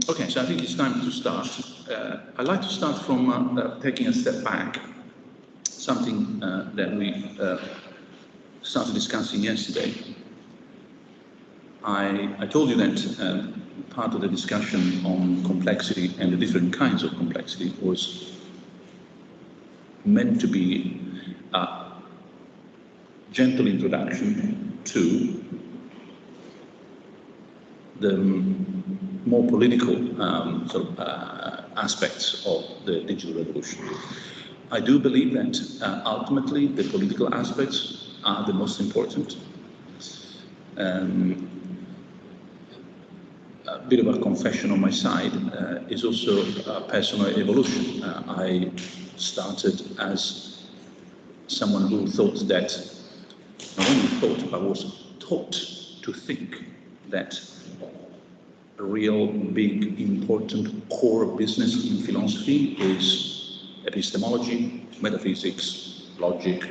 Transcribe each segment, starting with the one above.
Okay, so I think it's time to start. I'd like to start from taking a step back, something that we started discussing yesterday. I told you that part of the discussion on complexity and the different kinds of complexity was meant to be a gentle introduction to the more political aspects of the digital revolution. I do believe that ultimately the political aspects are the most important. A bit of a confession on my side is also a personal evolution. I started as someone who thought that, not only thought, but was taught to think that a real big, important core business in philosophy is epistemology, metaphysics, logic,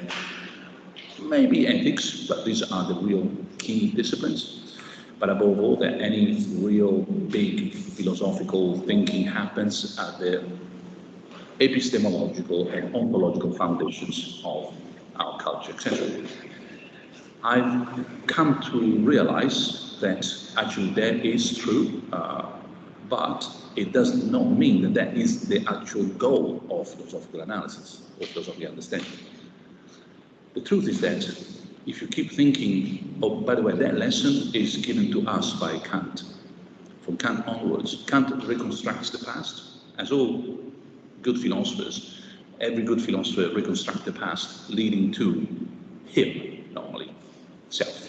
maybe ethics, but these are the real key disciplines. But above all, that any real big philosophical thinking happens at the epistemological and ontological foundations of our culture, etc. I've come to realize that actually that is true, but it does not mean that that is the actual goal of philosophical analysis or philosophical understanding. The truth is that if you keep thinking, oh, by the way, that lesson is given to us by Kant. From Kant onwards, Kant reconstructs the past, as all good philosophers. Every good philosopher reconstructs the past, leading to him, normally, self.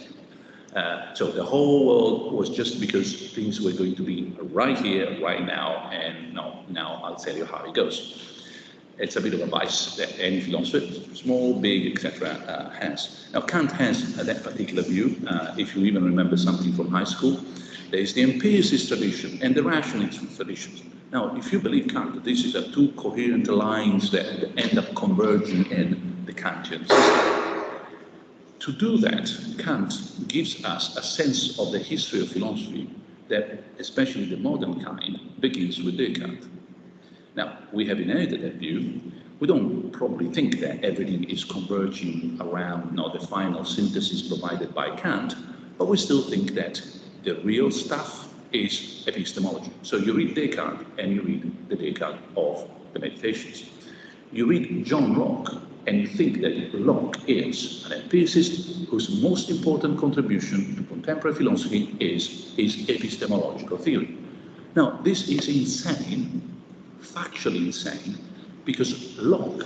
So the whole world was just because things were going to be right here, right now, and now I'll tell you how it goes. It's a bit of a vice that any philosopher, small, big, etc., has. Now, Kant has that particular view. If you even remember something from high school, there's the empiricist tradition and the rationalist tradition. Now, if you believe Kant, this is two coherent lines that end up converging in the Kantian system. To do that, Kant gives us a sense of the history of philosophy that, especially the modern kind, begins with Descartes. Now, we have inherited that view. We don't probably think that everything is converging around the final synthesis provided by Kant, but we still think that the real stuff is epistemology. So you read Descartes and you read the Descartes of the Meditations. You read John Locke and you think that Locke is an empiricist whose most important contribution to contemporary philosophy is his epistemological theory. Now, this is insane, factually insane, because Locke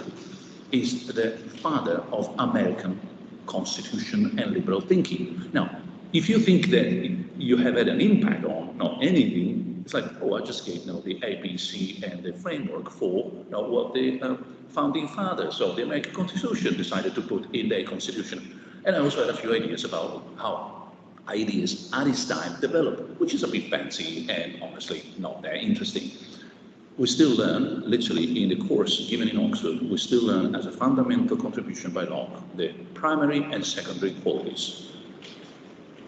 is the father of American constitution and liberal thinking. Now, if you think that you have had an impact on anything, it's like, oh, I just gave the ABC and the framework for what the founding fathers of the American Constitution decided to put in their constitution. And I also had a few ideas about how ideas at this time developed, which is a bit fancy and honestly not that interesting. We still learn, literally in the course given in Oxford, we still learn as a fundamental contribution by Locke the primary and secondary qualities.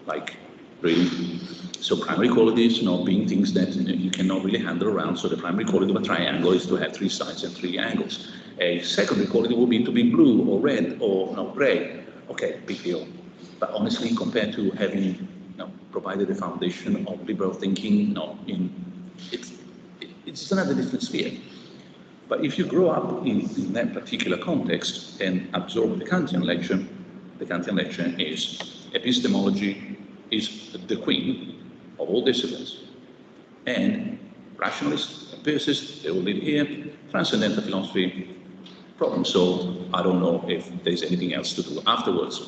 Like, really, so primary qualities, being things that you cannot really handle around. So the primary quality of a triangle is to have 3 sides and 3 angles. A secondary quality would be to be blue or red or gray. Okay, big deal. But honestly, compared to having provided the foundation of liberal thinking, it's another different sphere. But if you grow up in that particular context and absorb the Kantian lecture is epistemology is the queen of all disciplines. And rationalists, empiricists, they will live here. Transcendental philosophy, problem solved. I don't know if there's anything else to do afterwards.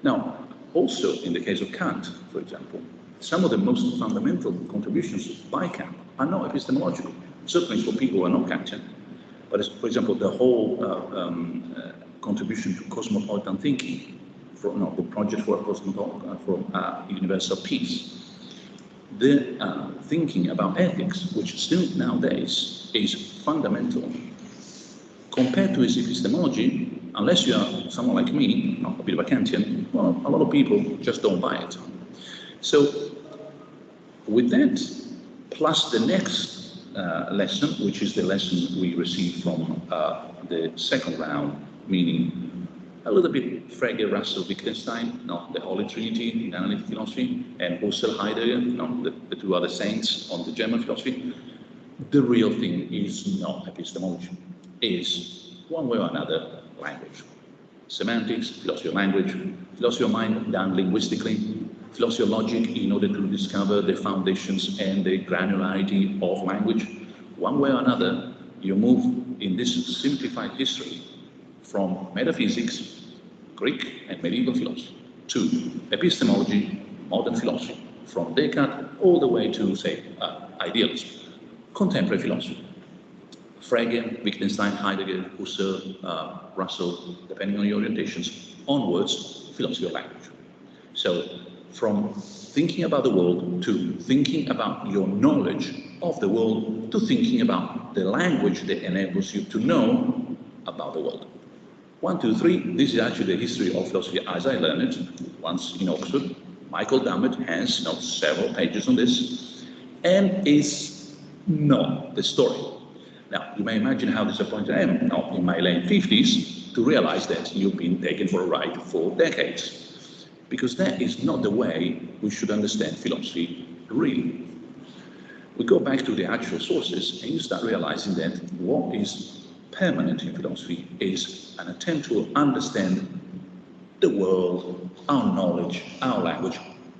Now, also in the case of Kant, for example, some of the most fundamental contributions by Kant are not epistemological, certainly for people who are not Kantian. But for example, the whole contribution to cosmopolitan thinking, the project for universal peace, the thinking about ethics, which still nowadays is fundamental, compared to his epistemology, unless you are someone like me, a bit of a Kantian, well, a lot of people just don't buy it. So with that plus the next lesson, which is the lesson we received from the second round, meaning a little bit Frege, Russell, Wittgenstein, the Holy Trinity in analytic philosophy, and Husserl, Heidegger, the two other saints on the German philosophy. The real thing is not epistemology, is one way or another language. Semantics, philosophy of language, philosophy of mind done linguistically, philosophy of logic in order to discover the foundations and the granularity of language. One way or another, you move in this simplified history from metaphysics, Greek and medieval philosophy, to epistemology, modern philosophy, from Descartes all the way to, say, idealism, contemporary philosophy. Frege, Wittgenstein, Heidegger, Husserl, Russell, depending on your orientations, onwards, philosophy of language. So, from thinking about the world to thinking about your knowledge of the world to thinking about the language that enables you to know about the world. 1, 2, 3, this is actually the history of philosophy as I learned it once in Oxford. Michael Dummett has several pages on this, and is not the story. Now, you may imagine how disappointed I am now in my late 50s to realize that you've been taken for a ride for decades, because that is not the way we should understand philosophy really. We go back to the actual sources and you start realizing that what is permanent in philosophy is an attempt to understand the world, our knowledge, our language,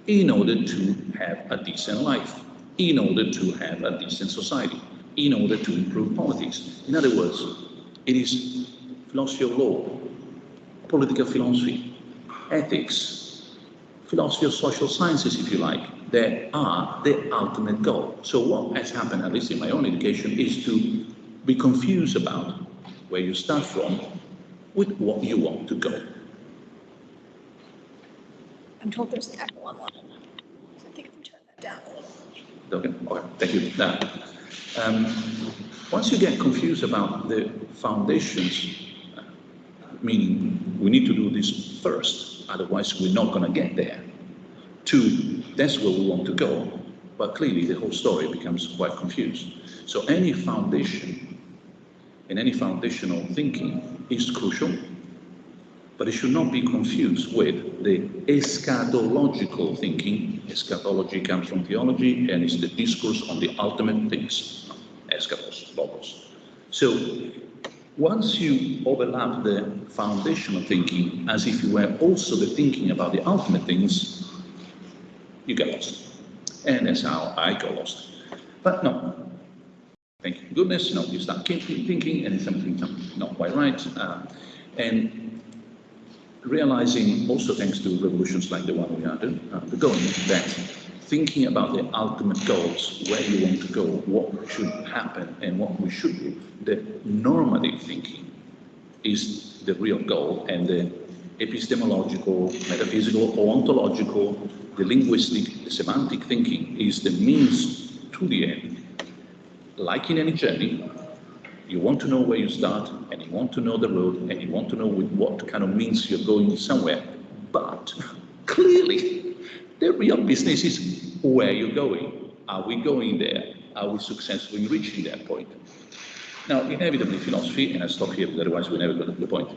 in order to have a decent life, in order to have a decent society, in order to improve politics. In other words, it is philosophy of law, political philosophy, ethics, philosophy of social sciences, if you like, that are the ultimate goal. So what has happened, at least in my own education, is to be confused about where you start from with what you want to go. I'm told there's an echo on one. So I think if we turn that down a little. Okay, thank you. Once you get confused about the foundations, meaning we need to do this first, otherwise we're not going to get there. 2, that's where we want to go, but clearly the whole story becomes quite confused. So any foundation and any foundational thinking is crucial, but it should not be confused with the eschatological thinking. Eschatology comes from theology and is the discourse on the ultimate things, eschatos, logos. So once you overlap the foundational thinking as if you were also the thinking about the ultimate things, you get lost. And that's how I got lost. But no, thank goodness, you start thinking and something not quite right. And realizing, also thanks to revolutions like the one we are undergoing, that thinking about the ultimate goals, where you want to go, what should happen and what we should do, the normative thinking is the real goal, and the epistemological, metaphysical, or ontological, the linguistic, the semantic thinking is the means to the end. Like in any journey, you want to know where you start, and you want to know the road, and you want to know with what kind of means you're going somewhere. But clearly, the real business is where you're going. Are we going there? Are we successful in reaching that point? Now, inevitably, philosophy, and I stop here because otherwise we never go to the point,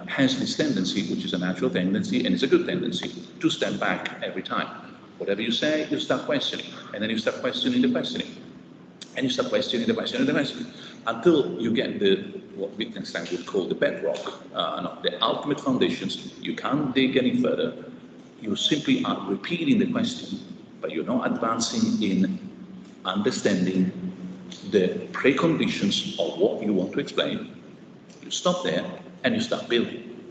has this tendency, which is a natural tendency, and it's a good tendency, to step back every time. Whatever you say, you start questioning, and then you start questioning the questioning. And you start questioning the question and the question until you get what Wittgenstein would call the bedrock, the ultimate foundations. You can't dig any further. You simply are repeating the question, but you're not advancing in understanding the preconditions of what you want to explain. You stop there and you start building.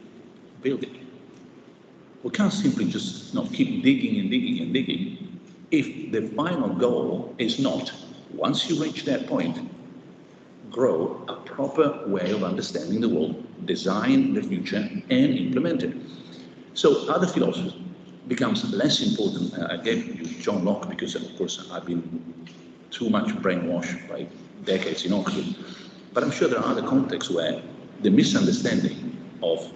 We can't simply just keep digging and digging and digging if the final goal is not, once you reach that point, grow a proper way of understanding the world, design the future, and implement it. So other philosophers becomes less important. I gave you John Locke because, of course, I've been too much brainwashed by decades in Oxford. But I'm sure there are other contexts where the misunderstanding of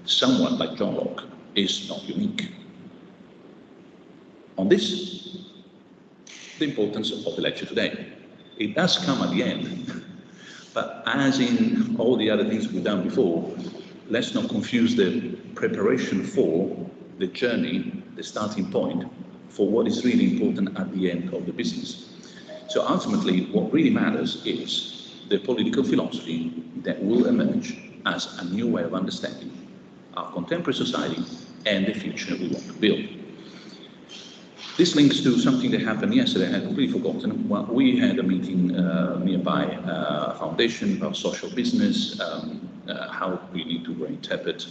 someone like John Locke is not unique. On this the importance of the lecture today. It does come at the end, but as in all the other things we've done before, let's not confuse the preparation for the journey, the starting point, for what is really important at the end of the business. So ultimately, what really matters is the political philosophy that will emerge as a new way of understanding our contemporary society and the future we want to build. This links to something that happened yesterday. I had completely forgotten. Well, we had a meeting nearby a foundation about social business, how we need to reinterpret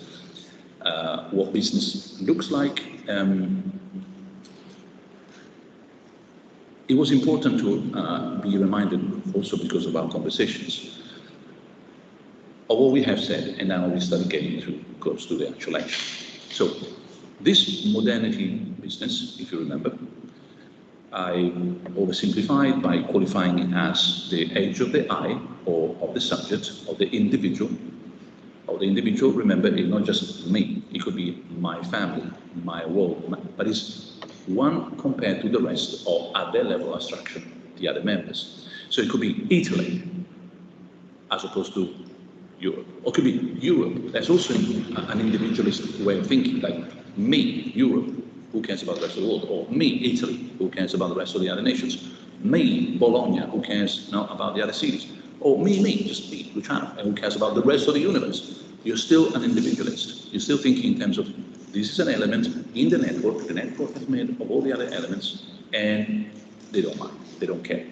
what business looks like. It was important to be reminded, also because of our conversations, of what we have said, and now we start getting close to the actual action. So, this modernity business, if you remember, I oversimplified by qualifying it as the age of the I, or of the subject, of the individual. Of the individual, remember, it's not just me, it could be my family, my world, but it's one compared to the rest, or at their level of abstraction, the other members. So it could be Italy, as opposed to Europe, or it could be Europe. That's also an individualist way of thinking, like me, Europe, who cares about the rest of the world, or me, Italy, who cares about the rest of the other nations, me, Bologna, who cares about the other cities, or me, just me, Luciano, and who cares about the rest of the universe. You're still an individualist. You're still thinking in terms of this is an element in the network is made of all the other elements, and they don't mind, they don't care.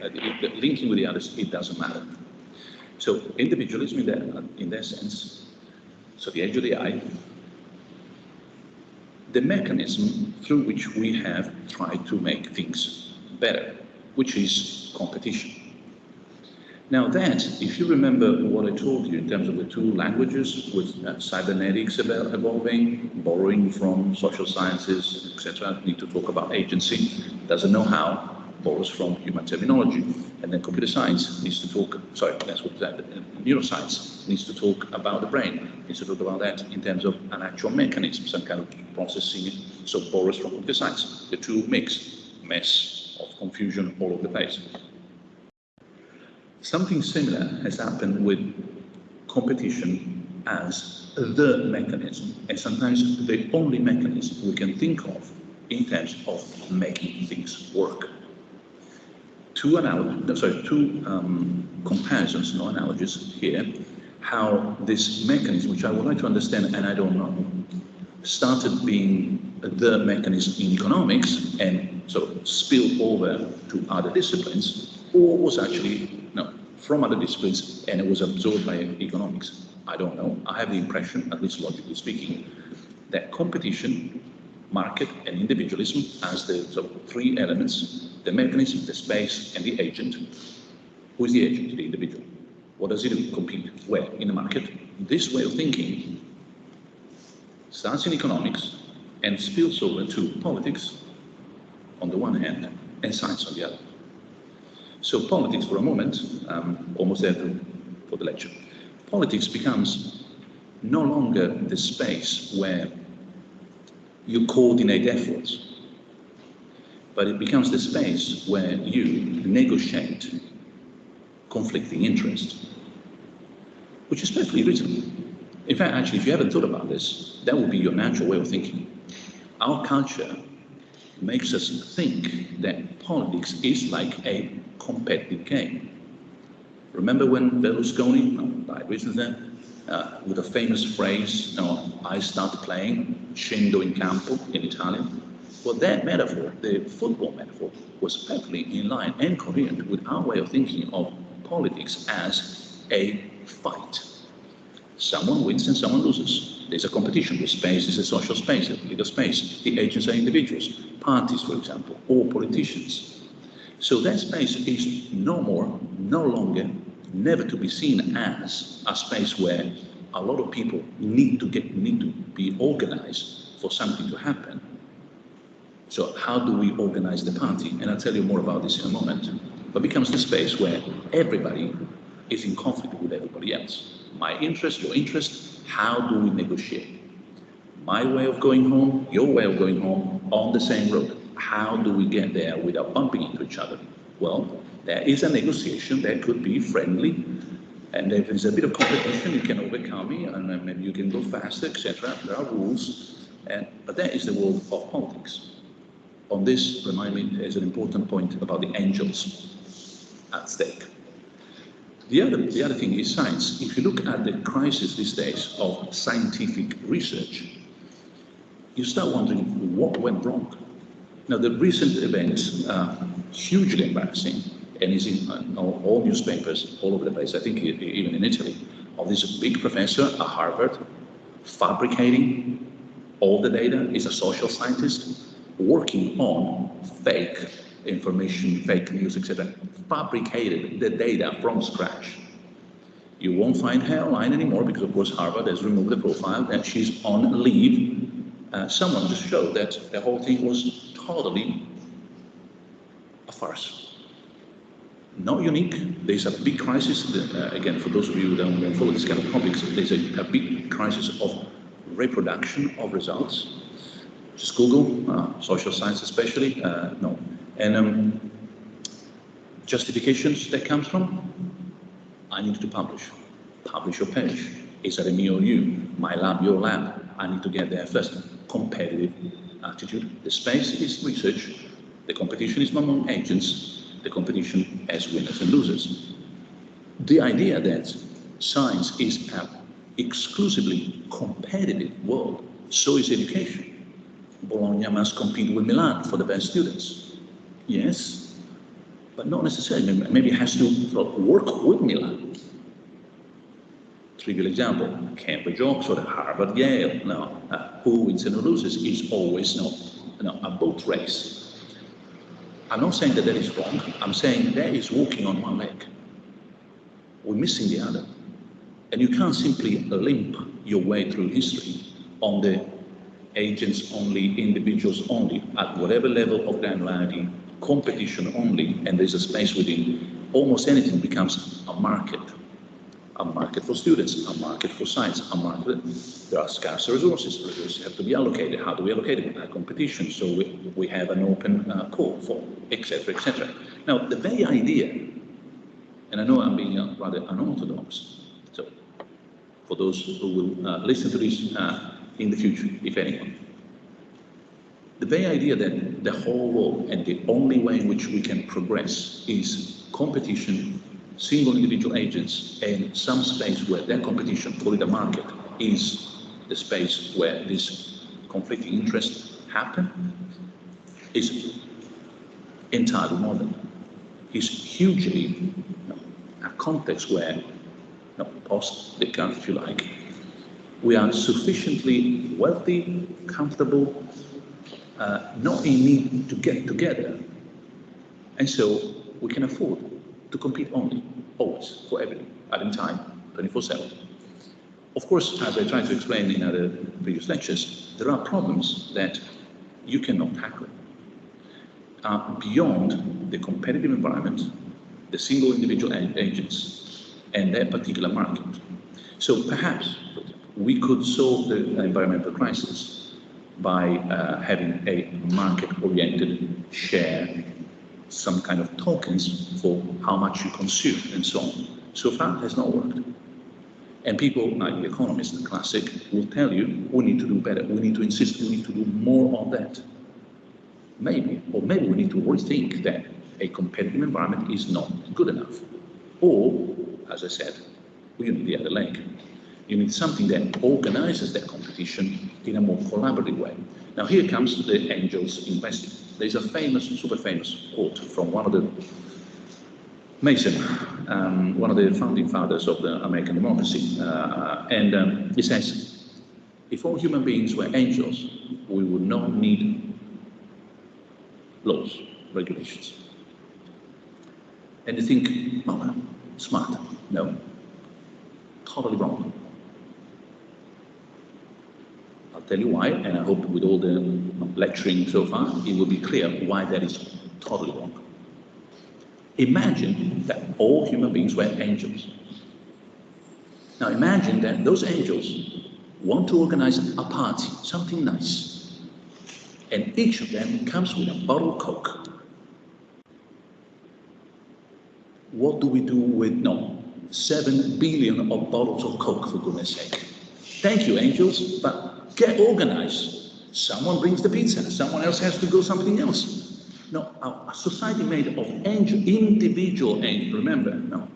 Linking with the others, it doesn't matter. So individualism in that sense, so the age of the I, the mechanism through which we have tried to make things better, which is competition. Now that, if you remember what I told you in terms of the two languages, with cybernetics evolving, borrowing from social sciences, etc., need to talk about agency, doesn't know how, borrows from human terminology, and then computer science needs to talk, neuroscience needs to talk about the brain, needs to talk about that in terms of an actual mechanism, some kind of processing, so borrows from computer science. The two mess of confusion all over the place. Something similar has happened with competition as the mechanism, and sometimes the only mechanism we can think of in terms of making things work. Two comparisons, no analogies here, how this mechanism, which I would like to understand, and I don't know, started being the mechanism in economics and sort of spilled over to other disciplines, or was actually from other disciplines and it was absorbed by economics. I don't know. I have the impression, at least logically speaking, that competition, market, and individualism as the sort of three elements, the mechanism, the space, and the agent. Who is the agent? The individual. What does it do? Compete. Where? In the market. This way of thinking starts in economics and spills over to politics on the one hand and science on the other. So politics, for a moment, almost there for the lecture. Politics becomes no longer the space where you coordinate efforts, but it becomes the space where you negotiate conflicting interests, which is perfectly reasonable. In fact, actually, if you haven't thought about this, that would be your natural way of thinking. Our culture makes us think that politics is like a competitive game. Remember when Berlusconi, died recently, with a famous phrase, I start playing, scendo in campo, in Italian. Well, that metaphor, the football metaphor, was perfectly in line and coherent with our way of thinking of politics as a fight. Someone wins and someone loses. There's a competition. The space is a social space, a political space. The agents are individuals, parties, for example, or politicians. So that space is no longer, never to be seen as a space where a lot of people need to be organized for something to happen. So how do we organize the party? And I'll tell you more about this in a moment. But becomes the space where everybody is in conflict with everybody else. My interest, your interest, how do we negotiate? My way of going home, your way of going home, on the same road. how do we get there without bumping into each other? Well, there is a negotiation that could be friendly, and if there's a bit of competition, you can overcome me, and then maybe you can go faster, etc. There are rules, but that is the world of politics. On this, remind me, there's an important point about the angels at stake. The other thing is science. If you look at the crisis these days of scientific research, you start wondering what went wrong. Now, the recent events are hugely embarrassing and is in all newspapers all over the place, I think even in Italy, of this big professor at Harvard fabricating all the data, is a social scientist working on fake information, fake news, etc., fabricated the data from scratch. You won't find her online anymore because, of course, Harvard has removed the profile and she's on leave. Someone just showed that the whole thing was totally a farce. Not unique. There's a big crisis, again, for those of you who don't follow this kind of topics, there's a big crisis of reproduction of results. Just Google, social science especially, no. And justifications that comes from, I need to publish your page. Is that a me or you? My lab, your lab. I need to get there first. Competitive attitude. The space is research. The competition is among agents. The competition has winners and losers. The idea that science is an exclusively competitive world, so is education. Bologna must compete with Milan for the best students. Yes, but not necessarily. Maybe it has to work with Milan. Trivial example, Cambridge, Oxford, Harvard, Yale. No, who wins and who loses is always a boat race. I'm not saying that is wrong. I'm saying that is walking on one leg. We're missing the other. And you can't simply limp your way through history on the agents only, individuals only, at whatever level of granularity, competition only, and there's a space within. Almost anything becomes a market. A market for students, a market for science, a market. There are scarce resources. Resources have to be allocated. How do we allocate it? Competition. So we have an open call for, etc., etc. Now, the very idea, and I know I'm being rather unorthodox, so for those who will listen to this in the future, if anyone, the very idea that the whole world and the only way in which we can progress is competition, single individual agents, and some space where that competition, call it a market, is the space where this conflicting interests happen, is entirely modern. Is hugely a context where, post-Descartes, if you like, we are sufficiently wealthy, comfortable, not in need to get together, and so we can afford to compete only, always, for everything, at any time, 24/7. Of course, as I tried to explain in other previous lectures, there are problems that you cannot tackle beyond the competitive environment, the single individual agents, and their particular market. So perhaps we could solve the environmental crisis by having a market-oriented share, some kind of tokens for how much you consume and so on. So far, it has not worked. And people like the economists, the classic, will tell you, we need to do better, we need to insist, we need to do more on that. Maybe we need to rethink that a competitive environment is not good enough. Or, as I said, you need the other leg. You need something that organizes that competition in a more collaborative way. Now here comes the angels investing. There's a famous, super famous quote from one of the Mason, one of the founding fathers of the American democracy, and he says, if all human beings were angels, we would not need laws, regulations. And you think, oh, smart. No, totally wrong. I'll tell you why, and I hope with all the lecturing so far, it will be clear why that is totally wrong. Imagine that all human beings were angels. Now imagine that those angels want to organize a party, something nice. And each of them comes with a bottle of Coke. What do we do with 7 billion of bottles of Coke, for goodness sake? Thank you, angels, but get organized. Someone brings the pizza, someone else has to go something else. No, a society made of individual angels, remember,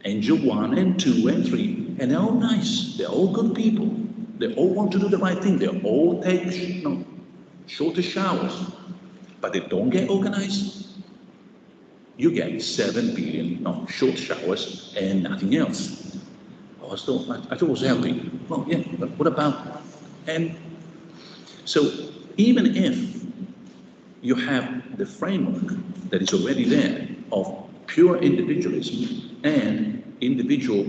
angel 1 and 2 and 3, and they're all nice, they're all good people, they all want to do the right thing, they all take shorter showers, but they don't get organized. You get 7 billion short showers and nothing else. I thought it was helping. Well, yeah, but what about? And so even if you have the framework that is already there of pure individualism and individual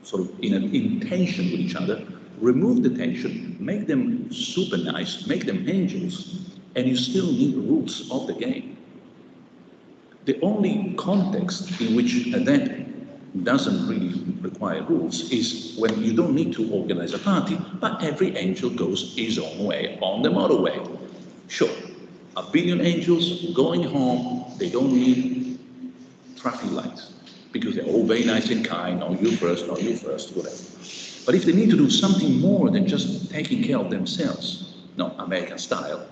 sort of in tension with each other, remove the tension, make them super nice, make them angels, and you still need rules of the game. The only context in which that doesn't really require rules is when you don't need to organize a party, but every angel goes his own way on the motorway. Sure, 1 billion angels going home, they don't need traffic lights because they're all very nice and kind, no you first, whatever. But if they need to do something more than just taking care of themselves, American style,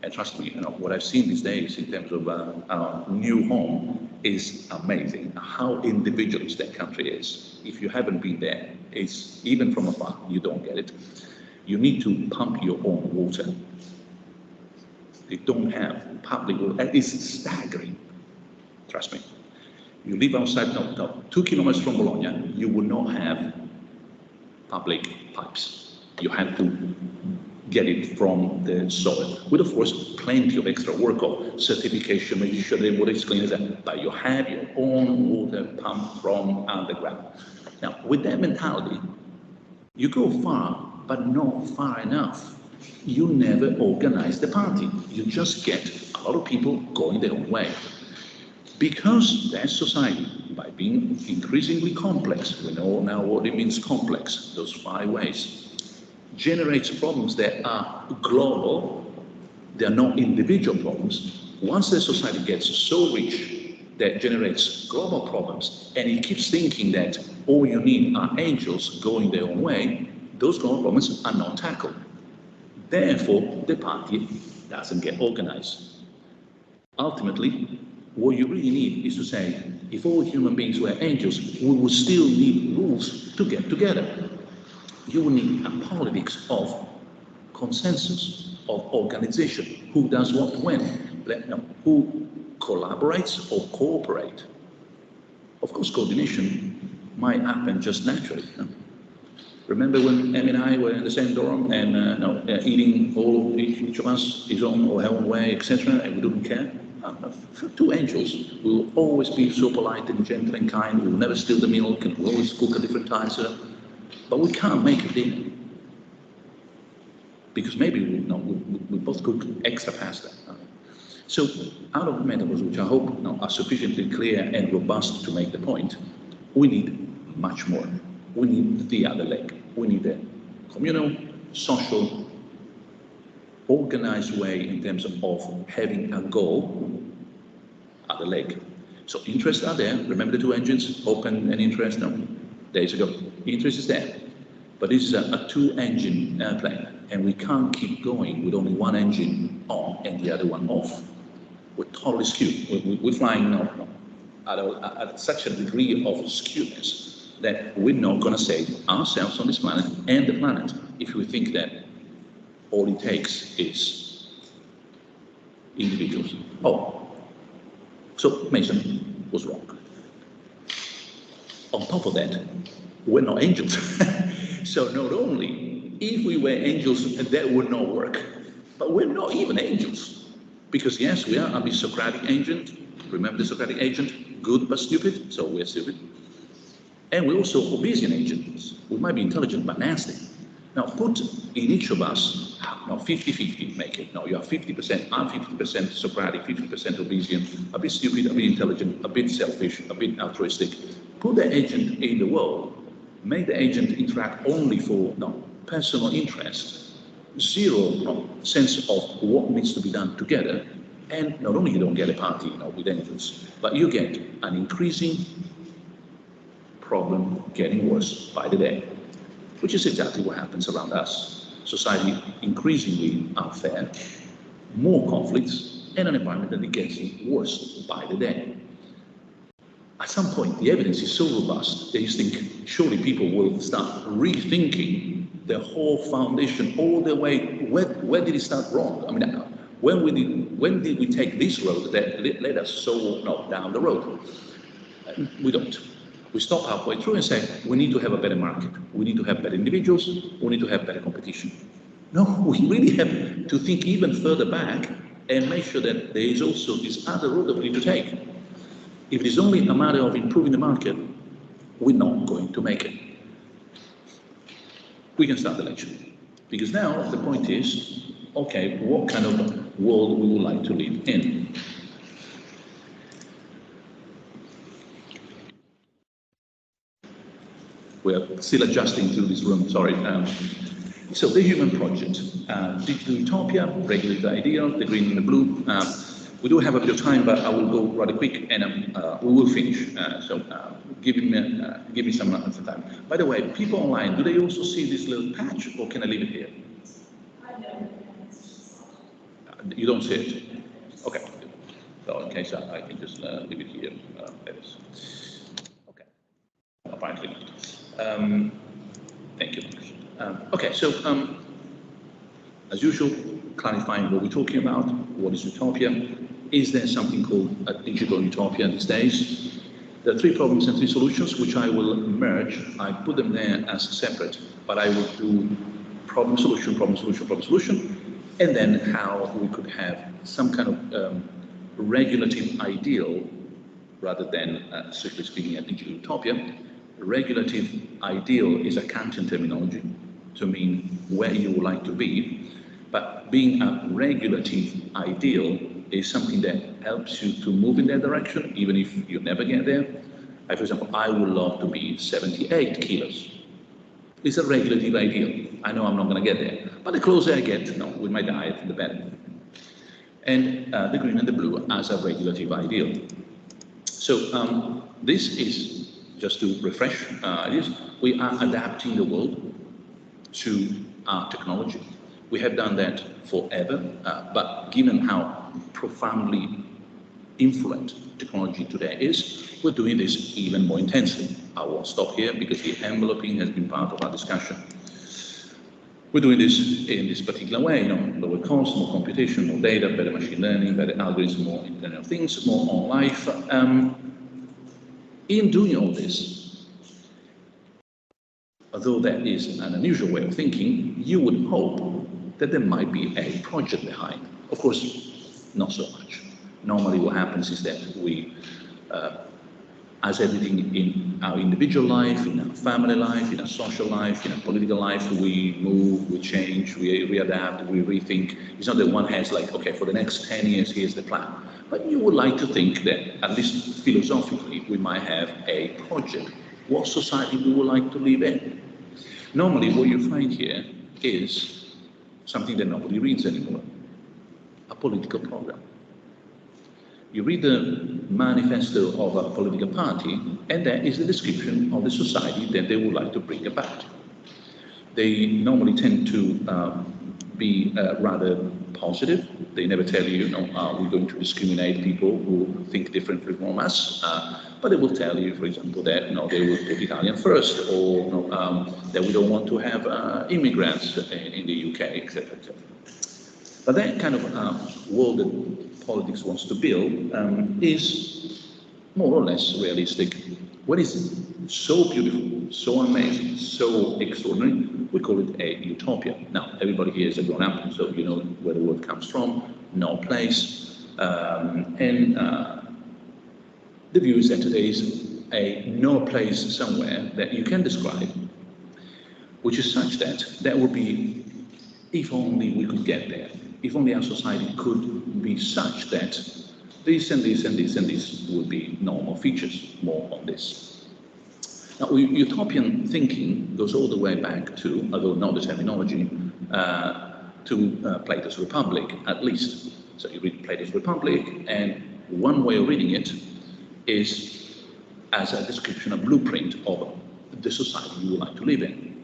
and trust me, what I've seen these days in terms of our new home is amazing. How individualist that country is. If you haven't been there, it's even from afar, you don't get it. You need to pump your own water. They don't have public water. It's staggering. Trust me. You live outside, 2 kilometers from Bologna, you will not have public pipes. You have to get it from the soil, with of course plenty of extra work of certification, making sure the water is clean, but you have your own water pumped from underground. Now, with that mentality, you go far, but not far enough. You never organize the party. You just get a lot of people going their own way. Because that society, by being increasingly complex, we know now what it means complex, those 5 ways, generates problems that are global, they are not individual problems. Once the society gets so rich that generates global problems, and it keeps thinking that all you need are angels going their own way, those global problems are not tackled. Therefore, the party doesn't get organized. Ultimately, what you really need is to say, if all human beings were angels, we would still need rules to get together. You will need a politics of consensus, of organization, who does what when, who collaborates or cooperate. Of course, coordination might happen just naturally. Remember when Em and I were in the same dorm and eating all of each of us his own or her own way, etc., and we didn't care? 2 angels will always be so polite and gentle and kind, we'll never steal the milk, and we'll always cook at different times. But we can't make a dinner because maybe we both cook extra pasta. So out of the metaphors, which I hope are sufficiently clear and robust to make the point, we need much more. We need the other leg. We need a communal, social, organized way in terms of having a goal, other leg. So interests are there. Remember the 2 engines, open and interest? Days ago. Interest is there. But this is a 2-engine airplane, and we can't keep going with only 1 engine on and the other one off. We're totally skewed. We're flying at such a degree of skewness that we're not going to save ourselves on this planet and the planet if we think that all it takes is individuals. So Mason was wrong. On top of that, we're not angels. So not only if we were angels, that would not work, but we're not even angels. Because yes, we are a bit Socratic agent. Remember the Socratic agent? Good but stupid, so we're stupid. And we're also Hobbesian agents. We might be intelligent but nasty. Now put in each of us, 50-50 make it. No, you are 50%, I'm 50% Socratic, 50% Hobbesian, a bit stupid, a bit intelligent, a bit selfish, a bit altruistic. Put the agent in the world, make the agent interact only for personal interest. zero sense of what needs to be done together, and not only you don't get a party, with angels, but you get an increasing problem getting worse by the day, which is exactly what happens around us. Society increasingly unfair, more conflicts, and an environment that gets worse by the day. At some point, the evidence is so robust that you think surely people will start rethinking the whole foundation all the way. Where did it start wrong? I mean, when did we take this road that led us so down the road? We don't. We stop halfway through and say, we need to have a better market. We need to have better individuals. We need to have better competition. No, we really have to think even further back and make sure that there is also this other road that we need to take. If it is only a matter of improving the market, we're not going to make it. We can start the lecture. Because now the point is, okay, what kind of world we would like to live in? We're still adjusting to this room, sorry. So the human project, digital utopia, regulative ideal, the green and the blue. We do have a bit of time, but I will go rather quick, and we will finish. So give me some time. By the way, people online, do they also see this little patch, or can I leave it here? I know. You don't see it? Okay. So in case I can just leave it here. That is. Okay. Apparently not. Thank you. Okay, so as usual, clarifying what we're talking about, what is utopia? Is there something called a digital utopia these days? There are 3 problems and 3 solutions, which I will merge. I put them there as separate, but I will do problem, solution, problem, solution, problem, solution, and then how we could have some kind of regulative ideal rather than, strictly speaking, a digital utopia. Regulative ideal is a Kantian terminology to mean where you would like to be, but being a regulative ideal is something that helps you to move in that direction, even if you never get there. For example, I would love to be 78 kilos. It's a regulative ideal. I know I'm not going to get there, but the closer I get, with my diet, the better. And the green and the blue as a regulative ideal. So this is, just to refresh ideas, we are adapting the world to our technology. We have done that forever, but given how profoundly influent technology today is, we're doing this even more intensely. I won't stop here because the enveloping has been part of our discussion. We're doing this in this particular way, lower cost, more computation, more data, better machine learning, better algorithms, more Internet of Things, more on life. In doing all this, although that is an unusual way of thinking, you would hope that there might be a project behind. Of course, not so much. Normally what happens is that we, as everything in our individual life, in our family life, in our social life, in our political life, we move, we change, we readapt, we rethink. It's not that one has like, okay, for the next 10 years, here's the plan. But you would like to think that, at least philosophically, we might have a project. What society we would like to live in? Normally, what you find here is something that nobody reads anymore, a political program. You read the manifesto of a political party, and that is the description of the society that they would like to bring about. They normally tend to be rather positive. They never tell you, we're going to discriminate people who think differently from us, but they will tell you, for example, that they will put Italian first, or that we don't want to have immigrants in the UK, etc., etc. But that kind of world that politics wants to build is more or less realistic. What is so beautiful, so amazing, so extraordinary, we call it a utopia. Now, everybody here is a grown-up, so you know where the word comes from, no place. And the view is that there is a no place somewhere that you can describe, which is such that that would be, if only we could get there, if only our society could be such that this and this and this and this would be normal features, more on this. Now, utopian thinking goes all the way back to, although not the terminology, to Plato's Republic, at least. So you read Plato's Republic, and one way of reading it is as a description, a blueprint of the society you would like to live in.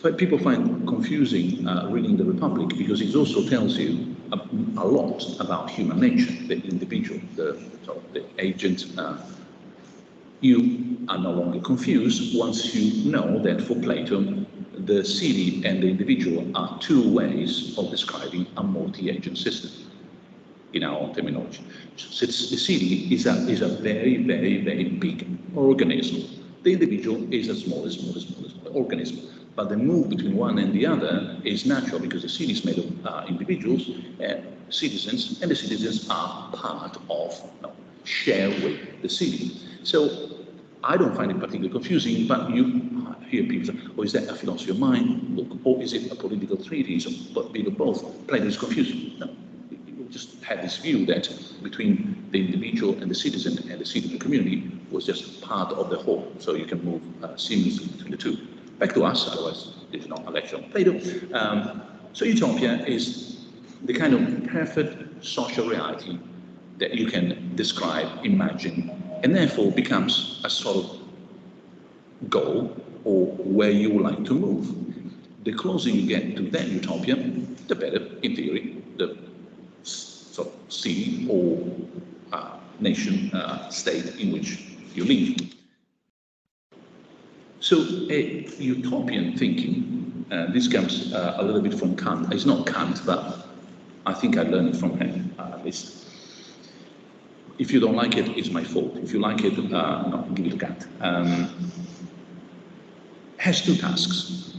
But people find confusing reading the Republic because it also tells you a lot about human nature, the individual, the agent. You are no longer confused once you know that for Plato, the city and the individual are two ways of describing a multi-agent system in our own terminology. So the city is a very, very, very big organism. The individual is a small organism. But the move between one and the other is natural because the city is made of individuals, citizens, and the citizens are part of, share with the city. So I don't find it particularly confusing, but you hear people say, oh, is that a philosophy of mind book, or is it a political treatise, or a bit of both? Plato is confusing. No, you just had this view that between the individual and the citizen and the city and the community was just part of the whole, so you can move seamlessly between the two. Back to us, otherwise it's not a lecture on Plato. So Utopia is the kind of perfect social reality that you can describe, imagine, and therefore becomes a sort of goal or where you would like to move. The closer you get to that utopia, the better, in theory, the sort of city or nation state in which you live. So a utopian thinking, this comes a little bit from Kant. It's not Kant, but I think I learned it from him, at least. If you don't like it, it's my fault. If you like it, no, give it to Kant. Has two tasks.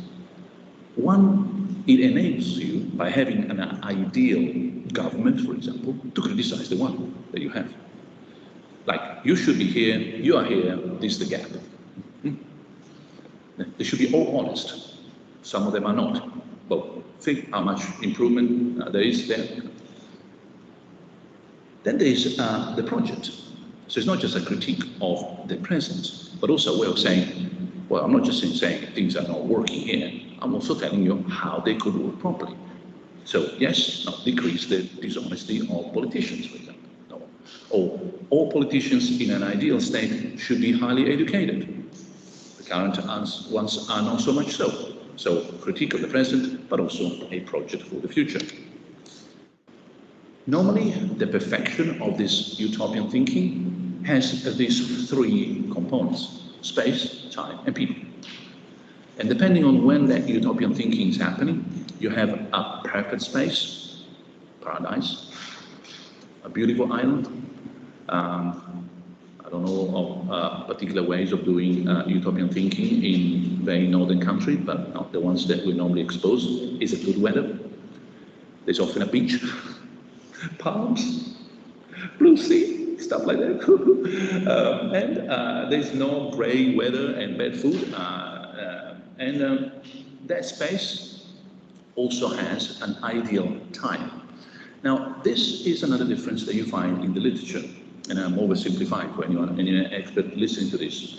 One, it enables you, by having an ideal government, for example, to criticize the one that you have. Like, you should be here, you are here, this is the gap. They should be all honest. Some of them are not. But think how much improvement there is there. Then there is the project. So it's not just a critique of the present, but also a way of saying, well, I'm not just saying things are not working here, I'm also telling you how they could work properly. So yes, decrease the dishonesty of politicians, for example. No. Or all politicians in an ideal state should be highly educated. The current ones are not so much so. So critique of the present, but also a project for the future. Normally, the perfection of this utopian thinking has these three components: space, time, and people. And depending on when that utopian thinking is happening, you have a perfect space, paradise, a beautiful island. I don't know of particular ways of doing utopian thinking in very northern countries, but not the ones that we normally expose. Is it good weather? There's often a beach. Palms, blue sea, stuff like that. And there's no grey weather and bad food. That space also has an ideal time. Now, this is another difference that you find in the literature, and I'm oversimplifying for anyone, any expert listening to this.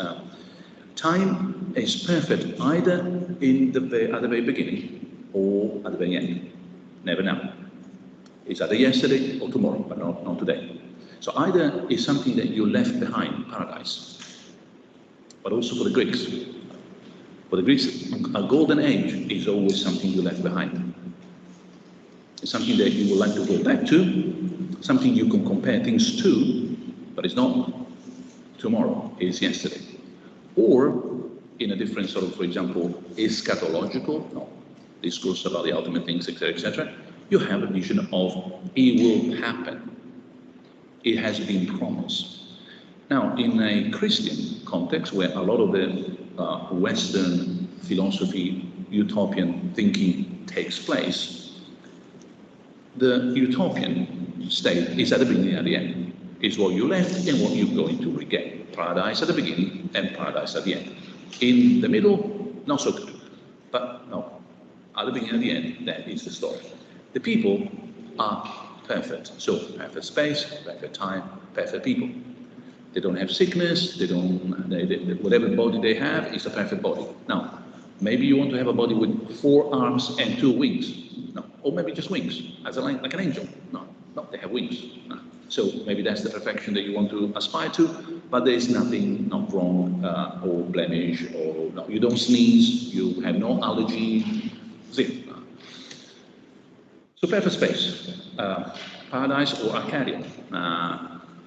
Time is perfect either at the very beginning or at the very end. Never now. It's either yesterday or tomorrow, but not today. So either is something that you left behind, paradise, but also for the Greeks. For the Greeks, a golden age is always something you left behind. It's something that you would like to go back to, something you can compare things to, but it's not tomorrow, it's yesterday. Or in a different sort of, for example, eschatological, discourse about the ultimate things, etc., etc., you have a vision of it will happen. It has been promised. Now, in a Christian context, where a lot of the Western philosophy, utopian thinking takes place, the utopian state is at the beginning and at the end. It's what you left and what you're going to regain. Paradise at the beginning and paradise at the end. In the middle, not so good. But no, at the beginning and the end, that is the story. The people are perfect. So perfect space, perfect time, perfect people. They don't have sickness, whatever body they have is a perfect body. Now, maybe you want to have a body with 4 arms and 2 wings. or maybe just wings, as like an angel. No, not they have wings. No. So maybe that's the perfection that you want to aspire to, but there is nothing not wrong or blemish, or no, you don't sneeze, you have no allergy, zero. So perfect space, paradise or Arcadia.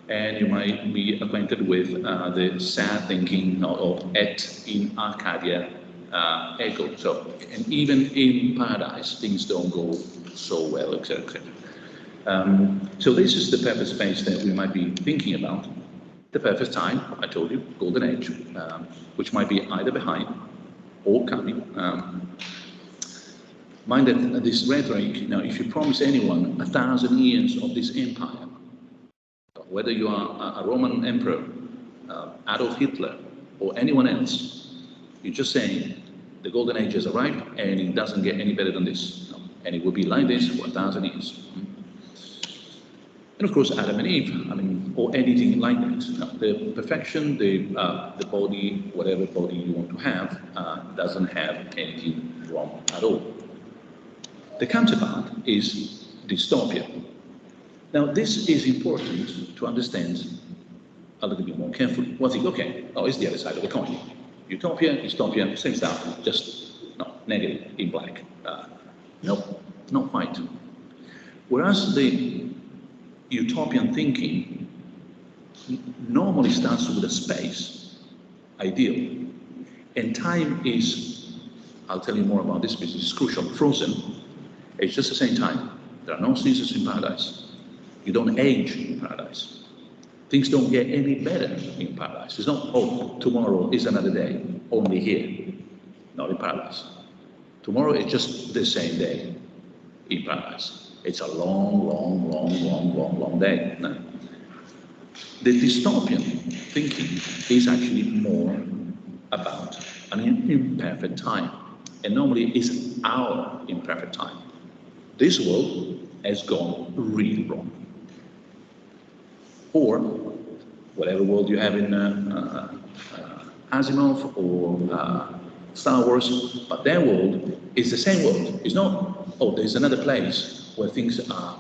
And you might be acquainted with the sad thinking of et in Arcadia ego. So, and even in paradise, things don't go so well, etc., etc. So this is the perfect space that we might be thinking about. The perfect time, I told you, golden age, which might be either behind or coming. Mind that this rhetoric, if you promise anyone 1,000 years of this empire, whether you are a Roman emperor, Adolf Hitler, or anyone else, you're just saying the golden age has arrived and it doesn't get any better than this. No. And it will be like this for 1,000 years. And of course, Adam and Eve, or anything like that. No, the perfection, the body, whatever body you want to have, doesn't have anything wrong at all. The counterpart is dystopia. Now, this is important to understand a little bit more carefully. One thing, okay, it's the other side of the coin. Utopia, dystopia, same stuff, just negative in black. No, not quite. Whereas the utopian thinking normally starts with a space, ideal, and time is, I'll tell you more about this because it's crucial, frozen. It's just the same time. There are no seasons in paradise. You don't age in paradise. Things don't get any better in paradise. It's not, tomorrow is another day, only here. Not in paradise. Tomorrow is just the same day in paradise. It's a long day. No. The dystopian thinking is actually more about an imperfect time. And normally it's our imperfect time. This world has gone really wrong. Or whatever world you have in Asimov or Star Wars, but their world is the same world. It's not, there's another place where things are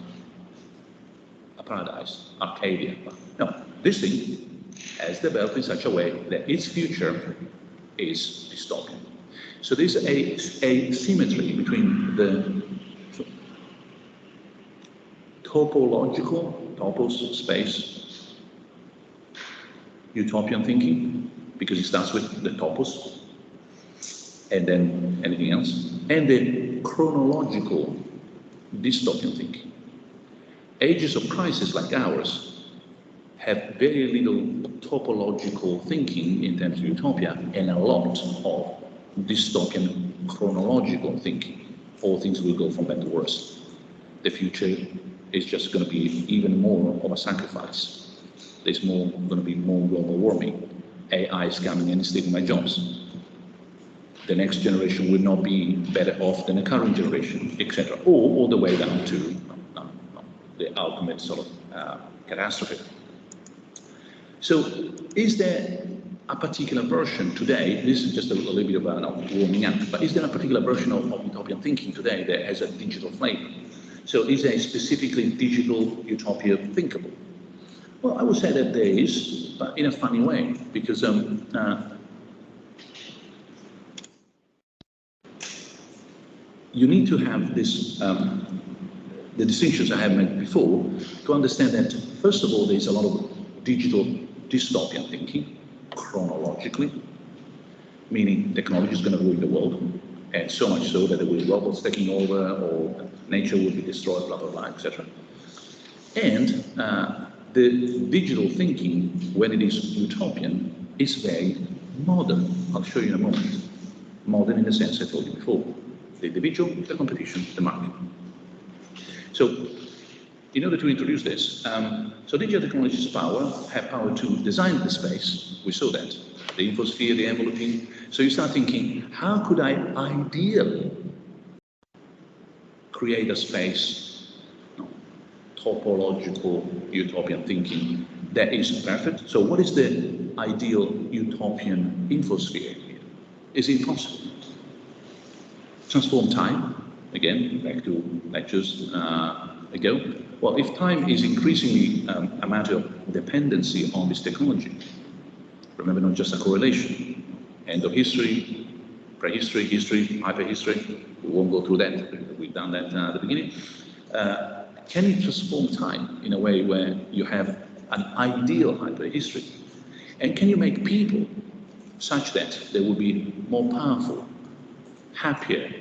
a paradise, Arcadia. No, this thing has developed in such a way that its future is dystopian. So there's a symmetry between the topological, topos, space, utopian thinking, because it starts with the topos, and then anything else, and the chronological dystopian thinking. Ages of crisis like ours have very little topological thinking in terms of utopia, and a lot of dystopian chronological thinking. All things will go from bad to worse. The future is just going to be even more of a sacrifice. There's going to be more global warming. AI is coming and stealing my jobs. The next generation will not be better off than the current generation, etc. Or all the way down to the ultimate sort of catastrophe. So, is there a particular version today? This is just a little bit of warming up. But is there a particular version of utopian thinking today that has a digital flavor? So is a specifically digital utopia thinkable? Well, I would say that there is, but in a funny way, because you need to have this, the distinctions I have made before, to understand that, first of all, there's a lot of digital dystopian thinking, chronologically, meaning technology is going to ruin the world, and so much so that there will be robots taking over, or nature will be destroyed, blah, blah, blah, etc. And the digital thinking, when it is utopian, is very modern. I'll show you in a moment. Modern in the sense I told you before. The individual, the competition, the market. So, in order to introduce this, so digital technologies have power to design the space. We saw that. The infosphere, the enveloping. So you start thinking, how could I ideally create a space, topological utopian thinking that is perfect? So what is the ideal utopian infosphere here? Is it possible? Transform time again, back to lectures ago. Well, if time is increasingly a matter of dependency on this technology, remember, not just a correlation, end of history, prehistory, history, hyperhistory, we won't go through that, we've done that at the beginning. Can you transform time in a way where you have an ideal hyperhistory? And can you make people such that they will be more powerful, happier,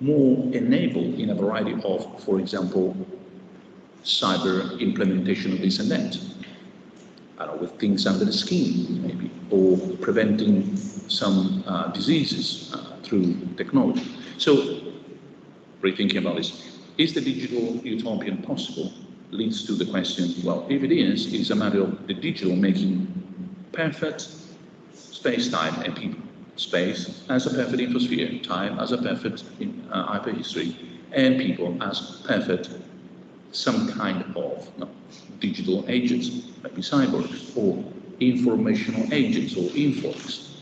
more enabled in a variety of, for example, cyber implementation of this and that? I don't know, with things under the skin, maybe, or preventing some diseases through technology. So, rethinking about this, is the digital utopian possible? Leads to the question, well, if it is, it's a matter of the digital making perfect space, time, and people. Space as a perfect infosphere, time as a perfect hyperhistory, and people as perfect some kind of digital agents, maybe cyborgs, or informational agents, or informs.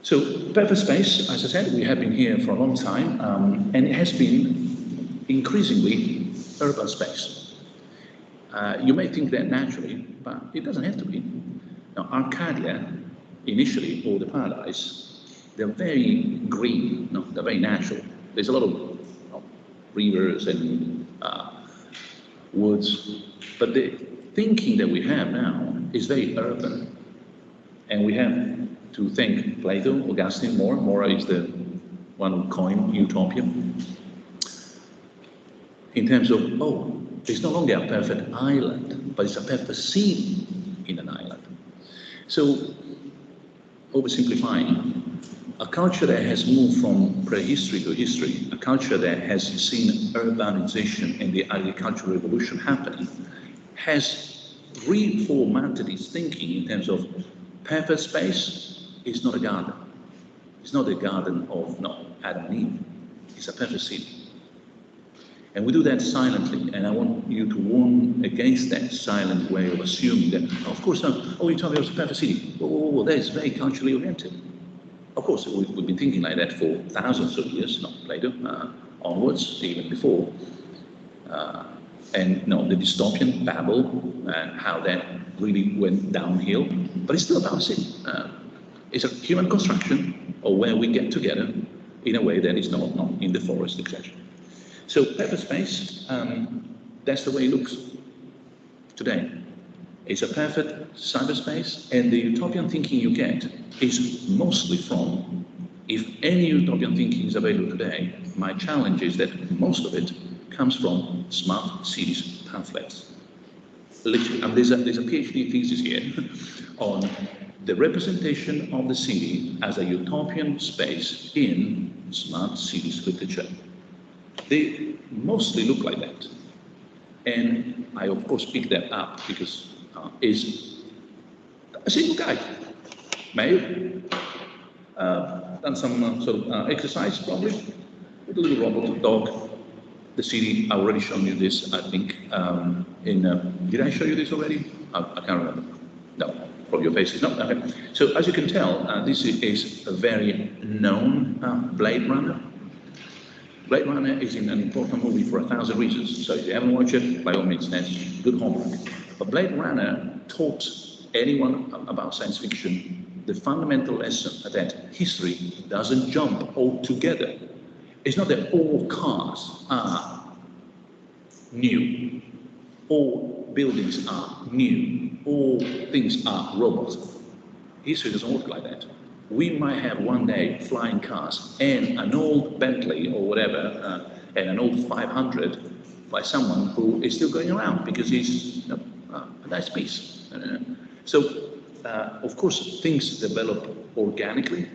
So, perfect space, as I said, we have been here for a long time, and it has been increasingly urban space. You may think that naturally, but it doesn't have to be. Now, Arcadia, initially, or the paradise, they're very green, they're very natural. There's a lot of rivers and woods, but the thinking that we have now is very urban, and we have to thank Plato, Augustine, Mora is the one who coined Utopia, in terms of, it's no longer a perfect island, but it's a perfect city in an island. So, oversimplifying, a culture that has moved from prehistory to history, a culture that has seen urbanization and the agricultural revolution happening, has reformatted its thinking in terms of perfect space is not a garden. It's not a garden of Adam and Eve. It's a perfect city. And we do that silently, and I want you to warn against that silent way of assuming that, of course, Utopia was a perfect city. That is very culturally oriented. Of course, we've been thinking like that for thousands of years, not Plato, onwards, even before. And the dystopian Babel, and how that really went downhill, but it's still about a city. It's a human construction, or where we get together in a way that is not in the forest, etc. So, perfect space, that's the way it looks today. It's a perfect cyberspace, and the utopian thinking you get is mostly from, if any utopian thinking is available today, my challenge is that most of it comes from smart cities pamphlets. Literally, and there's a PhD thesis here on the representation of the city as a utopian space in smart cities literature. They mostly look like that. And I, of course, picked that up because is a single guy, male, done some sort of exercise probably, with a little robot dog. The city, I've already shown you this, I think, did I show you this already? I can't remember. No, from your faces, no, okay. So as you can tell, this is a very known Blade Runner. Blade Runner is an important movie for 1,000 reasons, so if you haven't watched it, by all means, that's good homework. But Blade Runner taught anyone about science fiction the fundamental lesson that history doesn't jump altogether. It's not that all cars are new, all buildings are new, all things are robots. History doesn't work like that. We might have one day flying cars and an old Bentley or whatever, and an old 500 by someone who is still going around because he's a nice piece. So, of course, things develop organically,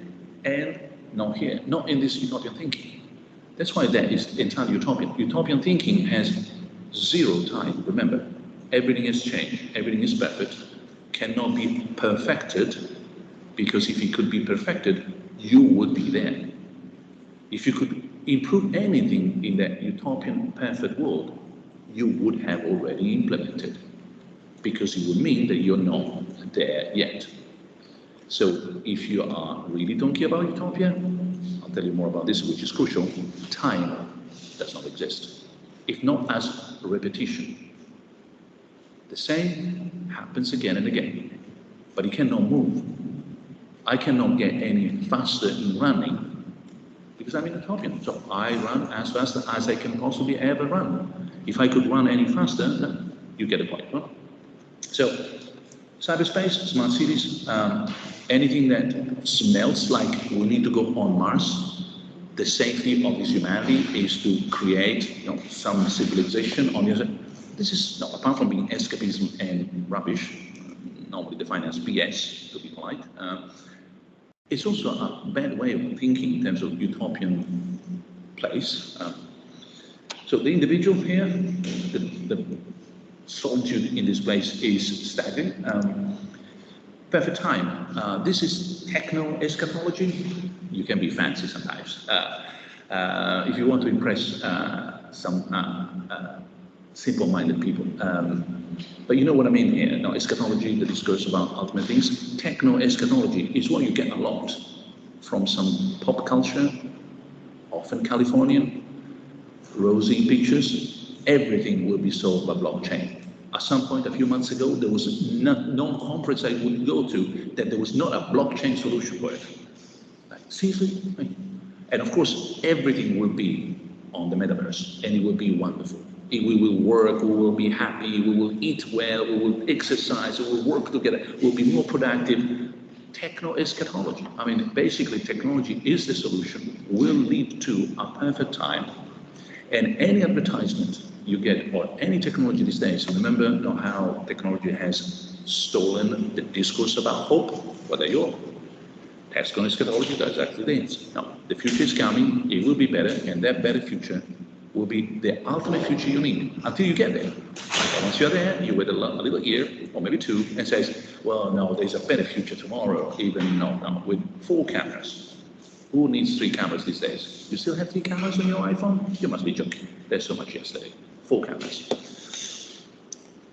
and not here, not in this utopian thinking. That's why that is entirely utopian. Utopian thinking has zero time. Remember, everything has changed, everything is perfect, cannot be perfected, because if it could be perfected, you would be there. If you could improve anything in that utopian perfect world, you would have already implemented, because it would mean that you're not there yet. So if you are really don't care about utopia, tell you more about this, which is crucial, time does not exist. If not as repetition. The same happens again and again, but it cannot move. I cannot get any faster in running because I'm in utopian. So I run as fast as I can possibly ever run. If I could run any faster, you get the point, right? So, cyberspace, smart cities, anything that smells like we need to go on Mars. The safety of this humanity is to create, some civilization on the other. This is, apart from being escapism and rubbish, normally defined as BS, to be polite, it's also a bad way of thinking in terms of utopian place. So the individual here, the solitude in this place is staggering. Perfect time. This is techno-eschatology. You can be fancy sometimes. If you want to impress some simple-minded people. But you know what I mean here. No, eschatology, the discourse about ultimate things. Techno-eschatology is what you get a lot from some pop culture, often Californian, rosy pictures. Everything will be solved by blockchain. At some point, a few months ago, there was no conference I would go to that there was not a blockchain solution for it. Like, seriously? And of course, everything will be on the metaverse, and it will be wonderful. We will work, we will be happy, we will eat well, we will exercise, we will work together, we'll be more productive. Techno-eschatology. I mean, basically, technology is the solution, will lead to a perfect time. And any advertisement you get, or any technology these days, remember how technology has stolen the discourse about hope? Well, there you are. Techno-eschatology does exactly this. Now, the future is coming, it will be better, and that better future will be the ultimate future you need until you get there. And once you're there, you wait a little year, or maybe two, and says, well, no, there's a better future tomorrow, even with 4 cameras. Who needs 3 cameras these days? You still have 3 cameras on your iPhone? You must be joking. There's so much yesterday. 4 cameras.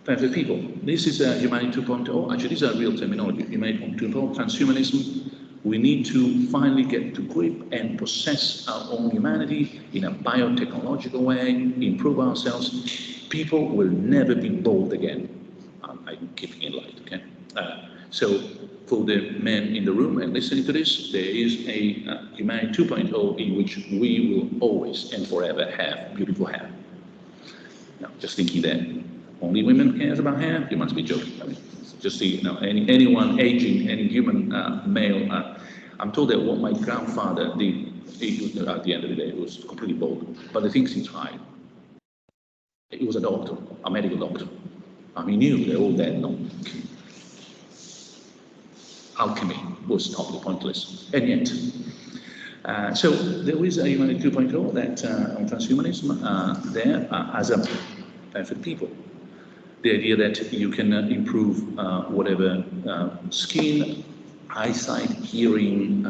Perfect people. This is Humanity 2.0. Actually, this is a real terminology. Humanity 2.0, transhumanism. We need to finally get to grip and possess our own humanity in a biotechnological way, improve ourselves. People will never be bold again. I'm keeping it light, okay? So for the men in the room and listening to this, there is a Humanity 2.0 in which we will always and forever have beautiful hair. Now, just thinking that only women cares about hair, you must be joking. I mean, just see, anyone aging, any human male. I'm told that what my grandfather did, at the end of the day, it was completely bald. But the things he tried, he was a doctor, a medical doctor. I mean, he knew they're all dead. No. Alchemy was totally pointless, and yet. So there is a Humanity 2.0 that on transhumanism there as a perfect people. The idea that you can improve whatever skin, eyesight, hearing,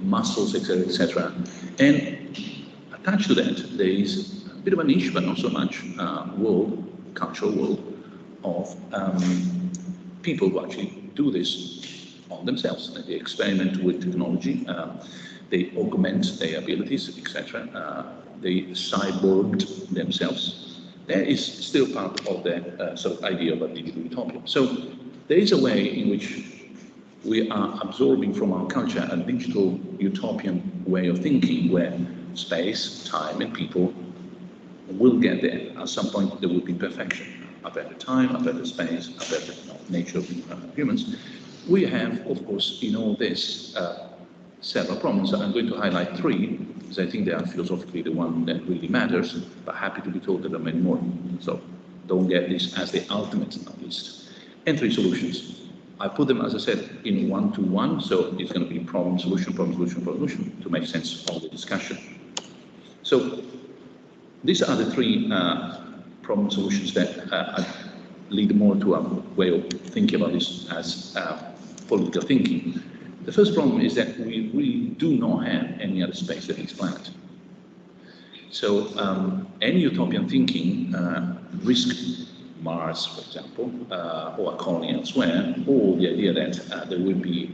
muscles, etc. And attached to that, there is a bit of a niche, but not so much, cultural world of people who actually do this on themselves. They experiment with technology, they augment their abilities, etc. They cyborged themselves. That is still part of the sort of idea of a digital utopia. So there is a way in which we are absorbing from our culture a digital utopian way of thinking where space, time, and people will get there. At some point, there will be perfection. A better time, a better space, a better nature of humans. We have, of course, in all this, several problems. I'm going to highlight 3, because I think they are philosophically the one that really matters, but happy to be told that there are many more. So don't get this as the ultimate, at least. And 3 solutions. I put them, as I said, in 1-to-1, so it's going to be problem, solution, to make sense of the discussion. So these are the 3 problem solutions that lead more to a way of thinking about this as political thinking. The first problem is that we really do not have any other space than this planet. So any utopian thinking risks Mars, for example, or a colony elsewhere, or the idea that there will be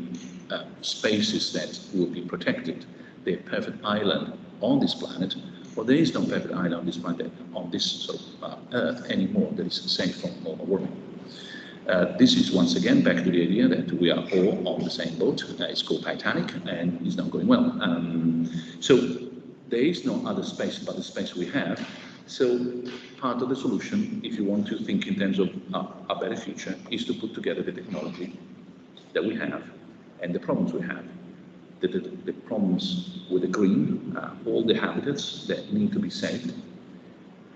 spaces that will be protected. the perfect island on this planet, well, there is no perfect island on this planet, on this sort of, Earth anymore that is safe from global warming. This is once again back to the idea that we are all on the same boat. It's called Titanic, and it's not going well. So there is no other space but the space we have. So part of the solution, if you want to think in terms of a better future, is to put together the technology that we have and the problems we have. The problems with the green, all the habitats that need to be saved.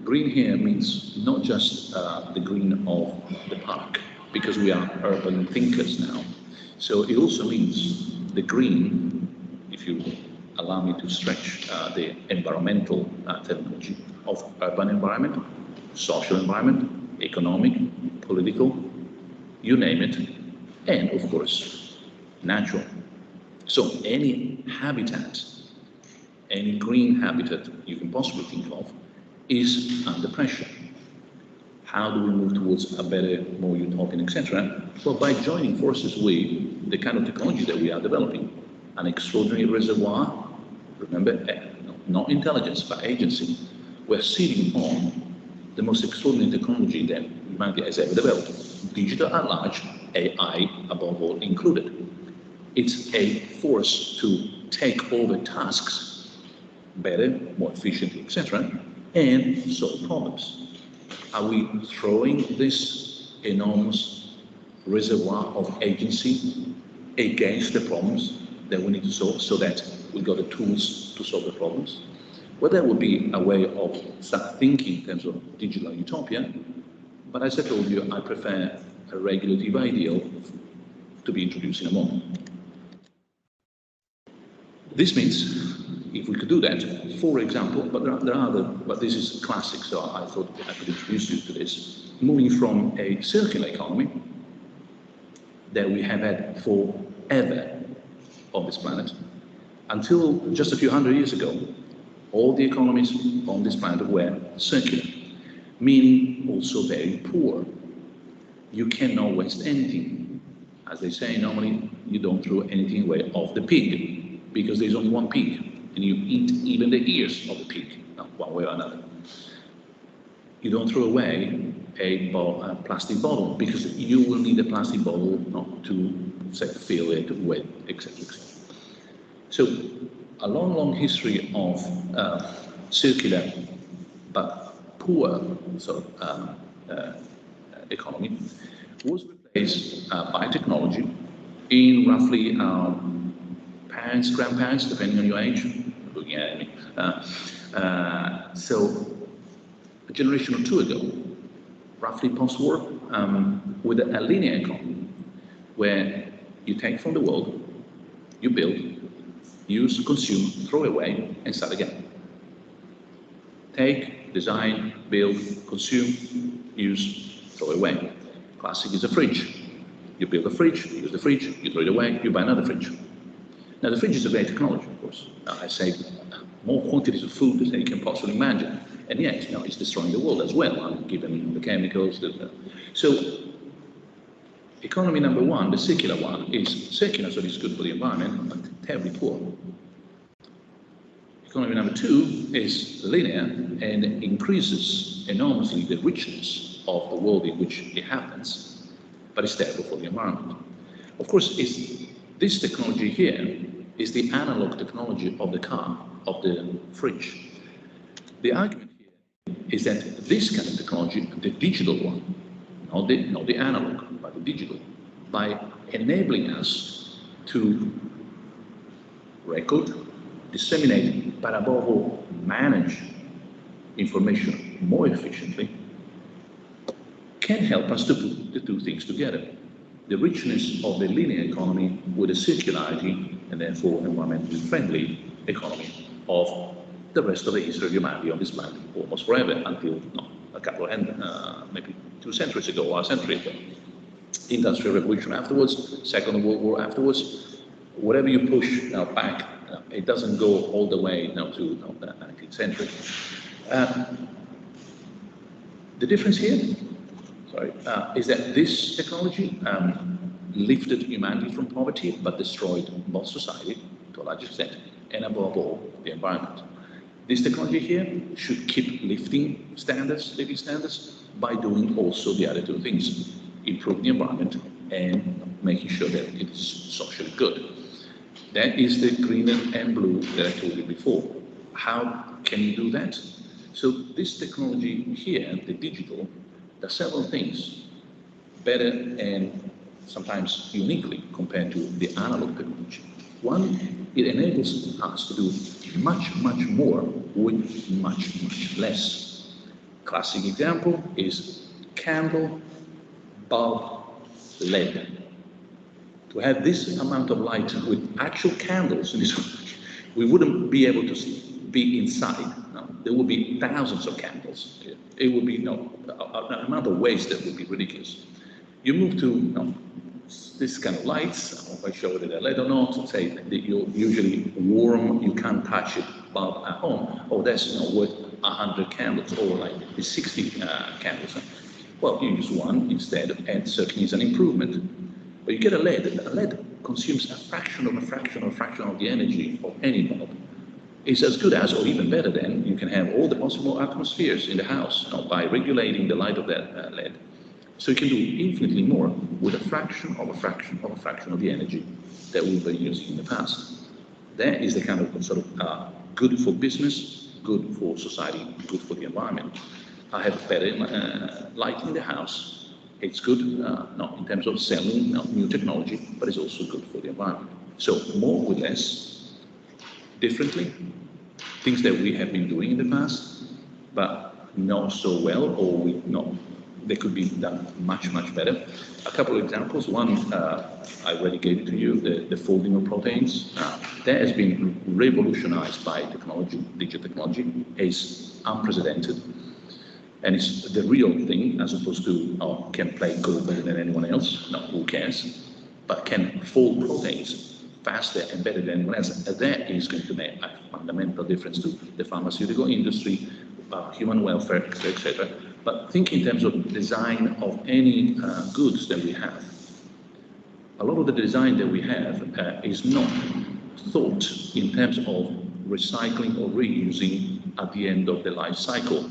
Green here means not just the green of the park, because we are urban thinkers now. So it also means the green, if you allow me to stretch the environmental terminology of urban environment, social environment, economic, political, you name it, and of course, natural. So any habitat, any green habitat you can possibly think of is under pressure. How do we move towards a better, more utopian, etc.? Well, by joining forces with the kind of technology that we are developing, an extraordinary reservoir, remember, not intelligence, but agency. We're sitting on the most extraordinary technology that humanity has ever developed, digital at large, AI above all included. It's a force to take over tasks better, more efficiently, etc., and solve problems. Are we throwing this enormous reservoir of agency against the problems that we need to solve so that we got the tools to solve the problems? Well, that would be a way of start thinking in terms of digital utopia. But as I told you, I prefer a regulative ideal to be introduced in a moment. This means, if we could do that, for example, but there are other, but this is classic, so I thought I could introduce you to this, moving from a circular economy that we have had forever on this planet, until just a few hundred years ago, all the economies on this planet were circular, meaning also very poor. You cannot waste anything. As they say normally, you don't throw anything away of the pig, because there's only one pig, and you eat even the ears of the pig, one way or another. You don't throw away a plastic bottle, because you will need a plastic bottle not to, say, fill it with, etc., etc. So, a long, long history of circular but poor sort of economy was replaced by technology in roughly parents, grandparents, depending on your age, looking at me. So a generation or two ago, roughly post-war, with a linear economy, where you take from the world, you build, use, consume, throw away, and start again. Take, design, build, consume, use, throw away. Classic is a fridge. You build a fridge, you use the fridge, you throw it away, you buy another fridge. Now, the fridge is a great technology, of course. I say more quantities of food than you can possibly imagine. And yet, it's destroying the world as well, given the chemicals. So, economy number one, the circular one, is circular, so it's good for the environment, but terribly poor. Economy number two is linear and increases enormously the richness of the world in which it happens, but it's terrible for the environment. Of course, this technology here is the analog technology of the car, of the fridge. The argument here is that this kind of technology, the digital one, not the analog, but the digital, by enabling us to record, disseminate, but above all, manage information more efficiently, can help us to put the two things together. The richness of the linear economy with the circularity and therefore environmentally friendly economy of the rest of the history of humanity on this planet, almost forever, until a couple of maybe 2 centuries ago or a century ago. Industrial revolution afterwards, Second World War afterwards, whatever you push back, it doesn't go all the way to the 19th century. The difference here, is that this technology lifted humanity from poverty, but destroyed both society to a large extent. and above all, the environment. This technology here should keep lifting standards, living standards, by doing also the other two things: improve the environment and making sure that it is socially good. That is the green and blue that I told you before. How can you do that? So this technology here, the digital, does several things better and sometimes uniquely compared to the analog technology. One, it enables us to do much, much more with much, much less. Classic example is candle, bulb, LED. To have this amount of light with actual candles, we wouldn't be able to be inside. No, there would be thousands of candles. It would be an amount of waste that would be ridiculous. You move to this kind of lights. I don't know if I showed it a LED or not. Say that you're usually warm, you can't touch it bulb at home. Oh, that's worth 100 candles, or like 60 candles. Well, you use one instead, and certainly is an improvement. But you get a LED. A LED consumes a fraction of the energy of any bulb. It's as good as, or even better than, you can have all the possible atmospheres in the house by regulating the light of that LED. So you can do infinitely more with a fraction of the energy that we were using in the past. That is the kind of sort of good for business, good for society, good for the environment. I have better light in the house. It's good not in terms of selling new technology, but it's also good for the environment. So more with less, differently, things that we have been doing in the past, but not so well, or they could be done much, much better. A couple of examples. One, I already gave it to you, the folding of proteins. That has been revolutionized by technology, digital technology. It's unprecedented. And it's the real thing, as opposed to, can play Go better than anyone else? No, who cares? But can fold proteins faster and better than anyone else. That is going to make a fundamental difference to the pharmaceutical industry, human welfare, etc. But think in terms of design of any goods that we have. A lot of the design that we have is not thought in terms of recycling or reusing at the end of the life cycle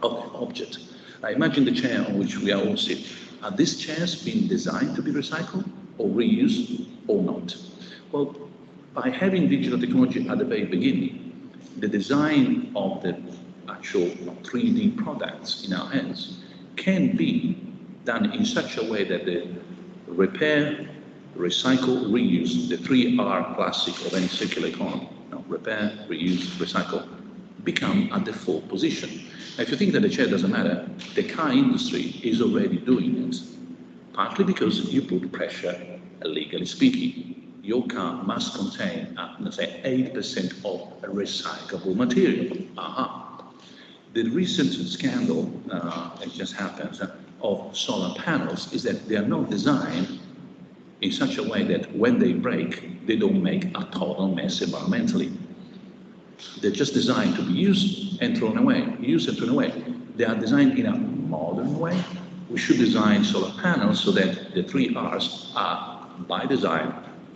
of the object. Now imagine the chair on which we are all sitting. Are these chairs being designed to be recycled or reused or not? Well, by having digital technology at the very beginning, the design of the actual 3D products in our hands can be done in such a way that the repair, recycle, reuse, the 3R classic of any circular economy, repair, reuse, recycle, become a default position. Now, if you think that the chair doesn't matter, the car industry is already doing it, partly because you put pressure, legally speaking. Your car must contain, let's say, 8% of recyclable material. The recent scandal, it just happens, of solar panels is that they are not designed in such a way that when they break, they don't make a total mess environmentally. They're just designed to be used and thrown away, used and thrown away. They are designed in a modern way. We should design solar panels so that the 3 R's are, by design,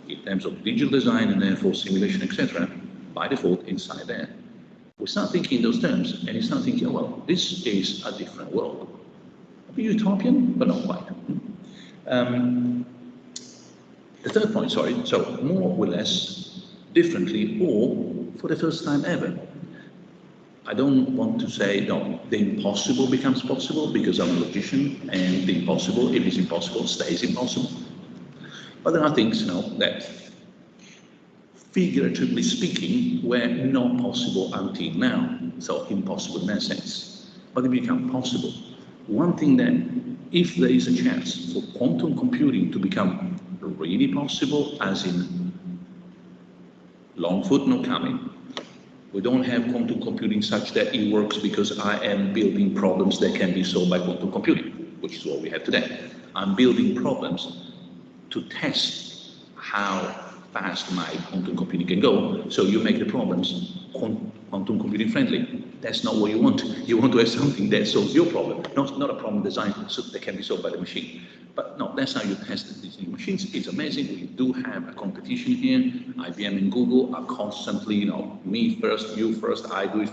in terms of digital design and therefore simulation, etc., by default inside there. We start thinking in those terms, and you start thinking, oh, well, this is a different world. A bit utopian, but not quite. The third point, so more or less, differently, or for the first time ever. I don't want to say, no, the impossible becomes possible because I'm a logician, and the impossible, if it's impossible, stays impossible. But there are things, that figuratively speaking, were not possible until now, so impossible in that sense, but they become possible. One thing that, if there is a chance for quantum computing to become really possible, as in long footnote coming, we don't have quantum computing such that it works because I am building problems that can be solved by quantum computing, which is what we have today. I'm building problems to test how fast my quantum computing can go, so you make the problems quantum computing friendly. That's not what you want. You want to have something that solves your problem, not a problem designed so that can be solved by the machine. But no, that's how you test these new machines. It's amazing. We do have a competition here. IBM and Google are constantly, you know, me first, you first, I do it.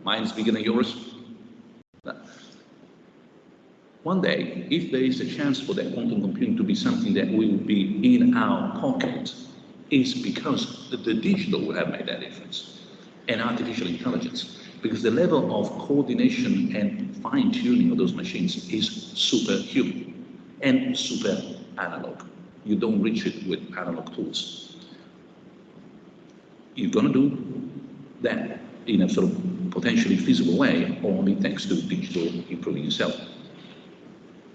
Mine's bigger than yours. One day, if there is a chance for that quantum computing to be something that will be in our pocket, is because the digital will have made that difference, and artificial intelligence, because the level of coordination and fine-tuning of those machines is superhuman and super analog. You don't reach it with analog tools. You're going to do that in a sort of potentially feasible way only thanks to digital improving itself.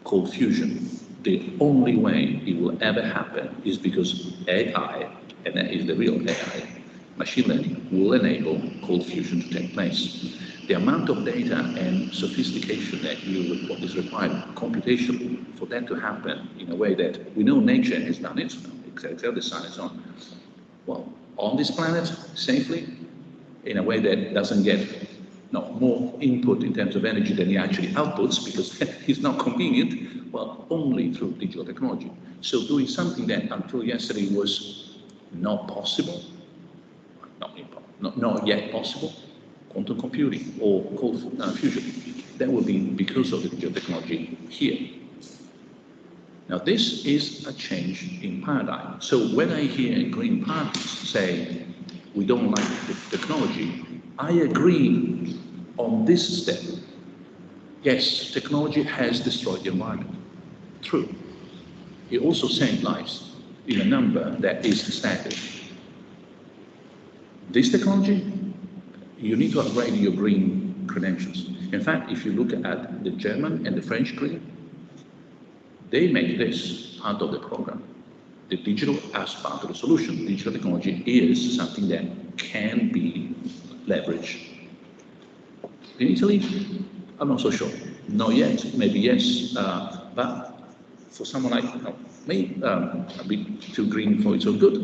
Cold fusion, the only way it will ever happen is because AI, and that is the real AI, machine learning, will enable cold fusion to take place. The amount of data and sophistication that is required, computation, for that to happen in a way that we know nature has done it, except the sun is on, well, on this planet, safely, in a way that doesn't get more input in terms of energy than he actually outputs because it's not convenient, well, only through digital technology. So doing something that until yesterday was not possible, not yet possible, quantum computing or cold fusion, that will be because of the digital technology here. Now this is a change in paradigm. So when I hear green parties say, we don't like the technology, I agree on this step. Yes, technology has destroyed the environment. True. It also saved lives in a number that is staggering. This technology, you need to upgrade your green credentials. In fact, if you look at the German and the French green, they make this part of the program. The digital as part of the solution. Digital technology is something that can be leveraged. In Italy, I'm not so sure. Not yet, maybe yes, but for someone like me, a bit too green for it's so good.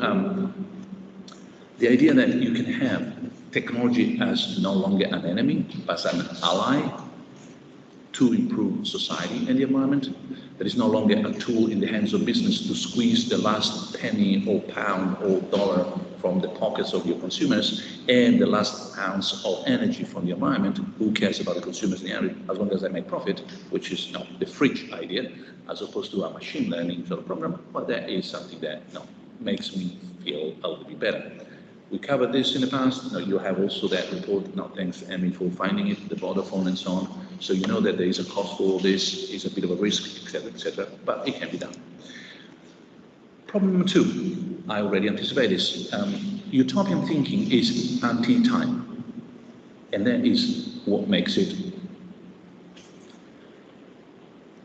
The idea that you can have technology as no longer an enemy, but an ally to improve society and the environment, that is no longer a tool in the hands of business to squeeze the last penny or pound or dollar from the pockets of your consumers and the last ounce of energy from the environment. Who cares about the consumers in the end, as long as they make profit, which is the fridge idea, as opposed to a machine learning sort of program. But that is something that makes me feel a little bit better. We covered this in the past. You have also that report, thanks Emmy for finding it, the Vodafone and so on. So you know that there is a cost for all this, is a bit of a risk, etc., but it can be done. Problem number two, I already anticipate this. Utopian thinking is anti-time, and that is what makes it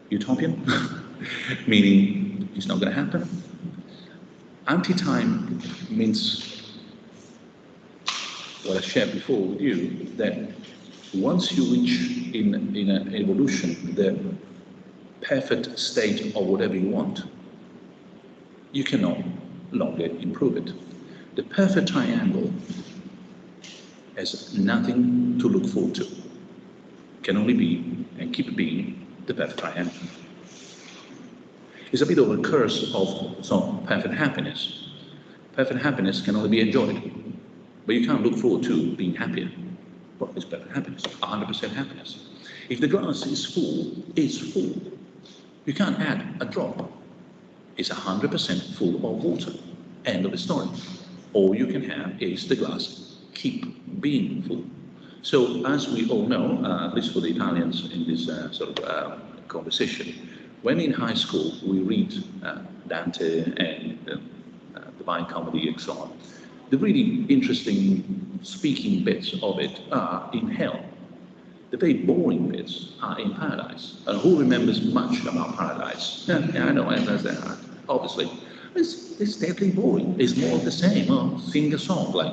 utopian, meaning it's not going to happen. Anti-time means what I shared before with you, that once you reach in an evolution the perfect state of whatever you want, you cannot longer improve it. The perfect triangle has nothing to look forward to. It can only be and keep being the perfect triangle. It's a bit of a curse of some perfect happiness. Perfect happiness can only be enjoyed, but you can't look forward to being happier. What is perfect happiness? 100% happiness. If the glass is full, it's full. You can't add a drop. It's 100% full of water. End of the story. All you can have is the glass keep being full. So as we all know, at least for the Italians in this conversation, when in high school we read Dante and Divine Comedy and so on, the really interesting speaking bits of it are in hell. The very boring bits are in paradise. And who remembers much about paradise? Yeah, I know, obviously. It's deadly boring. It's more of the same. Sing a song like,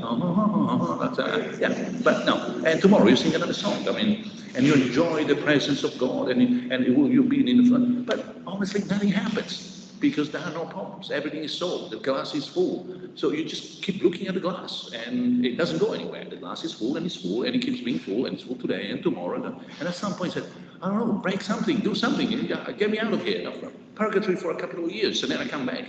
yeah, but no. And tomorrow you sing another song. And you enjoy the presence of God, and you'll be in the front. But obviously nothing happens because there are no problems. Everything is solved. The glass is full. So you just keep looking at the glass, and it doesn't go anywhere. The glass is full, and it's full, and it keeps being full, and it's full today and tomorrow. And at some point, you said, I don't know, break something, do something, get me out of here. Purgatory for a couple of years, and then I come back.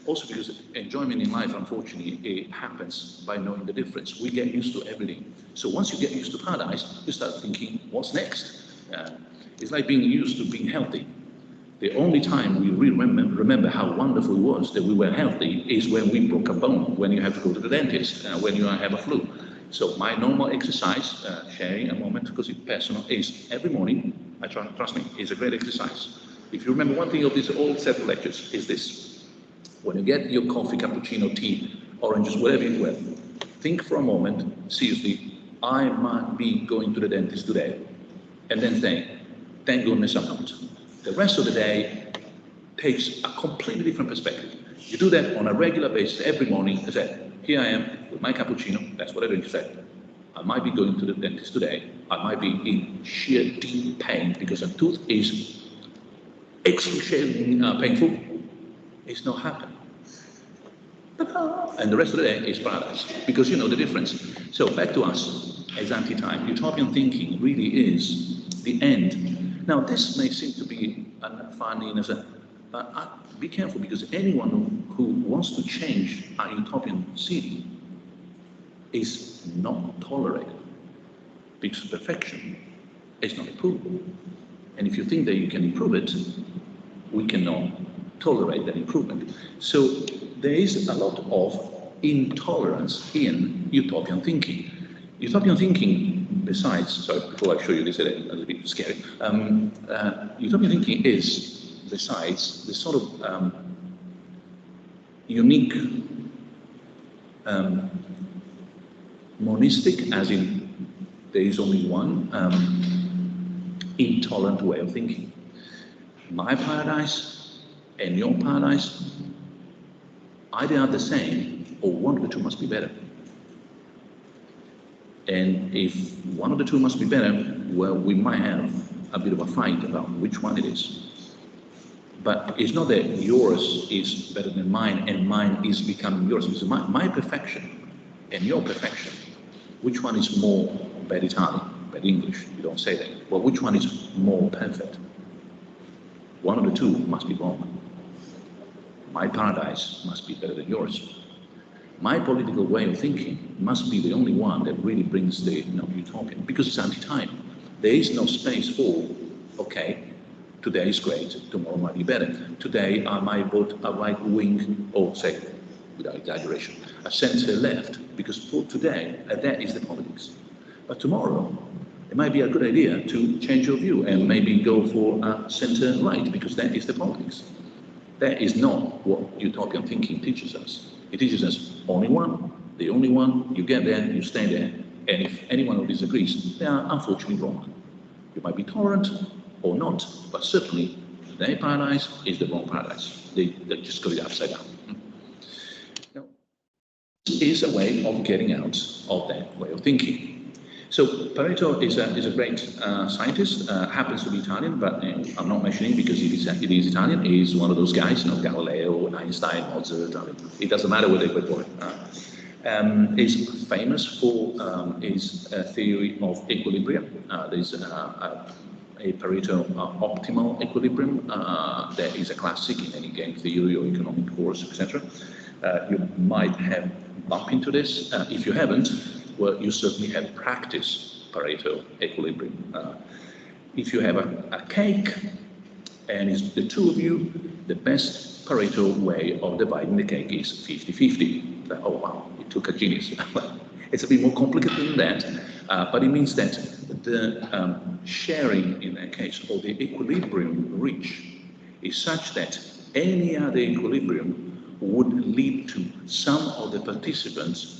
Also because enjoyment in life, unfortunately, it happens by knowing the difference. We get used to everything. So once you get used to paradise, you start thinking, what's next? It's like being used to being healthy. The only time we really remember how wonderful it was that we were healthy is when we broke a bone, when you have to go to the dentist, when you have a flu. So my normal exercise, sharing a moment because it's personal, is every morning, trust me, it's a great exercise. If you remember one thing of this old set of lectures, is this. When you get your coffee, cappuccino, tea, oranges, whatever you have, think for a moment, seriously, I might be going to the dentist today, and then think, thank goodness I'm not. The rest of the day takes a completely different perspective. You do that on a regular basis every morning. I say, here I am with my cappuccino, that's what I drink today. I might be going to the dentist today. I might be in sheer deep pain because a tooth is excruciatingly painful. It's not happening. And the rest of the day is paradise, because you know the difference. So back to us, as anti-time. Utopian thinking really is the end. Now this may seem to be funny, but be careful, because anyone who wants to change a utopian city is not tolerated, because perfection is not improvable. And if you think that you can improve it, we cannot tolerate that improvement. So there is a lot of intolerance in utopian thinking. Utopian thinking, besides, sorry, before I show you this, a little bit scary. Utopian thinking is, besides, the sort of unique, monistic, as in there is only one, intolerant way of thinking. My paradise and your paradise either are the same, or one of the two must be better. And if one of the two must be better, well, we might have a bit of a fight about which one it is. But it's not that yours is better than mine and mine is becoming yours. It's my perfection and your perfection. Which one is more bad Italian, bad English? You don't say that. Well, which one is more perfect? One of the two must be wrong. My paradise must be better than yours. My political way of thinking must be the only one that really brings the utopian, because it's anti-time. There is no space for, okay, today is great, tomorrow might be better. Today I might vote a right wing, or say, without exaggeration, a centre left, because for today, that is the politics. But tomorrow, it might be a good idea to change your view and maybe go for a centre right, because that is the politics. That is not what utopian thinking teaches us. It teaches us only one, the only one, you get there, you stay there, and if anyone who disagrees, they are unfortunately wrong. You might be tolerant or not, but certainly their paradise is the wrong paradise. They just got it upside down. Now, this is a way of getting out of that way of thinking. So Pareto is a great scientist, happens to be Italian, but I'm not mentioning because it is Italian. He's one of those guys, Galileo, Einstein, Mozart. It doesn't matter where they were born. He's famous for his theory of equilibrium. There's a Pareto optimal equilibrium that is a classic in any game theory or economic course, etc. You might have bumped into this. If you haven't, well, you certainly have practiced Pareto equilibrium. If you have a cake and it's the two of you, the best Pareto way of dividing the cake is 50-50. Oh wow, it took a genius. It's a bit more complicated than that, but it means that the sharing in that case, or the equilibrium reached, is such that any other equilibrium would lead to some of the participants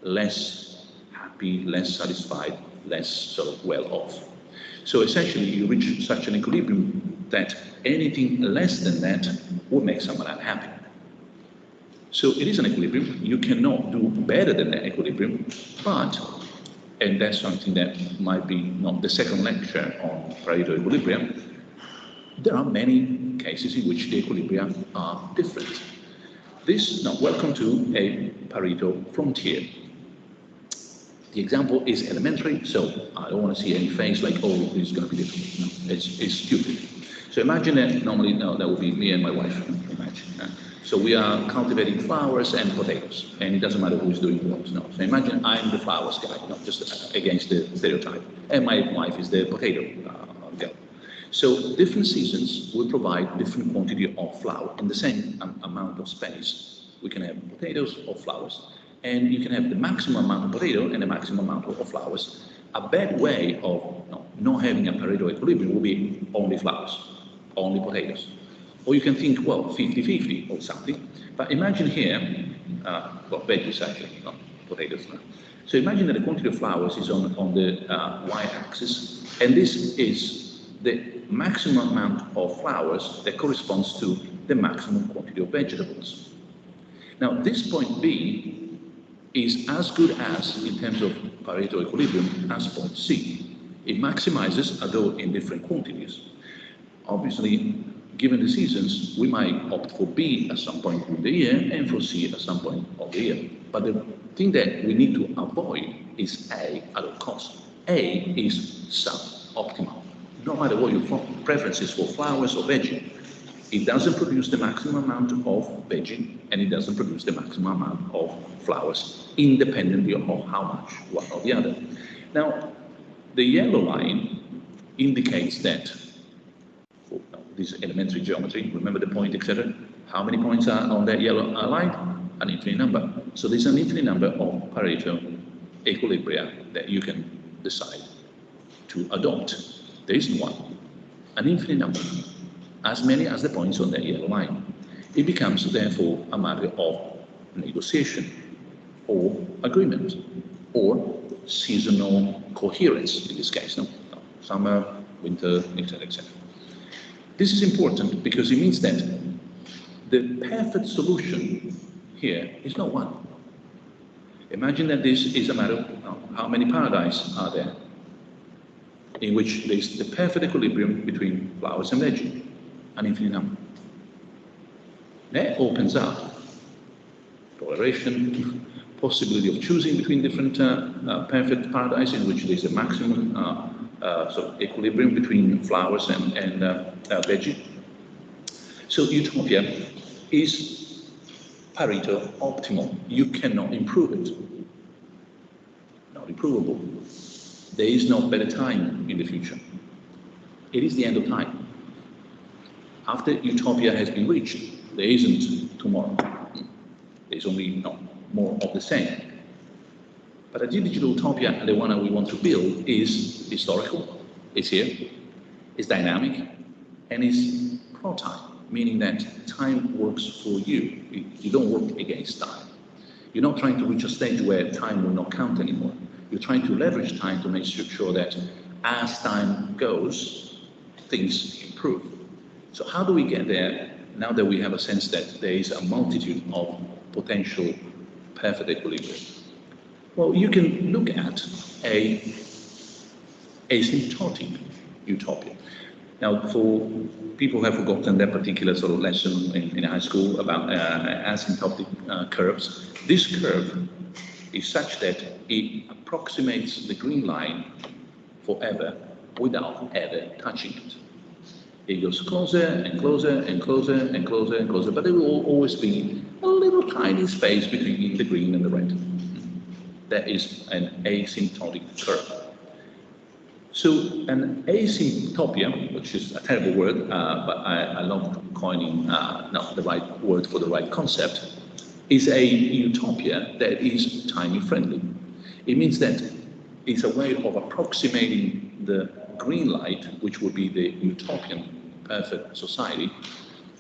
less happy, less satisfied, less sort of well off. So essentially you reach such an equilibrium that anything less than that would make someone unhappy. So it is an equilibrium. You cannot do better than that equilibrium, but, and that's something that might be not the second lecture on Pareto equilibrium, there are many cases in which the equilibria are different. Welcome to a Pareto frontier. The example is elementary, so I don't want to see any face like, oh, this is going to be different. No, it's stupid. So imagine that normally, no, that would be me and my wife. Imagine. So we are cultivating flowers and potatoes, and it doesn't matter who's doing what. No. So imagine I'm the flowers guy, just against the stereotype, and my wife is the potato girl. So different seasons will provide different quantity of flour in the same amount of space. We can have potatoes or flowers, and you can have the maximum amount of potato and the maximum amount of flowers. A bad way of not having a Pareto equilibrium will be only flowers, only potatoes. Or you can think, well, 50-50 or something. But imagine here, well, veggies actually, not potatoes. No. So imagine that the quantity of flowers is on the y-axis, and this is the maximum amount of flowers that corresponds to the maximum quantity of vegetables. Now, this point B is as good as, in terms of Pareto equilibrium, as point C. It maximizes, although in different quantities. Obviously, given the seasons, we might opt for B at some point in the year and for C at some point of the year. But the thing that we need to avoid is A at all costs. A is suboptimal. No matter what your preference is for flowers or veggie, it doesn't produce the maximum amount of veggie and it doesn't produce the maximum amount of flowers, independently of how much one or the other. Now, the yellow line indicates that for this elementary geometry, remember the point, etc. How many points are on that yellow line? An infinite number. So there's an infinite number of Pareto equilibria that you can decide to adopt. There isn't one. An infinite number. As many as the points on that yellow line. It becomes, therefore, a matter of negotiation, or agreement, or seasonal coherence, in this case, no? Summer, winter, etc., etc. This is important because it means that the perfect solution here is not one. Imagine that this is a matter of how many paradises are there, in which there is the perfect equilibrium between flowers and veggie. An infinite number. That opens up toleration, possibility of choosing between different perfect paradises in which there is a maximum sort of equilibrium between flowers and veggie. So Utopia is Pareto optimal. You cannot improve it. Not improvable. There is no better time in the future. It is the end of time. After Utopia has been reached, there isn't tomorrow. There's only more of the same. But a digital utopia, the one that we want to build, is historical, is here, is dynamic, and is pro-time, meaning that time works for you. You don't work against time. You're not trying to reach a stage where time will not count anymore. You're trying to leverage time to make sure that as time goes, things improve. So how do we get there now that we have a sense that there is a multitude of potential perfect equilibrium? Well, you can look at a asymptotic utopia. Now, for people who have forgotten that particular sort of lesson in high school about asymptotic curves, this curve is such that it approximates the green line forever without ever touching it. It goes closer and closer and closer and closer and closer, but there will always be a little tiny space between the green and the red. That is an asymptotic curve. So an asymptopia, which is a terrible word, but I love coining the right word for the right concept, is a utopia that is time friendly. It means that it's a way of approximating the green light, which would be the utopian perfect society,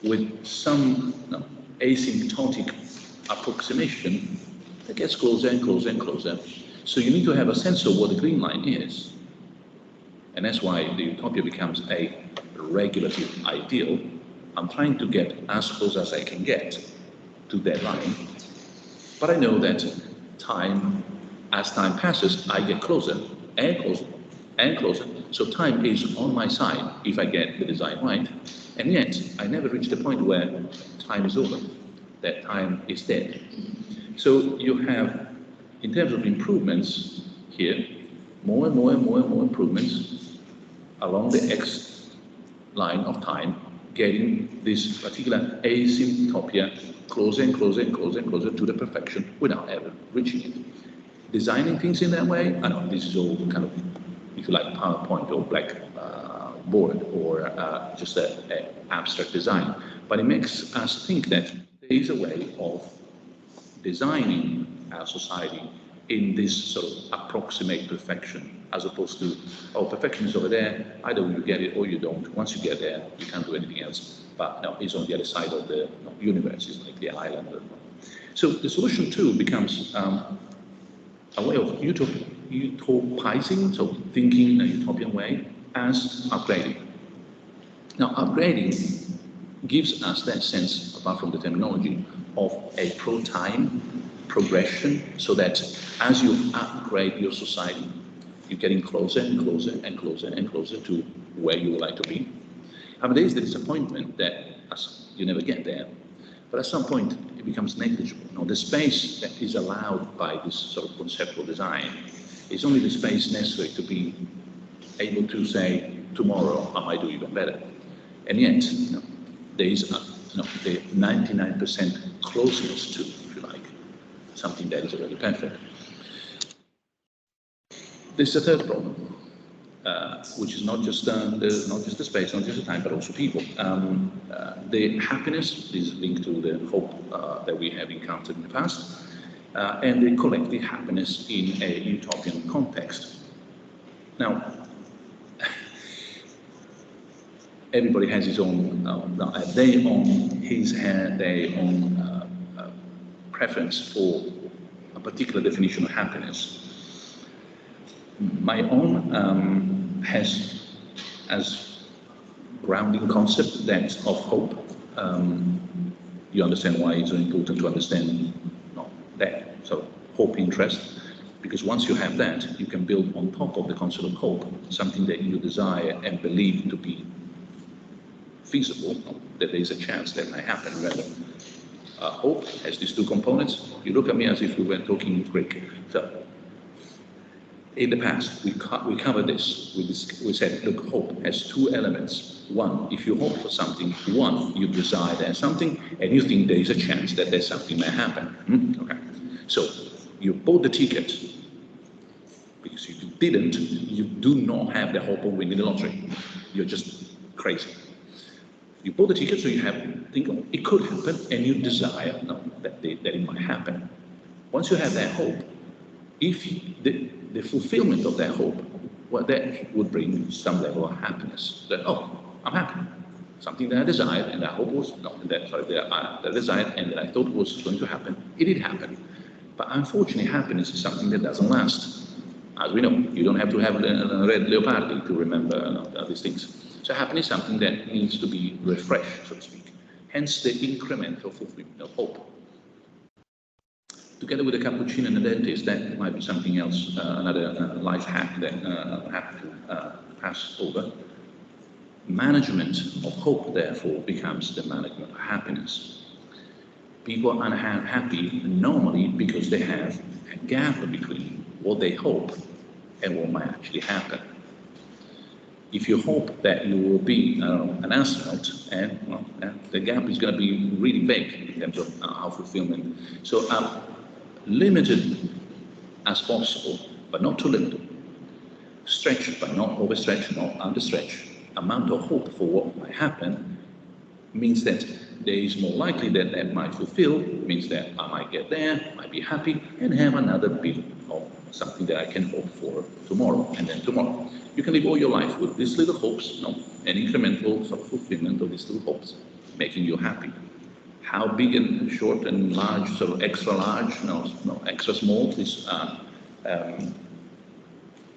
with some asymptotic approximation that gets closer and closer and closer. So you need to have a sense of what the green line is. And that's why the utopia becomes a regulative ideal. I'm trying to get as close as I can get to that line. But I know that as time passes, I get closer and closer and closer. So time is on my side if I get the design right. And yet, I never reach the point where time is over, that time is dead. So you have, in terms of improvements, here, more and more and more and more improvements along the X line of time, getting this particular asymptopia closer and closer and closer and closer to the perfection without ever reaching it. Designing things in that way, I know this is all kind of, if you like, PowerPoint or black board or just an abstract design, but it makes us think that there is a way of designing our society in this sort of approximate perfection, as opposed to, oh, perfection is over there, either you get it or you don't. Once you get there, you can't do anything else. But no, it's on the other side of the universe, it's like the island. So the solution too becomes a way of utopizing, so thinking in a utopian way, as upgrading. Now, upgrading gives us that sense, apart from the terminology, of a pro-time progression, so that as you upgrade your society, you're getting closer and closer and closer and closer to where you would like to be. I mean, there is the disappointment that you never get there, but at some point it becomes negligible. You know, the space that is allowed by this sort of conceptual design is only the space necessary to be able to say, tomorrow I might do even better. And yet, you know, there is the 99% closeness to, if you like, something that is already perfect. There's a third problem, which is not just the space, not just the time, but also people. The happiness is linked to the hope that we have encountered in the past, and the collective happiness in a utopian context. Now, everybody has his own, their own preference for a particular definition of happiness. My own has as grounding concept that of hope. You understand why it's so important to understand that sort of hope interest, because once you have that, you can build on top of the concept of hope something that you desire and believe to be feasible, that there is a chance that might happen. Remember, hope has these two components. You look at me as if we were talking Greek. So, in the past, we covered this. We said, look, hope has two elements. One, if you hope for something, one, you desire there's something, and you think there is a chance that there's something may happen. Okay. So, you bought the ticket, because if you didn't, you do not have the hope of winning the lottery. You're just crazy. You bought the ticket, so you think, oh, it could happen, and you desire that it might happen. Once you have that hope, if the fulfillment of that hope, well, that would bring some level of happiness. That, oh, I'm happy. Something that I desired, and I hope was, that I desired, and that I thought was going to happen, it did happen. But unfortunately, happiness is something that doesn't last. As we know, you don't have to have a red leopardi to remember these things. So happiness is something that needs to be refreshed, so to speak. Hence the incremental fulfillment of hope. Together with a cappuccino and a dentist, that might be something else, another life hack that I have to pass over. Management of hope, therefore, becomes the management of happiness. People are unhappy normally because they have a gap between what they hope and what might actually happen. If you hope that you will be an astronaut, and well, the gap is going to be really big in terms of how fulfillment. So limited as possible, but not too limited. Stretched, but not overstretched, not understretched. Amount of hope for what might happen means that there is more likely that that might fulfill, means that I might get there, might be happy, and have another bit of something that I can hope for tomorrow, and then tomorrow. You can live all your life with these little hopes, an incremental sort of fulfillment of these little hopes, making you happy. How big and short and large, sort of extra large, extra small, these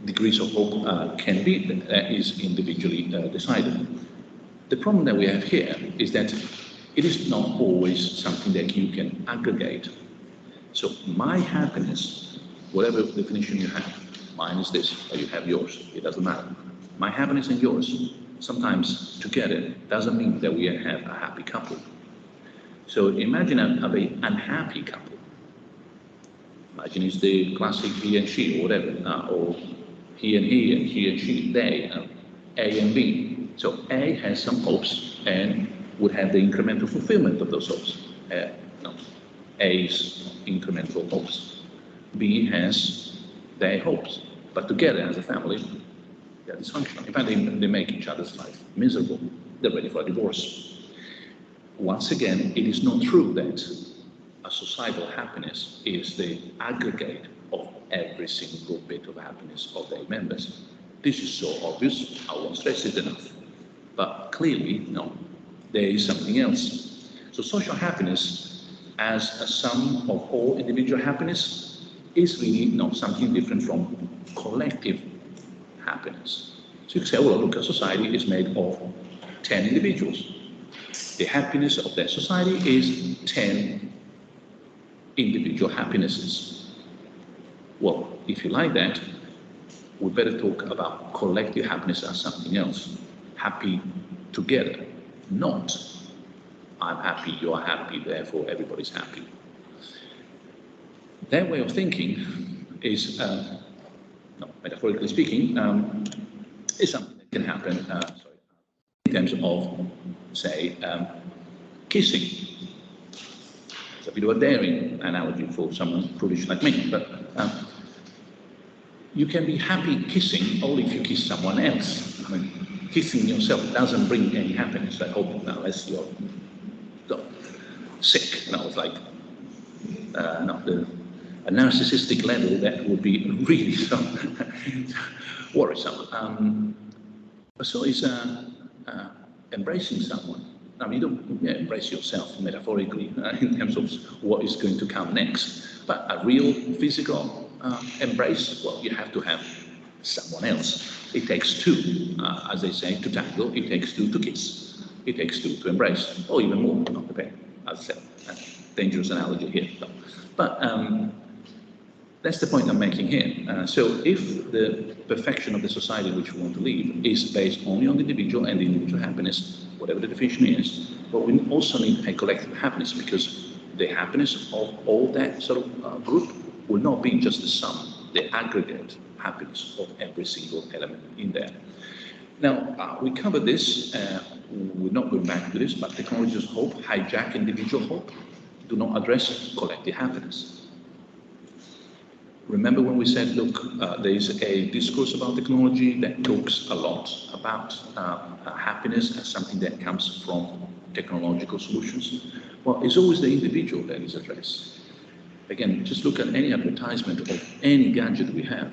degrees of hope can be, that is individually decided. The problem that we have here is that it is not always something that you can aggregate. So my happiness, whatever definition you have, mine is this, or you have yours, it doesn't matter. My happiness and yours, sometimes together, doesn't mean that we have a happy couple. So imagine a very unhappy couple. Imagine it's the classic he and she, or whatever, or he and she, they, A and B. So A has some hopes and would have the incremental fulfillment of those hopes. No, A's incremental hopes. B has their hopes, but together as a family, they're dysfunctional. In fact, they make each other's life miserable. They're ready for a divorce. Once again, it is not true that a societal happiness is the aggregate of every single bit of happiness of their members. This is so obvious, I won't stress it enough. But clearly, no, there is something else. So social happiness as a sum of all individual happiness is really not something different from collective happiness. So you can say, well, look, a society is made of 10 individuals. The happiness of that society is 10 individual happinesses. Well, if you like that, we better talk about collective happiness as something else. Happy together, not I'm happy, you're happy, therefore everybody's happy. That way of thinking is, metaphorically speaking, is something that can happen in terms of, say, kissing. It's a bit of a daring analogy for someone foolish like me, but you can be happy kissing only if you kiss someone else. I mean, kissing yourself doesn't bring any happiness, I hope, unless you're sick. It's like a narcissistic level that would be really so worrisome. So is embracing someone. I mean, you don't embrace yourself metaphorically in terms of what is going to come next, but a real physical embrace, well, you have to have someone else. It takes two, as they say, to tango. It takes two to kiss. It takes two to embrace, or even more, not depending. As I said, dangerous analogy here. But that's the point I'm making here. So if the perfection of the society which we want to live is based only on the individual and the individual happiness, whatever the definition is, but we also need a collective happiness, because the happiness of all that sort of group will not be just the sum, the aggregate happiness of every single element in there. Now, we covered this, we're not going back to this, but technologies of hope hijack individual hope, do not address collective happiness. Remember when we said, look, there is a discourse about technology that talks a lot about happiness as something that comes from technological solutions? Well, it's always the individual that is addressed. Again, just look at any advertisement of any gadget we have.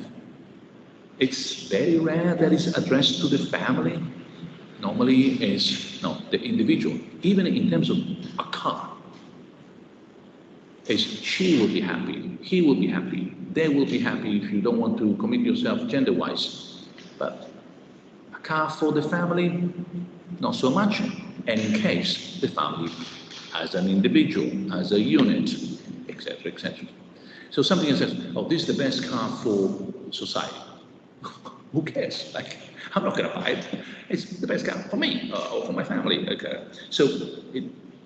It's very rare that it's addressed to the family. Normally it's the individual. Even in terms of a car, it's she will be happy, he will be happy, they will be happy if you don't want to commit yourself gender-wise. But a car for the family, not so much. And in case the family as an individual, as a unit, etc., etc. So something that says, oh, this is the best car for society. Who cares? Like, I'm not going to buy it. It's the best car for me or for my family. Okay. So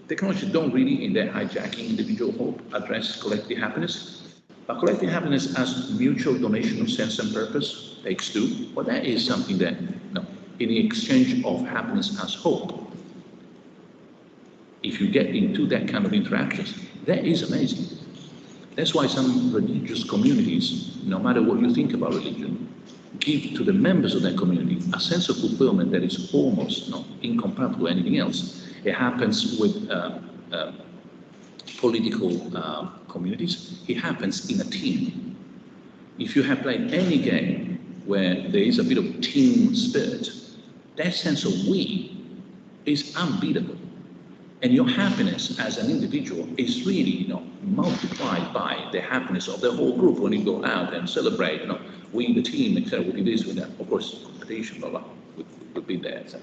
technology don't really, in their hijacking individual hope, address collective happiness. But collective happiness as mutual donation of sense and purpose takes two. Well, that is something that, in the exchange of happiness as hope, if you get into that kind of interactions, that is amazing. That's why some religious communities, no matter what you think about religion, give to the members of that community a sense of fulfillment that is almost incomparable to anything else. It happens with political communities. It happens in a team. If you have played any game where there is a bit of team spirit, that sense of we is unbeatable. And your happiness as an individual is really, multiplied by the happiness of the whole group when you go out and celebrate, we, the team, etc., we do this, we that. Of course, competition, blah, blah, would be there. So.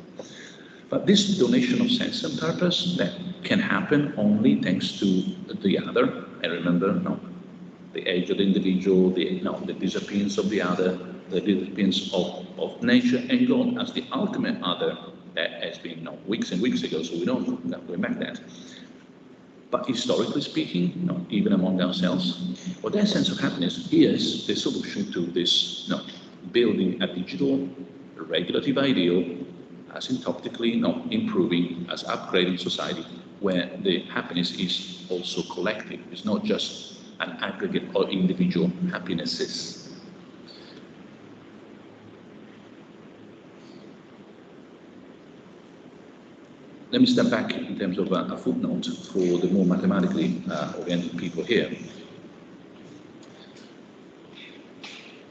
But this donation of sense and purpose that can happen only thanks to the other. And remember, the age of the individual, the disappearance of the other, the disappearance of nature and God as the ultimate other. That has been weeks and weeks ago, so we don't go back that. But historically speaking, even among ourselves, well, their sense of happiness is the solution to this, building a digital regulative ideal, asymptotically improving, as upgrading society, where the happiness is also collective. It's not just an aggregate or individual happinesses. Let me step back in terms of a footnote for the more mathematically oriented people here.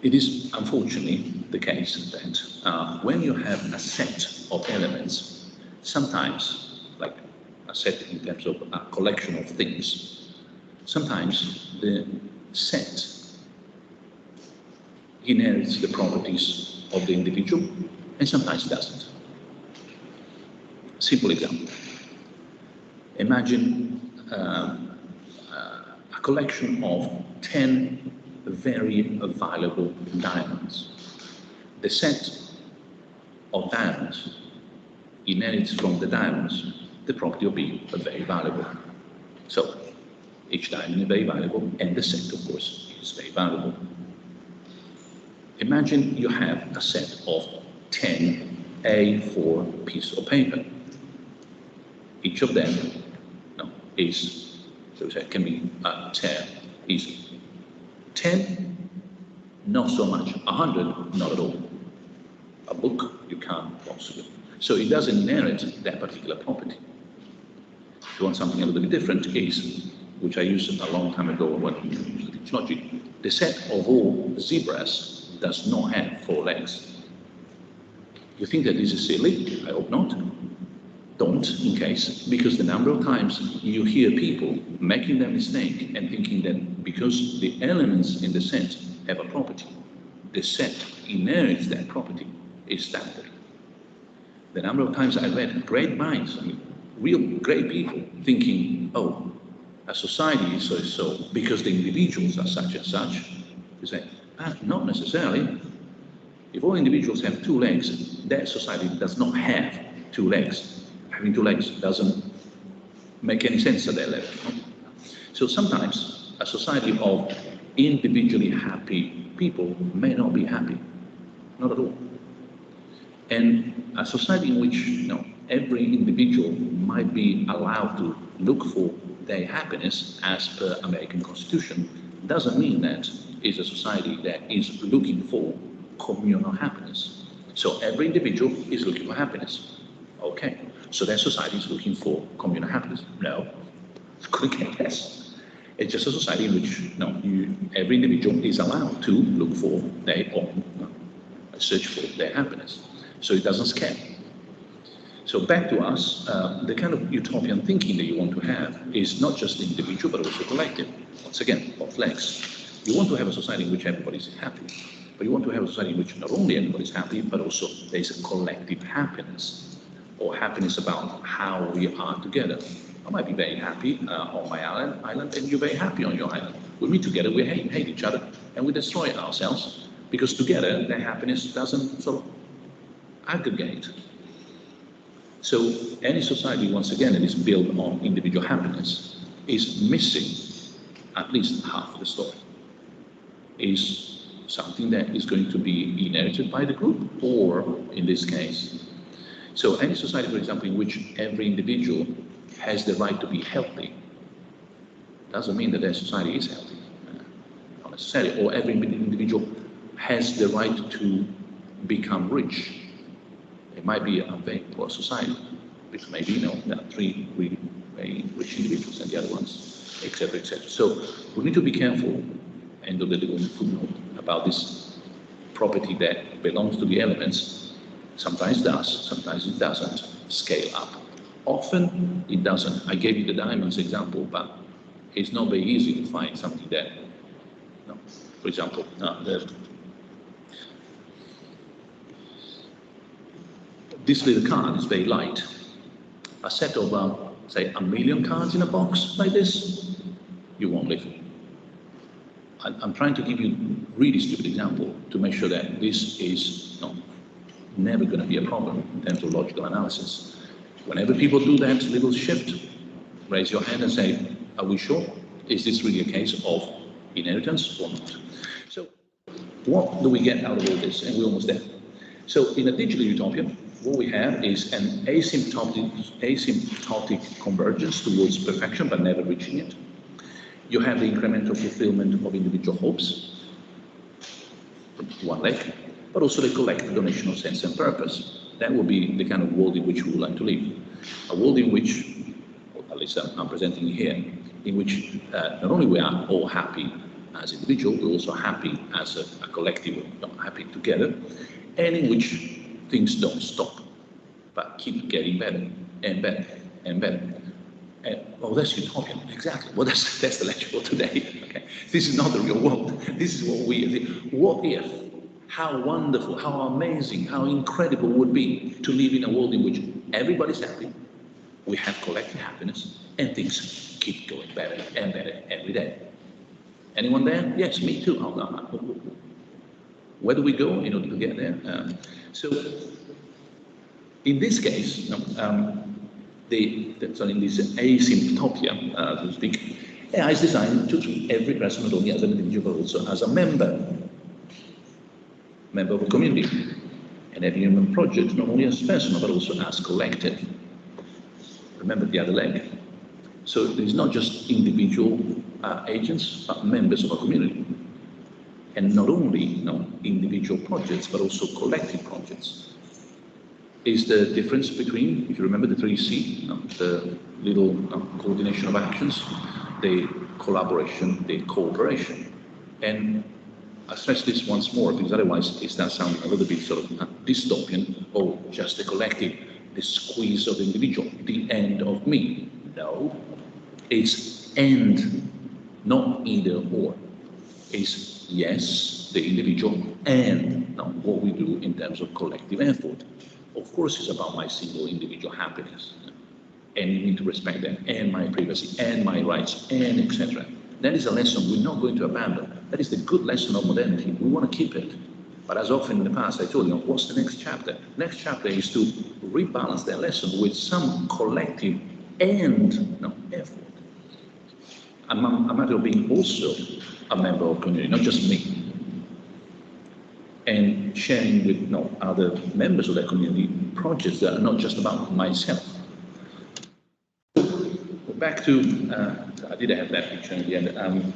It is unfortunately the case that when you have a set of elements, sometimes, like a set in terms of a collection of things, sometimes the set inherits the properties of the individual and sometimes it doesn't. Simple example. Imagine a collection of 10 very valuable diamonds. The set of diamonds inherits from the diamonds the property of being very valuable. So each diamond is very valuable and the set, of course, is very valuable. Imagine you have a set of 10 A4 pieces of paper. Each of them is, so to say, can be 10 easily. 10, not so much. 100, not at all. A book, you can't possibly. So it doesn't inherit that particular property. If you want something a little bit different, is, which I used a long time ago when I used logic, the set of all zebras does not have 4 legs. You think that this is silly? I hope not. Don't, in case, because the number of times you hear people making that mistake and thinking that because the elements in the set have a property, the set inherits that property is standard. The number of times I read great minds, real great people, thinking, oh, a society is so because the individuals are such and such. You say, not necessarily. If all individuals have 2 legs, that society does not have 2 legs. Having 2 legs doesn't make any sense at that level. So sometimes a society of individually happy people may not be happy, not at all. And a society in which every individual might be allowed to look for their happiness as per American Constitution doesn't mean that it's a society that is looking for communal happiness. So every individual is looking for happiness. Okay. So that society is looking for communal happiness. No, couldn't care less. It's just a society in which every individual is allowed to look for their own, search for their happiness. So it doesn't scare. So back to us, the kind of utopian thinking that you want to have is not just individual, but also collective. Once again, both legs. You want to have a society in which everybody is happy, but you want to have a society in which not only everybody is happy, but also there is a collective happiness. Or happiness about how we are together. I might be very happy on my island, and you're very happy on your island. We meet together, we hate each other, and we destroy ourselves, because together, that happiness doesn't sort of aggregate. So any society, once again, that is built on individual happiness is missing at least half the story. Is something that is going to be inherited by the group, or in this case, so any society, for example, in which every individual has the right to be healthy, doesn't mean that society is healthy, not necessarily. Or every individual has the right to become rich. It might be a very poor society, because maybe there are 3 really very rich individuals and the other ones, etc., etc. So we need to be careful, end of the little footnote, about this property that belongs to the elements. Sometimes it does, sometimes it doesn't scale up. Often it doesn't. I gave you the diamonds example, but it's not very easy to find something that, for example, this little card is very light. A set of, say, 1 million cards in a box like this, you won't live. I'm trying to give you a really stupid example to make sure that this is never going to be a problem in terms of logical analysis. Whenever people do that little shift, raise your hand and say, Are we sure? Is this really a case of inheritance or not? So what do we get out of all this? And we're almost there. So in a digital utopia, what we have is an asymptotic convergence towards perfection, but never reaching it. You have the incremental fulfillment of individual hopes, one leg, but also the collective donation of sense and purpose. That will be the kind of world in which we would like to live. A world in which, or at least I'm presenting here, in which not only we are all happy as individuals, we're also happy as a collective, happy together, and in which things don't stop, but keep getting better and better and better. Oh, that's utopian, exactly. Well, that's the lecture for today. Okay, this is not the real world. This is what what if? How wonderful, how amazing, how incredible it would be to live in a world in which everybody's happy, we have collective happiness, and things keep going better and better every day. Anyone there? Yes, me too. Where do we go in order to get there? So, in this case, so in this asymptopia, so to speak, AI is designed to treat every person not only as an individual but also as a member of a community, and every human project not only as personal but also as collective. Remember the other leg. So it's not just individual agents, but members of a community. And not only individual projects, but also collective projects. Is the difference between, if you remember the 3C, the little coordination of actions, the collaboration, the cooperation. And I stress this once more, because otherwise it starts sounding a little bit sort of dystopian, or just the collective, the squeeze of the individual, the end of me. No, it's and, not either or. It's yes, the individual, and what we do in terms of collective effort. Of course, it's about my single individual happiness, and you need to respect that, and my privacy, and my rights, and etc. That is a lesson we're not going to abandon. That is the good lesson of modernity. We want to keep it. But as often in the past, I told you, what's the next chapter? Next chapter is to rebalance that lesson with some collective and effort. A matter of being also a member of the community, not just me. And sharing with other members of that community projects that are not just about myself. Back to, I did have that picture in the end,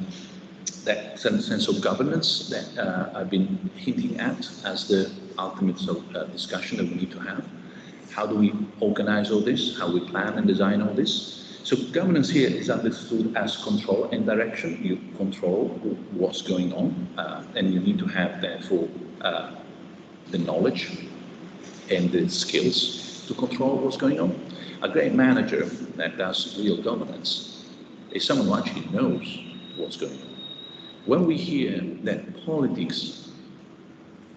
that sense of governance that I've been hinting at as the ultimate discussion that we need to have. How do we organize all this? How we plan and design all this? So governance here is understood as control and direction. You control what's going on, and you need to have, therefore, the knowledge and the skills to control what's going on. A great manager that does real governance is someone who actually knows what's going on. When we hear that politics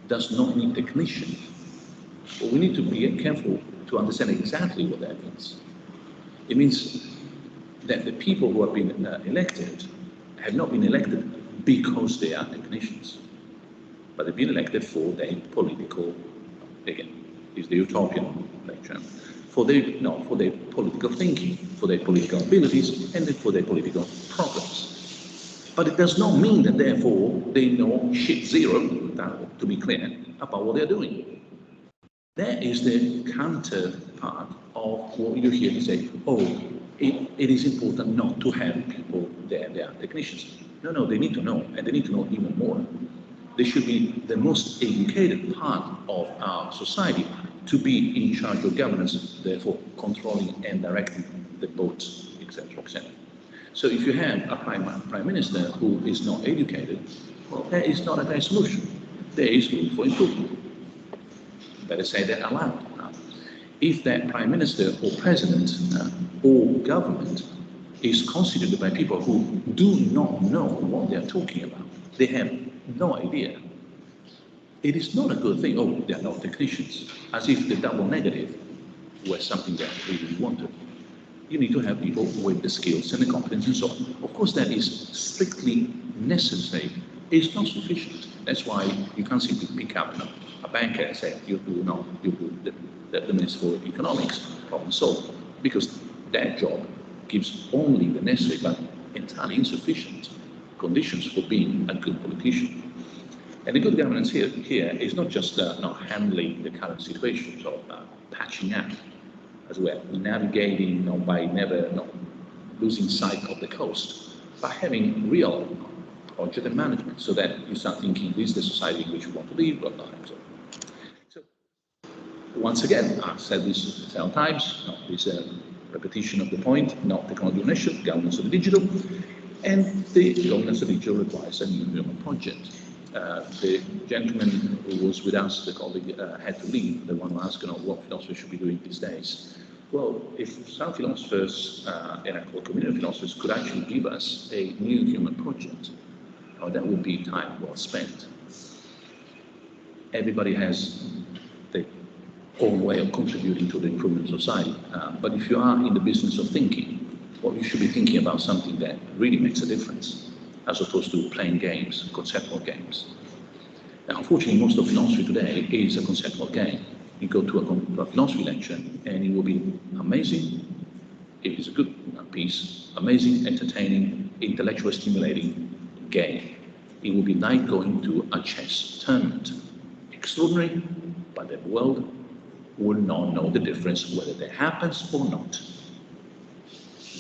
does not need technicians, well, we need to be careful to understand exactly what that means. It means that the people who have been elected have not been elected because they are technicians, but they've been elected for their political, again, is the utopian lecture, for their political thinking, for their political abilities, and for their political progress. But it does not mean that, therefore, they know shit zero, to be clear, about what they're doing. That is the counterpart of what you hear to say, it is important not to have people there, they are technicians. No, they need to know, and they need to know even more. They should be the most educated part of our society to be in charge of governance, therefore controlling and directing the votes, etc., etc. So if you have a prime minister who is not educated, well, that is not a great solution. There is room for improvement. Better say that aloud. If that prime minister or president or government is constituted by people who do not know what they are talking about, they have no idea, it is not a good thing. Oh, they are not technicians, as if the double negative was something that we really wanted. You need to have people with the skills and the competence and so on. Of course, that is strictly necessary. It's not sufficient. That's why you can't simply pick up a banker and say, you do the Minister for Economics, problem solved, because that job gives only the necessary, but entirely insufficient conditions for being a good politician. And the good governance here is not just not handling the current situation, so patching up as well, navigating by never losing sight of the coast, but having real project and management so that you start thinking, this is the society in which you want to live, blah, blah, blah. So once again, I've said this several times, this repetition of the point, not technology ownership, governance of the digital, and the governance of the digital requires a new human project. The gentleman who was with us, the colleague, had to leave, the one who asked what philosophy should be doing these days. Well, if some philosophers and a community of philosophers could actually give us a new human project, that would be time well spent. Everybody has their own way of contributing to the improvement of society, but if you are in the business of thinking, well, you should be thinking about something that really makes a difference, as opposed to playing games, conceptual games. Now, unfortunately, most of philosophy today is a conceptual game. You go to a philosophy lecture, and it will be amazing. It is a good piece, amazing, entertaining, intellectually stimulating game. It will be like going to a chess tournament. Extraordinary, but the world will not know the difference whether that happens or not.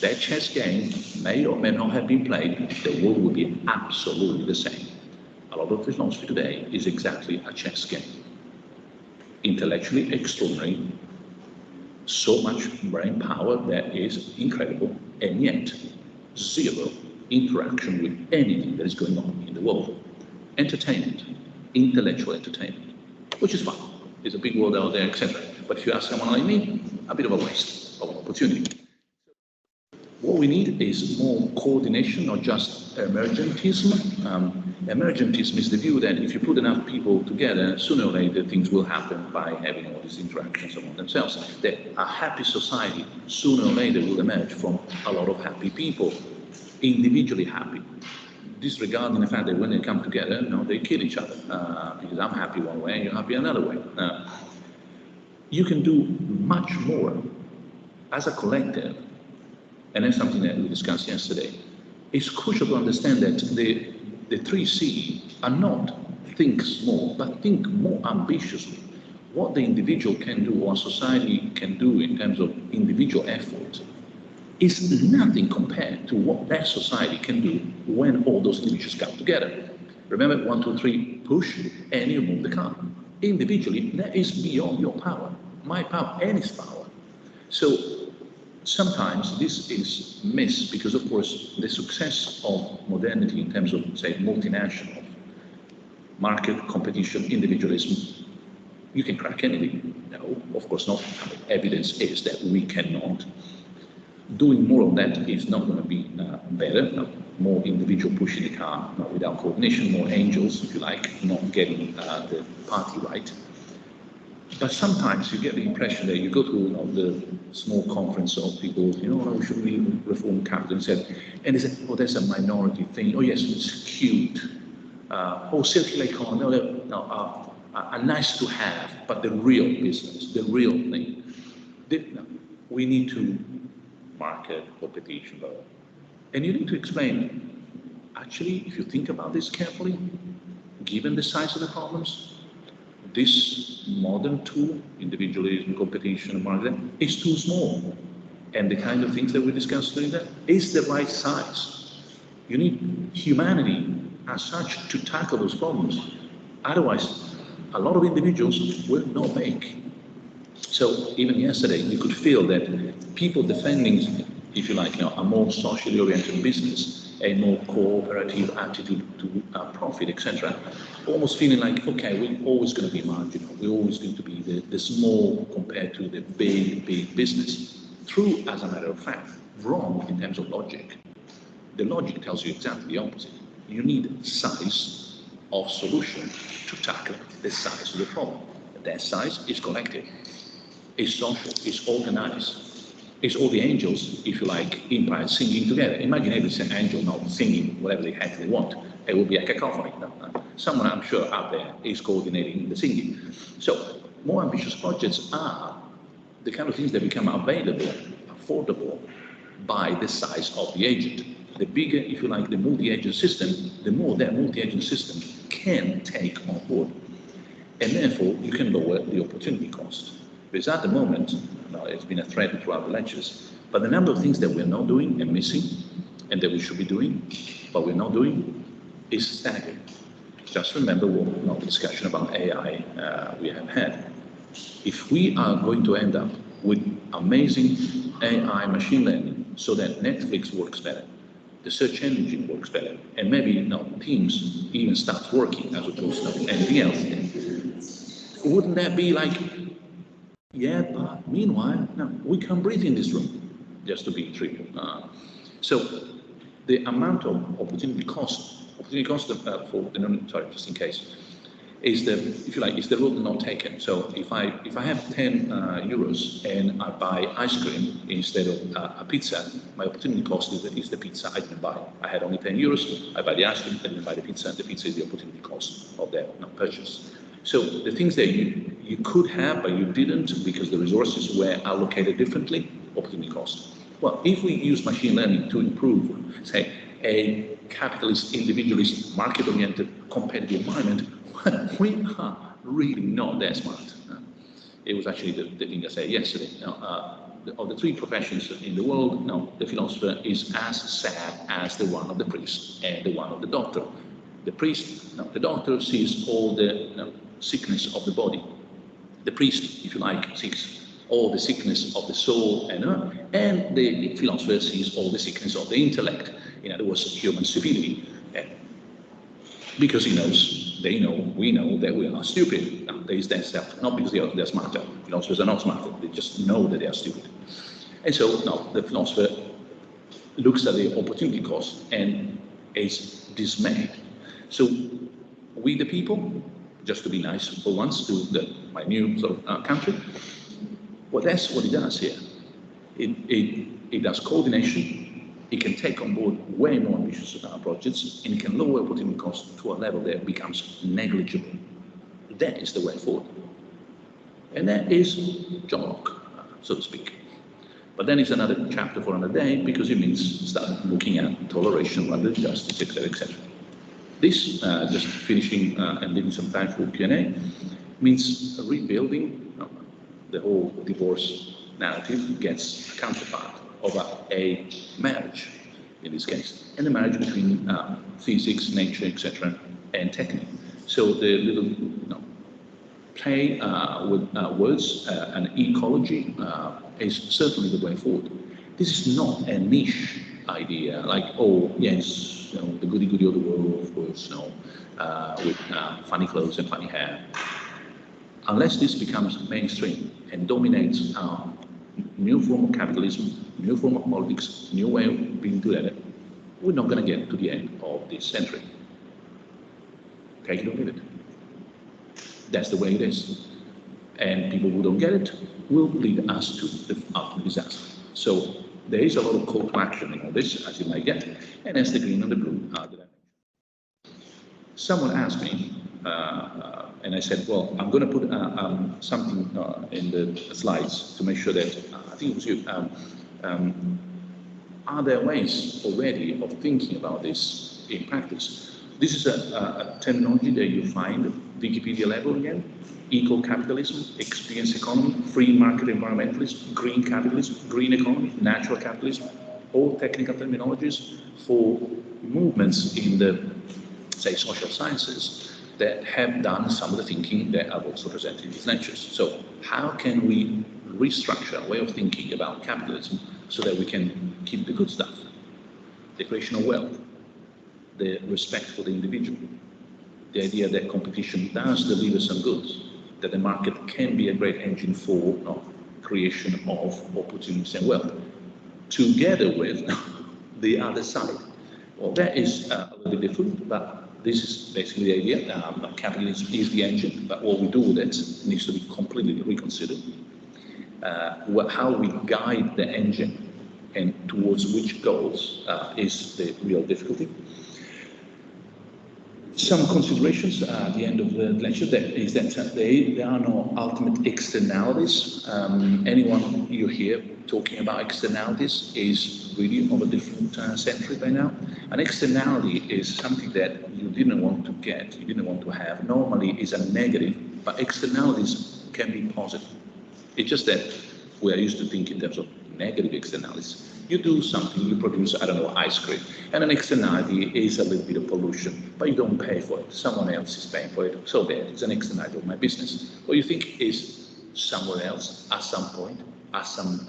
That chess game may or may not have been played, the world will be absolutely the same. A lot of philosophy today is exactly a chess game. Intellectually extraordinary, so much brain power that is incredible, and yet zero interaction with anything that is going on in the world. Entertainment, intellectual entertainment, which is fun. There's a big world out there, etc. But if you ask someone like me, a bit of a waste of opportunity. What we need is more coordination, not just emergentism. Emergentism is the view that if you put enough people together, sooner or later things will happen by having all these interactions among themselves. That a happy society, sooner or later, will emerge from a lot of happy people, individually happy, disregarding the fact that when they come together, they kill each other, because I'm happy one way and you're happy another way. You can do much more as a collective. And that's something that we discussed yesterday. It's crucial to understand that the 3C are not think small, but think more ambitiously. What the individual can do, or society can do in terms of individual effort, is nothing compared to what that society can do when all those individuals come together. Remember, 1, 2, 3, push, and you move the car. Individually, that is beyond your power, my power, and his power. So sometimes this is missed because, of course, the success of modernity in terms of, say, multinational, market competition, individualism, you can crack anything. No, of course not. Evidence is that we cannot. Doing more of that is not going to be better. No. More individual pushing the car, not without coordination, more angels, if you like, not getting the party right. But sometimes you get the impression that you go to the small conference of people, we should really reform capitalism, and they say, oh, that's a minority thing. Oh, yes, it's cute. Circular economy, are nice to have, but the real business, the real thing. We need to market, competition, blah, blah. And you need to explain, actually, if you think about this carefully, given the size of the problems, this modern tool, individualism, competition, marketing, is too small. And the kind of things that we discussed during that is the right size. You need humanity as such to tackle those problems. Otherwise, a lot of individuals will not make. So even yesterday, you could feel that people defending, if you like, a more socially oriented business, a more cooperative attitude to profit, etc., almost feeling like, okay, we're always going to be marginal. We're always going to be the small compared to the big business. True, as a matter of fact, wrong in terms of logic. The logic tells you exactly the opposite. You need size of solution to tackle the size of the problem. That size is collective, is social, is organized. It's all the angels, if you like, in pride singing together. Imagine every angel now singing whatever the heck they want. It will be a cacophony. Someone, I'm sure, out there is coordinating the singing. So more ambitious projects are the kind of things that become available, affordable, by the size of the agent. the bigger, if you like, the multi-agent system, the more that multi-agent system can take on board. And therefore, you can lower the opportunity cost. Because at the moment, it's been a thread throughout the lectures, but the number of things that we're not doing and missing, and that we should be doing, but we're not doing, is staggering. Just remember what the discussion about AI we have had. If we are going to end up with amazing AI machine learning so that Netflix works better, the search engine works better, and maybe Teams even starts working as opposed to anything else, wouldn't that be like, yeah, but meanwhile, no, we can't breathe in this room, just to be trivial. So the amount of opportunity cost for the just in case, is the, if you like, is the road not taken. So if I have 10 euros and I buy ice cream instead of a pizza, my opportunity cost is the pizza I didn't buy. I had only 10 euros, I buy the ice cream, I didn't buy the pizza, and the pizza is the opportunity cost of that purchase. So the things that you could have but you didn't because the resources were allocated differently, opportunity cost. Well, if we use machine learning to improve, say, a capitalist, individualist, market-oriented, competitive environment, we are really not that smart. It was actually the thing I said yesterday. Of the three professions in the world, the philosopher is as sad as the one of the priest and the one of the doctor. The priest, the doctor sees all the sickness of the body. The priest, if you like, sees all the sickness of the soul, and the philosopher sees all the sickness of the intellect. In other words, human stupidity. Because he knows, they know, we know that we are stupid. Now, there is that stuff, not because they're smarter. Philosophers are not smarter, they just know that they are stupid. And so, the philosopher looks at the opportunity cost and is dismayed. So, we the people, just to be nice for once to my new country, well, that's what it does here. It does coordination. It can take on board way more ambitious projects, and it can lower opportunity cost to a level that becomes negligible. That is the way forward. And that is John Locke, so to speak. But then it's another chapter for another day, because it means start looking at toleration rather than justice, etc., etc. This, just finishing and leaving some time for Q&A, means rebuilding the whole divorce narrative gets a counterpart of a marriage, in this case, and a marriage between physics, nature, etc., and technique. So the little play with words and ecology is certainly the way forward. This is not a niche idea, like, oh, yes, the goody-goody of the world, of course, with funny clothes and funny hair. Unless this becomes mainstream and dominates our new form of capitalism, new form of politics, new way of being together, we're not going to get to the end of this century. Take it or leave it. That's the way it is. And people who don't get it will lead us to the ultimate disaster. So there is a lot of call to action in all this, as you might get, and that's the green and the blue that I mentioned. Someone asked me, and I said, well, I'm going to put something in the slides to make sure that, I think it was you, are there ways already of thinking about this in practice? This is a terminology that you find Wikipedia level again: eco-capitalism, experience economy, free market environmentalism, green capitalism, green economy, natural capitalism, all technical terminologies for movements in the, say, social sciences that have done some of the thinking that I've also presented in these lectures. So how can we restructure our way of thinking about capitalism so that we can keep the good stuff, the creation of wealth, the respect for the individual, the idea that competition does deliver some goods, that the market can be a great engine for creation of opportunities and wealth, together with the other side. Well, that is a little bit different, but this is basically the idea. Capitalism is the engine, but what we do with it needs to be completely reconsidered. How we guide the engine and towards which goals is the real difficulty. Some considerations at the end of the lecture there are no ultimate externalities. Anyone you hear talking about externalities is really of a different century by now. An externality is something that you didn't want to get, you didn't want to have. Normally is a negative, but externalities can be positive. It's just that we are used to think in terms of negative externalities. You do something, you produce, I don't know, ice cream, and an externality is a little bit of pollution, but you don't pay for it. Someone else is paying for it, so there, it's an externality of my business. What you think is somewhere else, at some point, at some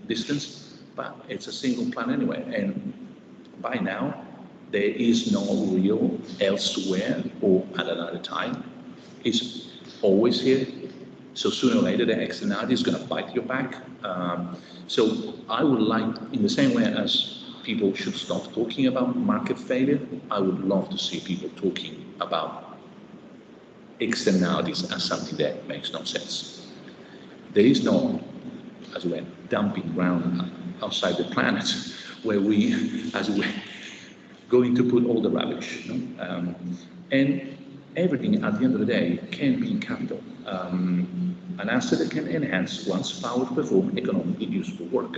distance, but it's a single plan anyway, and by now, there is no real elsewhere or at another time. It's always here. So sooner or later, the externality is going to bite your back. So I would like, in the same way as people should stop talking about market failure, I would love to see people talking about externalities as something that makes no sense. There is no, as we went, dumping ground outside the planet where we, as we're going to put all the rubbish. You know? And everything at the end of the day can be capital. An asset that can enhance one's power to perform economically useful work.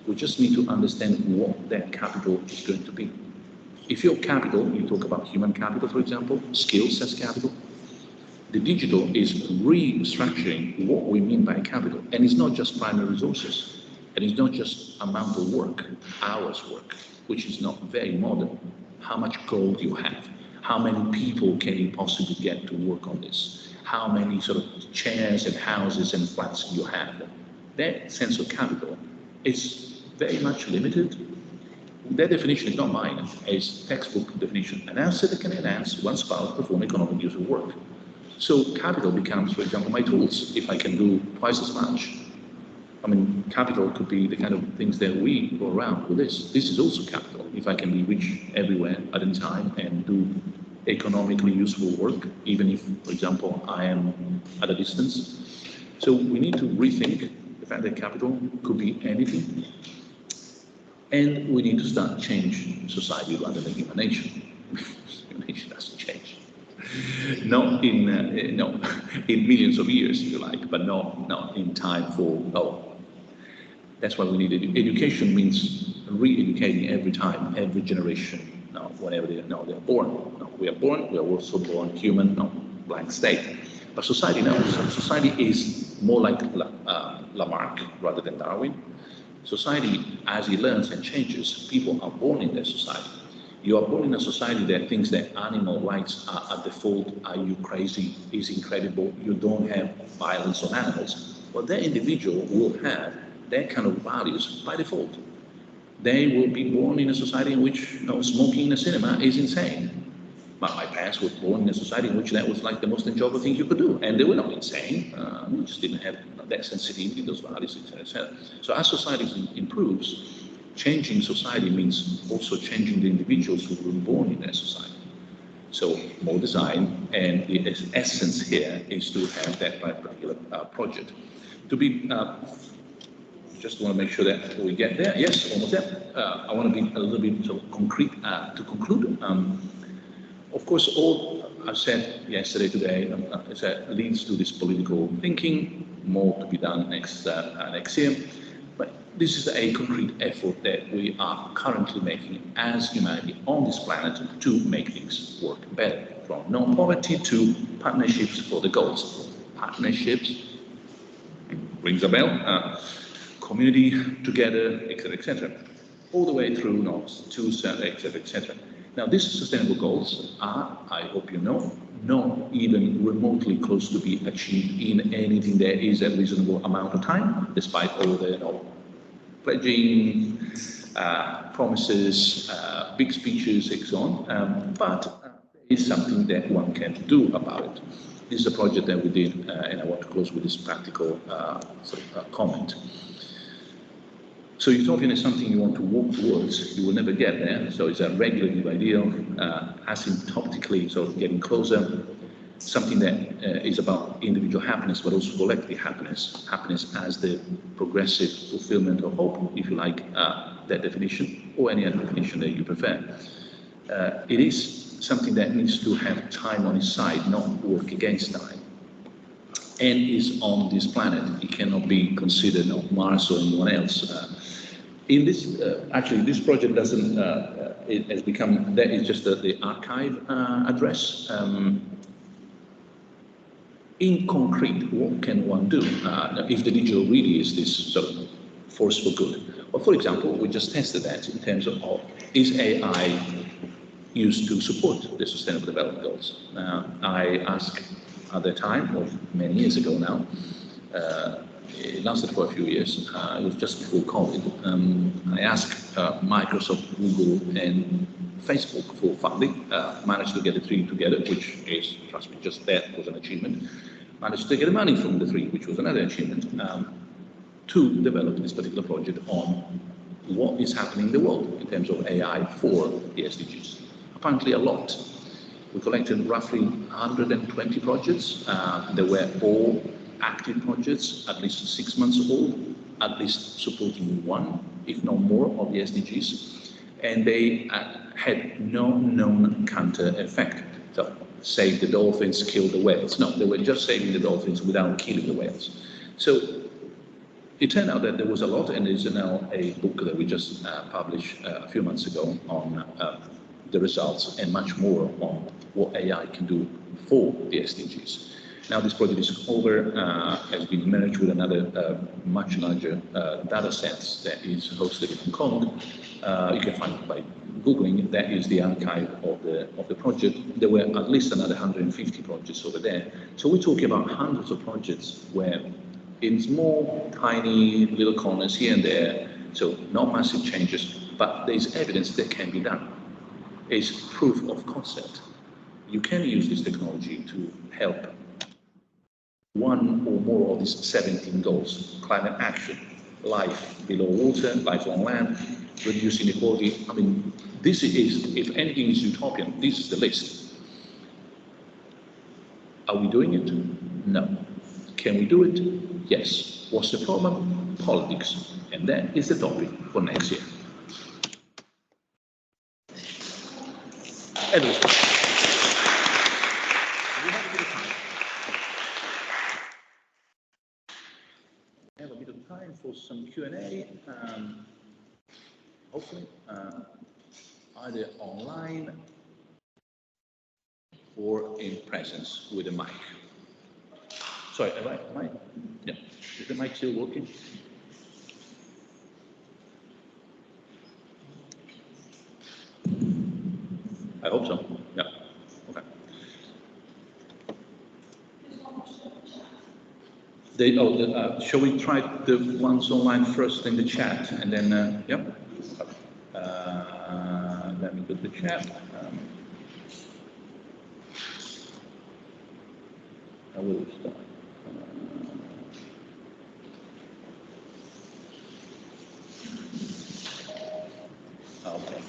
We just need to understand what that capital is going to be. If your capital, you talk about human capital, for example, skills as capital, the digital is restructuring what we mean by capital. And it's not just primary resources. And it's not just amount of work, hours work, which is not very modern. How much gold you have, how many people can you possibly get to work on this? How many sort of chairs and houses and flats you have? That sense of capital is very much limited. That definition is not mine, it's textbook definition. An asset that can enhance one's power to perform economic useful work. So capital becomes, for example, my tools, if I can do twice as much. I mean, capital could be the kind of things that we go around with this. This is also capital. If I can be rich everywhere at any time and do economically useful work, even if, for example, I am at a distance. So we need to rethink the fact that capital could be anything. And we need to start changing society rather than human nature. Human nature doesn't change. Not in, in millions of years, if you like, but not in time for, that's why we need education means re-educating every time, every generation. Whenever they're born. No, we are born, we are also born human, blank state. But society, no. Society is more like Lamarck rather than Darwin. Society, as it learns and changes, people are born in that society. You are born in a society that thinks that animal rights are at default. Are you crazy? Is incredible. You don't have violence on animals. Well, that individual will have that kind of values by default. They will be born in a society in which smoking in a cinema is insane. But my parents were born in a society in which that was like the most enjoyable thing you could do. And they were not insane. We just didn't have that sensitivity, those values, etc., etc. So as society improves, changing society means also changing the individuals who were born in that society. So more design, and the essence here is to have that particular project. To be just want to make sure that we get there. Yes, almost there. I want to be a little bit sort of concrete to conclude. Of course, all I've said yesterday, today, leads to this political thinking, more to be done next year. But this is a concrete effort that we are currently making as humanity on this planet to make things work better, from non-poverty to partnerships for the goals. Partnerships, rings a bell. Community together, etc., etc., all the way through to etc., etc. Now, these sustainable goals are, I hope you know, not even remotely close to be achieved in anything that is a reasonable amount of time, despite all the pledging, promises, big speeches, and so on. But it is something that one can do about it. This is a project that we did, and I want to close with this practical comment. So utopian is something you want to walk towards. You will never get there. So it's a regulative ideal, asymptotically, so getting closer. Something that is about individual happiness, but also collective happiness. Happiness as the progressive fulfillment of hope, if you like that definition, or any other definition that you prefer. It is something that needs to have time on its side, not work against time. and is on this planet. It cannot be considered on Mars or anyone else. In this, actually, this project doesn't, it has become, that is just the archive address. In concrete, what can one do if the digital really is this sort of force for good? Well, for example, we just tested that in terms of is AI used to support the Sustainable Development Goals? I asked at the time, or many years ago now, it lasted for a few years, it was just before COVID, I asked Microsoft, Google and Facebook for funding, managed to get the three together, which is, trust me, just that was an achievement. Managed to get the money from the three, which was another achievement, to develop this particular project on what is happening in the world in terms of AI for the SDGs. Apparently a lot. We collected roughly 120 projects. They were all active projects, at least 6 months old, at least supporting one, if not more, of the SDGs. And they had no known counter effect. So, save the dolphins, kill the whales. No, they were just saving the dolphins without killing the whales. So, it turned out that there was a lot, and there's now a book that we just published a few months ago on the results and much more on what AI can do for the SDGs. Now this project is over, has been merged with another much larger data set that is hosted in Hong Kong. You can find it by Googling. That is the archive of the project. There were at least another 150 projects over there. So we're talking about hundreds of projects where in small, tiny little corners here and there, so not massive changes, but there's evidence that can be done. It's proof of concept. You can use this technology to help one or more of these 17 goals: climate action, life below water, life on land, reduce inequality. I mean, this is, if anything is utopian, this is the list. Are we doing it? No. Can we do it? Yes. What's the problem? Politics. And that is the topic for next year. Anyway, we have a bit of time. We have a bit of time for some Q&A. Hopefully, either online or in presence with a mic. Sorry, mic? Yeah. Is the mic still working? I hope so. Yeah. Okay. Shall we try the ones online first in the chat, and then yep. Let me put the chat. I will start. Okay.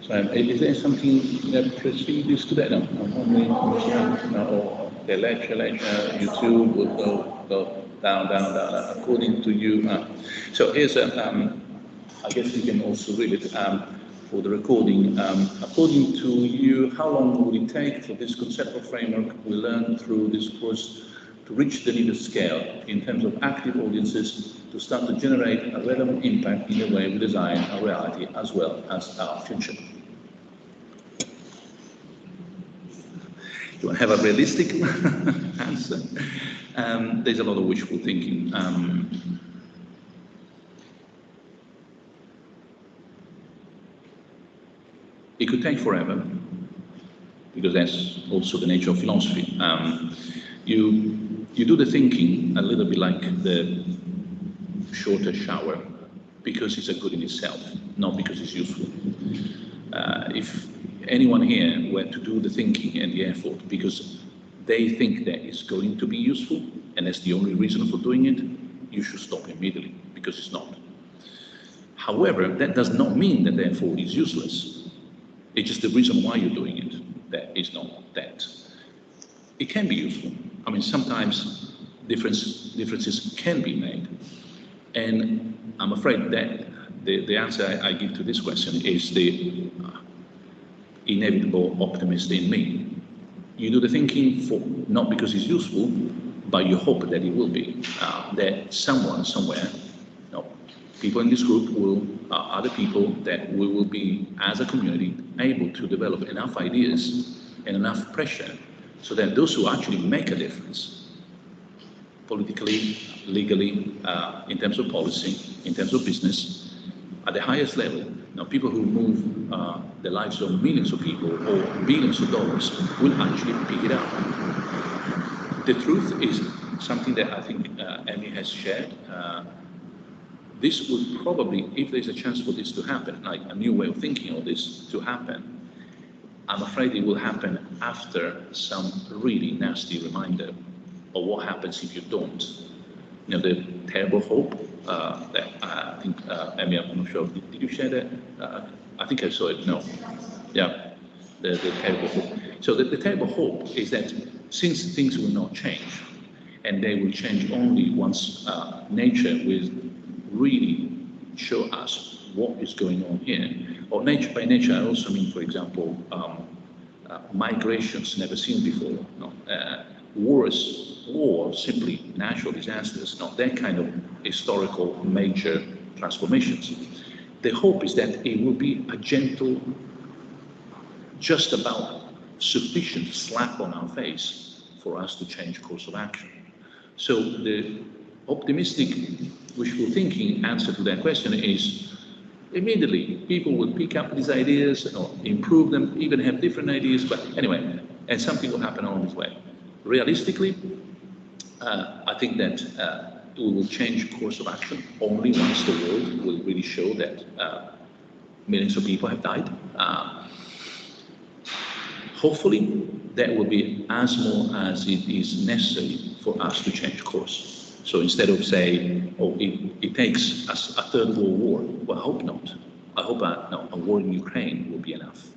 So, is there something that precedes today? No, only no. The lecture, YouTube will go down, according to you. So here's I guess you can also read it for the recording. According to you, how long would it take for this conceptual framework we learned through this course to reach the needed scale in terms of active audiences to start to generate a relevant impact in the way we design our reality as well as our future? Do I have a realistic answer? There's a lot of wishful thinking. It could take forever, because that's also the nature of philosophy. You do the thinking a little bit like the shorter shower, because it's a good in itself, not because it's useful. If anyone here were to do the thinking and the effort because they think that it's going to be useful, and that's the only reason for doing it, you should stop immediately, because it's not. However, that does not mean that the effort is useless. It's just the reason why you're doing it that is not that. It can be useful. I mean, sometimes differences can be made. And I'm afraid that the answer I give to this question is inevitable optimist in me. You do the thinking for not because it's useful, but you hope that it will be. That someone somewhere, people in this group will, other people, that we will be, as a community, able to develop enough ideas and enough pressure so that those who actually make a difference, politically, legally, in terms of policy, in terms of business, at the highest level, people who move the lives of millions of people or billions of dollars will actually pick it up. The truth is something that I think Emmy has shared. This would probably, if there's a chance for this to happen, like a new way of thinking of this to happen, I'm afraid it will happen after some really nasty reminder of what happens if you don't. The terrible hope that I think, Emmy, I'm not sure, did you share that? I think I saw it, no. Yeah, the terrible hope. So the terrible hope is that since things will not change, and they will change only once nature will really show us what is going on here. Or nature, by nature, I also mean, for example, migrations never seen before, wars, or simply natural disasters, not that kind of historical major transformations. The hope is that it will be a gentle, just about sufficient slap on our face for us to change course of action. So the optimistic, wishful thinking answer to that question is immediately people will pick up these ideas or improve them, even have different ideas, but anyway, and something will happen along this way. Realistically, I think that we will change course of action only once the world will really show that millions of people have died. Hopefully, that will be as more as it is necessary for us to change course. So instead of saying, oh, it takes us a third world war, well, I hope not. I hope a war in Ukraine will be enough.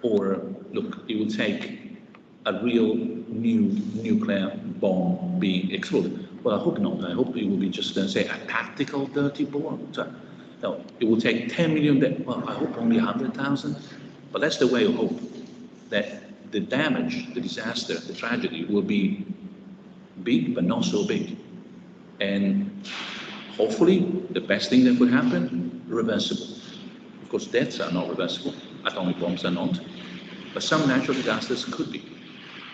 Or, look, it will take a real new nuclear bomb being exploded. Well, I hope not. I hope it will be just, say, a tactical dirty bomb. No, it will take 10 million, well, I hope only 100,000. But that's the way of hope, that the damage, the disaster, the tragedy will be big, but not so big. And hopefully, the best thing that could happen, reversible. Of course, deaths are not reversible, atomic bombs are not, but some natural disasters could be.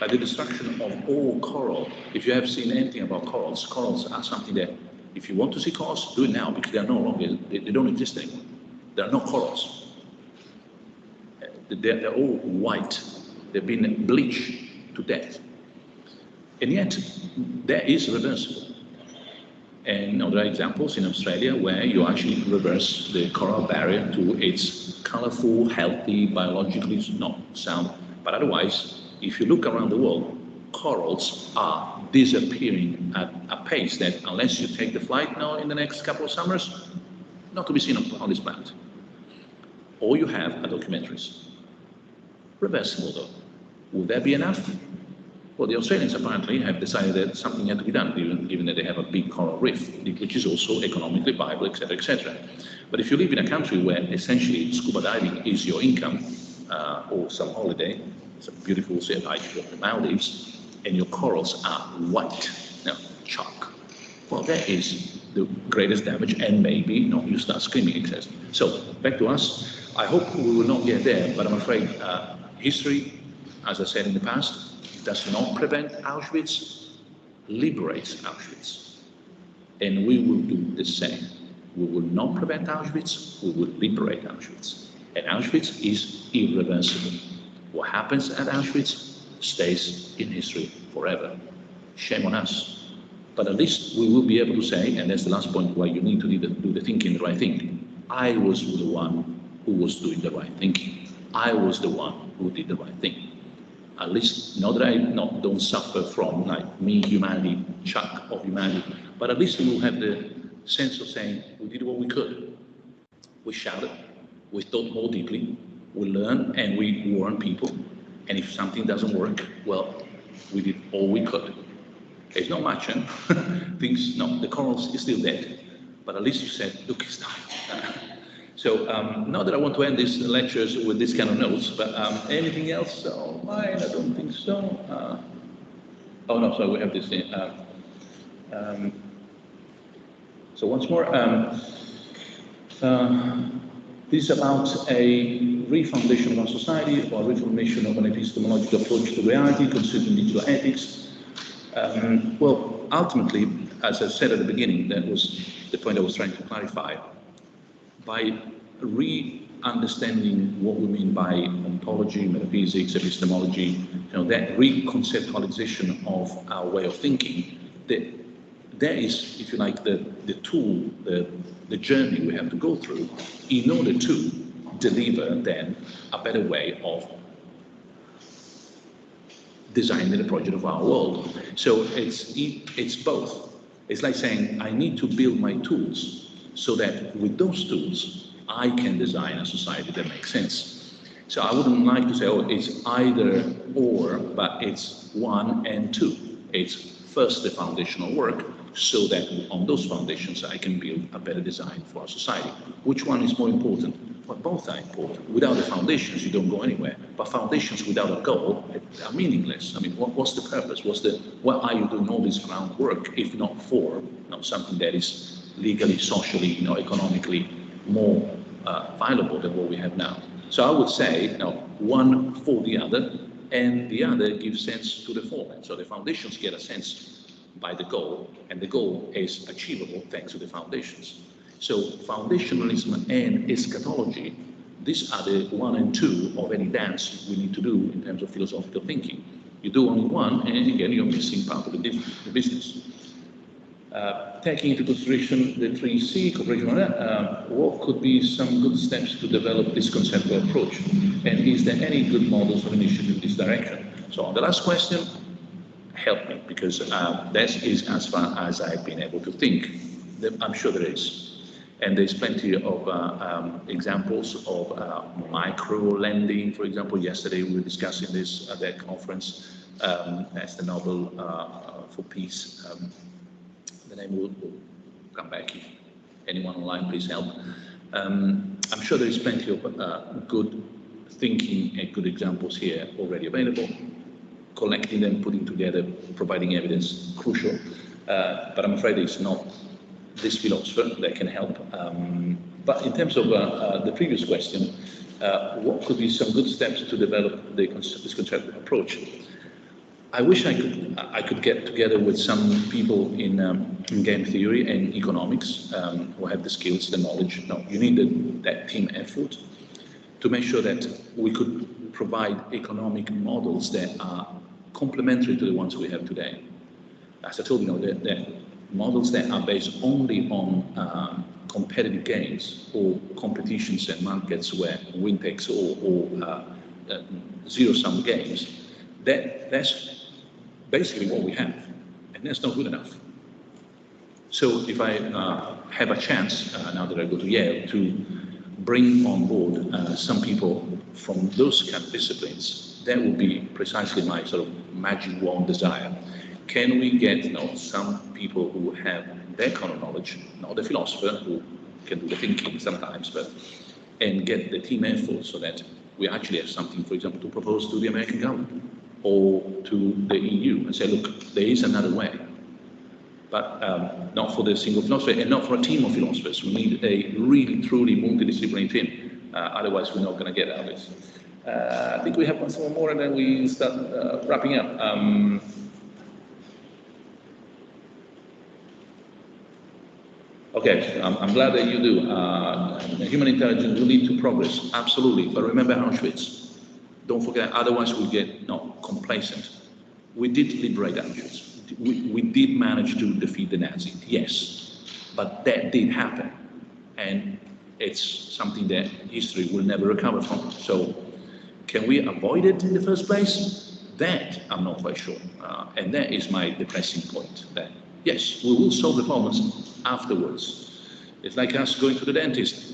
Like the destruction of all coral. If you have seen anything about corals, corals are something that, if you want to see corals, do it now, because they are no longer, they don't exist anymore. There are no corals. They're all white. They've been bleached to death. And yet, that is reversible. And there are examples in Australia where you actually reverse the coral barrier to its colorful, healthy, biologically not sound. But otherwise, if you look around the world, corals are disappearing at a pace that, unless you take the flight now in the next couple of summers, not to be seen on this planet. All you have are documentaries. Reversible, though. Would that be enough? Well, the Australians apparently have decided that something had to be done, given that they have a big coral reef, which is also economically viable, etc., etc. But if you live in a country where essentially scuba diving is your income, or some holiday, it's a beautiful sea like the Maldives, and your corals are white, chalk, well, that is the greatest damage, and maybe you start screaming, etc. So, back to us. I hope we will not get there, but I'm afraid history, as I said in the past, does not prevent Auschwitz, liberates Auschwitz. And we will do the same. We will not prevent Auschwitz, we will liberate Auschwitz. And Auschwitz is irreversible. What happens at Auschwitz stays in history forever. Shame on us. But at least we will be able to say, and that's the last point where you need to do the thinking, the right thing. I was the one who was doing the right thinking. I was the one who did the right thing. At least, not that I don't suffer from me, humanity, chunk of humanity, but at least we will have the sense of saying we did what we could. We shouted, we thought more deeply, we learned, and we warned people. And if something doesn't work, well, we did all we could. It's not much, huh? The corals is still dead, but at least you said, look, it's time. So not that I want to end these lectures with this kind of notes, but anything else on mine? I don't think so. Oh no, sorry, we have this thing. So once more, this is about a refoundation of our society or reformation of an epistemological approach to reality, considering digital ethics. Well, ultimately, as I said at the beginning, that was the point I was trying to clarify. By re-understanding what we mean by ontology, metaphysics, epistemology, that reconceptualization of our way of thinking, that is, if you like, the tool, the journey we have to go through in order to deliver then a better way of designing the project of our world. So it's both. It's like saying, I need to build my tools so that with those tools, I can design a society that makes sense. So I wouldn't like to say, oh, it's either or, but it's one and two. It's first the foundational work, so that on those foundations, I can build a better design for our society. Which one is more important? Well, both are important. Without the foundations, you don't go anywhere. But foundations without a goal are meaningless. I mean, what's the purpose? Why are you doing all this groundwork if not for something that is legally, socially, economically more viable than what we have now? So I would say, one for the other, and the other gives sense to the former. So the foundations get a sense by the goal, and the goal is achievable thanks to the foundations. So foundationalism and eschatology, these are the one and two of any dance we need to do in terms of philosophical thinking. You do only one, and again, you're missing part of the business. Taking into consideration the 3C, cooperation, what could be some good steps to develop this conceptual approach? And is there any good models of initiative in this direction? So on the last question, help me, because that is as far as I've been able to think. I'm sure there is. And there's plenty of examples of micro-lending, for example. Yesterday we were discussing this at that conference. That's the Nobel for Peace. The name will come back. If anyone online, please help. I'm sure there is plenty of good thinking and good examples here already available. Collecting them, putting together, providing evidence, crucial. But I'm afraid it's not this philosopher that can help. But in terms of the previous question, what could be some good steps to develop this conceptual approach? I wish I could get together with some people in game theory and economics who have the skills, the knowledge. No, you need that team effort to make sure that we could provide economic models that are complementary to the ones we have today. As I told you, the models that are based only on competitive games or competitions and markets where win takes or zero-sum games, that's basically what we have, and that's not good enough. So if I have a chance, now that I go to Yale, to bring on board some people from those kind of disciplines, that would be precisely my sort of magic wand desire. Can we get some people who have that kind of knowledge, not the philosopher who can do the thinking sometimes, and get the team effort so that we actually have something, for example, to propose to the American government or to the EU and say, look, there is another way. But not for the single philosopher and not for a team of philosophers. We need a really, truly multidisciplinary team. Otherwise, we're not going to get out of this. I think we have one more and then we start wrapping up. Okay, I'm glad that you do. Human intelligence will lead to progress, absolutely. But remember Auschwitz. Don't forget, otherwise we get complacent. We did liberate Auschwitz. We did manage to defeat the Nazis, yes. But that did happen. And it's something that history will never recover from. So can we avoid it in the first place? That I'm not quite sure. And that is my depressing point. That yes, we will solve the problems afterwards. It's like us going to the dentist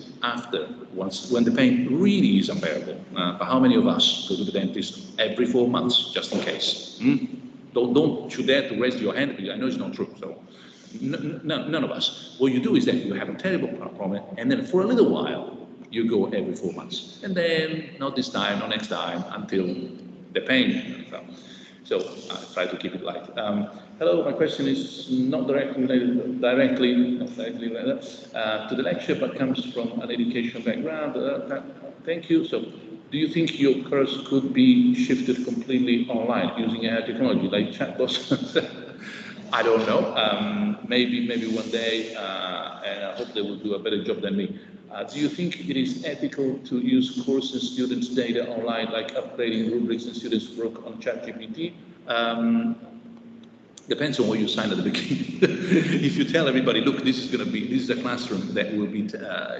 when the pain really is unbearable. But how many of us go to the dentist every 4 months, just in case? Don't you dare to raise your hand, because I know it's not true. So none of us. What you do is that you have a terrible problem, and then for a little while, you go every 4 months. And then, not this time, not next time, until the pain. So I try to keep it light. Hello, my question is not directly related to the lecture, but comes from an educational background. Thank you. So, do you think your course could be shifted completely online using AI technology like chatbots? I don't know. Maybe one day, and I hope they will do a better job than me. Do you think it is ethical to use course and students' data online, like upgrading rubrics and students' work on ChatGPT? Depends on what you sign at the beginning. If you tell everybody, look, this is a classroom that will be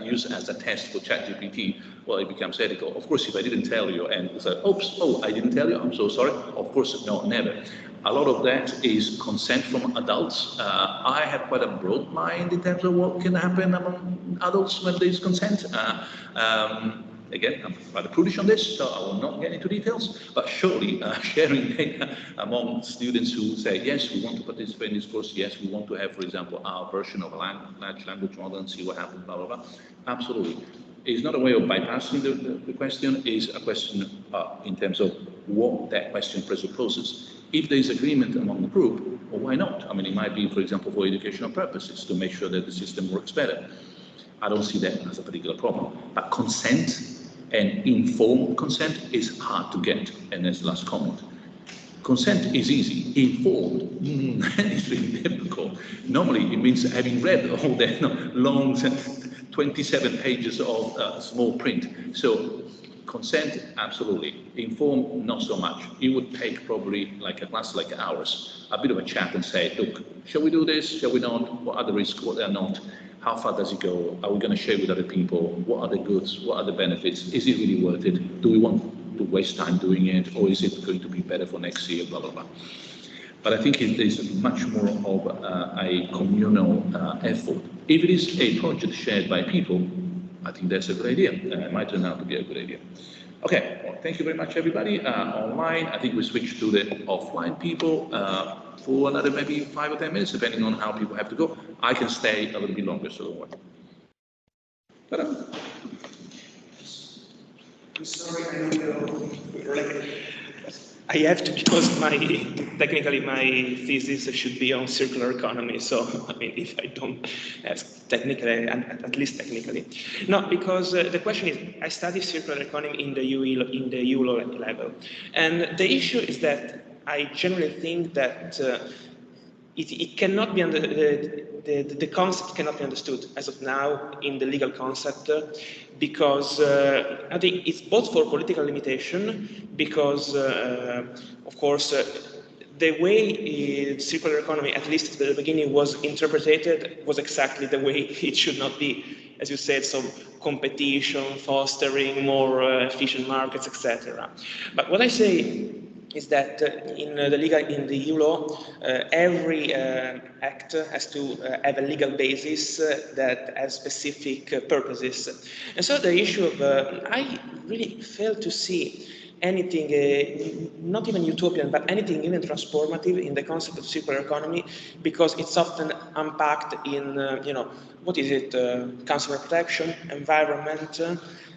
used as a test for ChatGPT, well, it becomes ethical. Of course, if I didn't tell you and say, oops, oh, I didn't tell you, I'm so sorry. Of course, no, never. A lot of that is consent from adults. I have quite a broad mind in terms of what can happen among adults when there is consent. Again, I'm rather prudish on this, so I will not get into details, but surely sharing data among students who say, yes, we want to participate in this course, yes, we want to have, for example, our version of a large language model and see what happens, blah, blah, blah. Absolutely. It's not a way of bypassing the question, it's a question in terms of what that question presupposes. If there is agreement among the group, well, why not? I mean, it might be, for example, for educational purposes, to make sure that the system works better. I don't see that as a particular problem. But consent and informed consent is hard to get. And as last comment, consent is easy. Informed, it's really difficult. Normally, it means having read all that long 27 pages of small print. So consent, absolutely. Informed, not so much. It would take probably like a class like hours, a bit of a chat and say, look, shall we do this? Shall we not? What are the risks? What are not? How far does it go? Are we going to share with other people? What are the goods? What are the benefits? Is it really worth it? Do we want to waste time doing it? Or is it going to be better for next year? Blah, blah, blah. But I think it is much more of a communal effort. If it is a project shared by people, I think that's a good idea. It might turn out to be a good idea. Okay, well, thank you very much, everybody. Online, I think we switched to the offline people for another maybe 5 or 10 minutes, depending on how people have to go. I can stay a little bit longer, so don't worry. Ta-da. I'm sorry, I don't know. I have to, because technically my thesis should be on circular economy. So, I mean, if I don't ask technically, at least technically. No, because the question is, I study circular economy in the ULO level. And the issue is that I generally think that it cannot be the concept cannot be understood as of now in the legal concept because I think it's both for political limitation because of course the way circular economy, at least at the beginning, was interpreted was exactly the way it should not be. As you said, some competition, fostering more efficient markets, etc. But what I say is that in the EU law, every act has to have a legal basis that has specific purposes. And so the issue of, I really fail to see anything, not even utopian, but anything even transformative in the concept of circular economy, because it's often unpacked in, what is it, consumer protection, environment,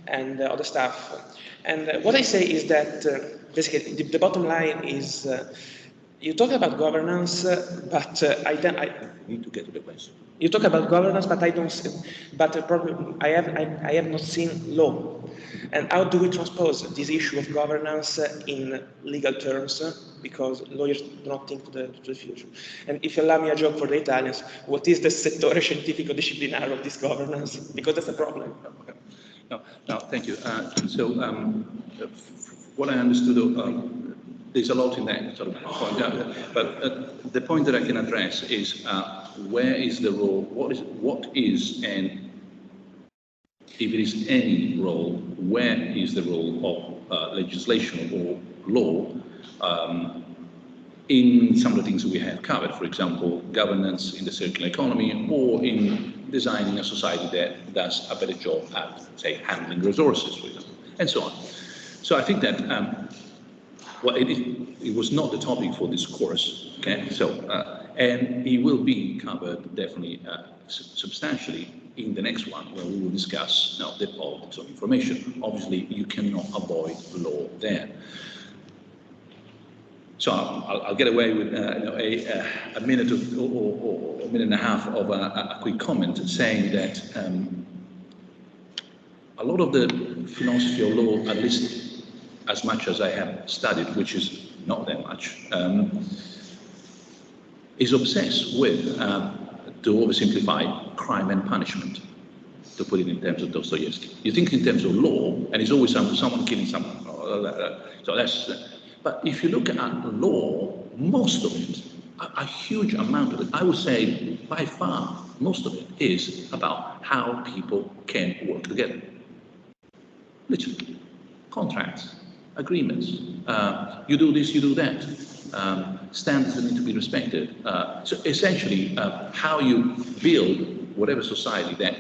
and other stuff. And what I say is that basically the bottom line is you talk about governance, but I need to get to the question. You talk about governance, but I don't. But the problem I have not seen law. And how do we transpose this issue of governance in legal terms? Because lawyers do not think to the future. And if you allow me a joke for the Italians, what is the settore scientifico disciplinare of this governance? Because that's a problem. Okay. No, thank you. What I understood, there's a lot in that sort of point. But the point that I can address is where is the role? What is and if it is any role, where is the role of legislation or law in some of the things that we have covered, for example, governance in the circular economy or in designing a society that does a better job at, say, handling resources, for example, and so on. So I think that, well, it was not the topic for this course, okay? So, and it will be covered definitely substantially in the next one, where we will discuss the politics of information. Obviously, you cannot avoid law there. So I'll get away with a minute or a minute and a half of a quick comment saying that a lot of the philosophy of law, at least as much as I have studied, which is not that much, is obsessed with, to oversimplify, crime and punishment, to put it in terms of Dostoevsky. You think in terms of law, and it's always someone killing someone. So that's. But if you look at law, most of it, a huge amount of it, I would say by far, most of it is about how people can work together. Literally, contracts, agreements, you do this, you do that, standards that need to be respected. So essentially, how you build whatever society that,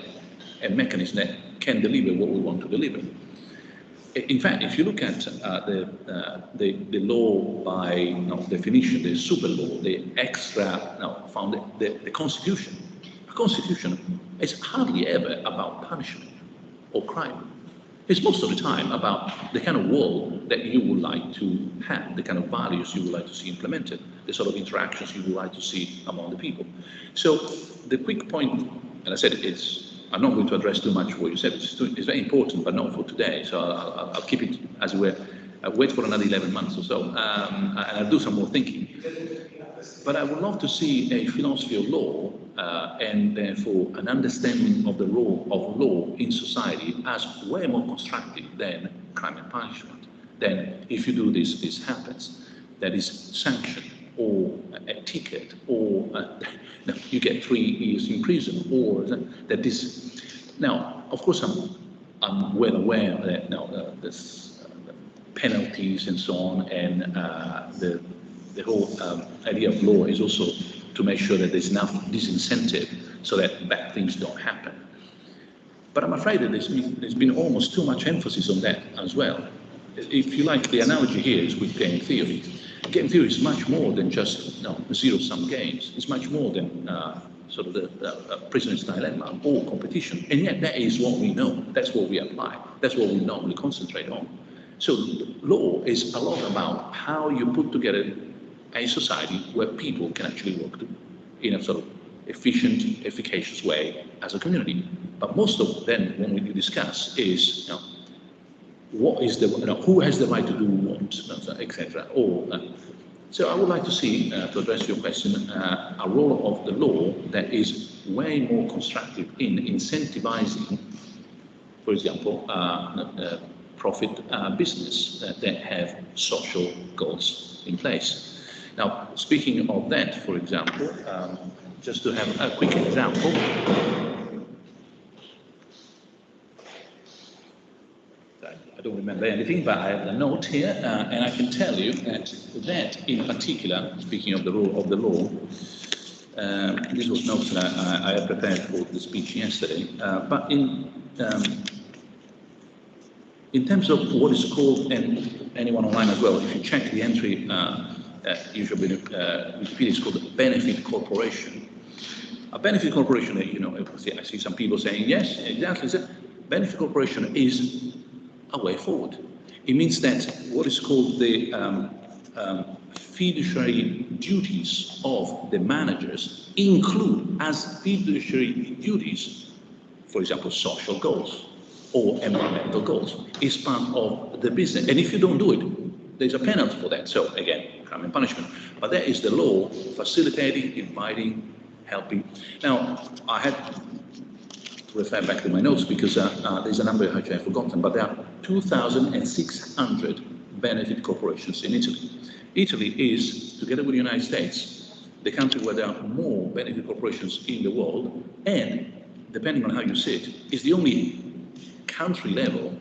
a mechanism that can deliver what we want to deliver. In fact, if you look at the law by definition, the super law, the extra, the Constitution. A Constitution is hardly ever about punishment or crime. It's most of the time about the kind of world that you would like to have, the kind of values you would like to see implemented, the sort of interactions you would like to see among the people. So the quick point, and I said I'm not going to address too much what you said. It's very important, but not for today. So I'll keep it as it were. I'll wait for another 11 months or so, and I'll do some more thinking. But I would love to see a philosophy of law, and therefore an understanding of the role of law in society as way more constructive than crime and punishment. Then, if you do this, this happens. That is sanctioned, or a ticket, or you get 3 years in prison, or that this. Now, of course, I'm well aware that there's penalties and so on, and the whole idea of law is also to make sure that there's enough disincentive so that bad things don't happen. But I'm afraid that there's been almost too much emphasis on that as well. If you like, the analogy here is with game theory. Game theory is much more than just zero-sum games. It's much more than sort of the prisoner's dilemma or competition. And yet that is what we know. That's what we apply. That's what we normally concentrate on. So law is a lot about how you put together a society where people can actually work in a sort of efficient, efficacious way as a community. But most of them, when we discuss, is what is the who has the right to do what, etc. So I would like to see, to address your question, a role of the law that is way more constructive in incentivizing, for example, profit business that have social goals in place. Now, speaking of that, for example, just to have a quick example. I don't remember anything, but I have a note here, and I can tell you that in particular, speaking of the role of the law, this was notes that I had prepared for the speech yesterday, but in terms of what is called, and anyone online as well, if you check the entry, usually Wikipedia is called a benefit corporation. A benefit corporation, I see some people saying, yes, exactly. Benefit corporation is a way forward. It means that what is called the fiduciary duties of the managers include as fiduciary duties, for example, social goals or environmental goals. It's part of the business. And if you don't do it, there's a penalty for that. So again, crime and punishment. But that is the law facilitating, inviting, helping. Now, I had to refer back to my notes because there's a number which I've forgotten, but there are 2,600 benefit corporations in Italy. Italy is, together with the United States, the country where there are more benefit corporations in the world, and depending on how you see it, is the only country level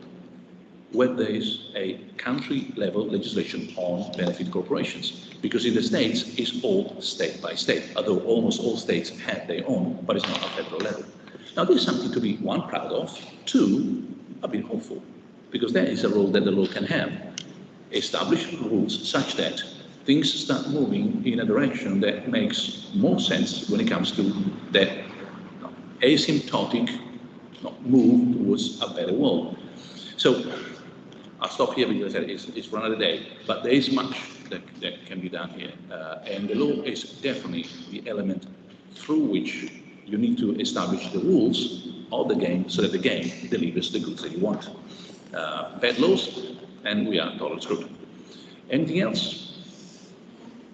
where there is a country level legislation on benefit corporations. Because in the States, it's all state by state, although almost all states have their own, but it's not at federal level. Now, this is something to be, one, proud of, two, a bit hopeful, because that is a role that the law can have. Establish rules such that things start moving in a direction that makes more sense when it comes to that asymptotic move towards a better world. So I'll stop here because it's for another day, but there is much that can be done here. And the law is definitely the element through which you need to establish the rules of the game so that the game delivers the goods that you want. Bad laws, and we are totally screwed. Anything else?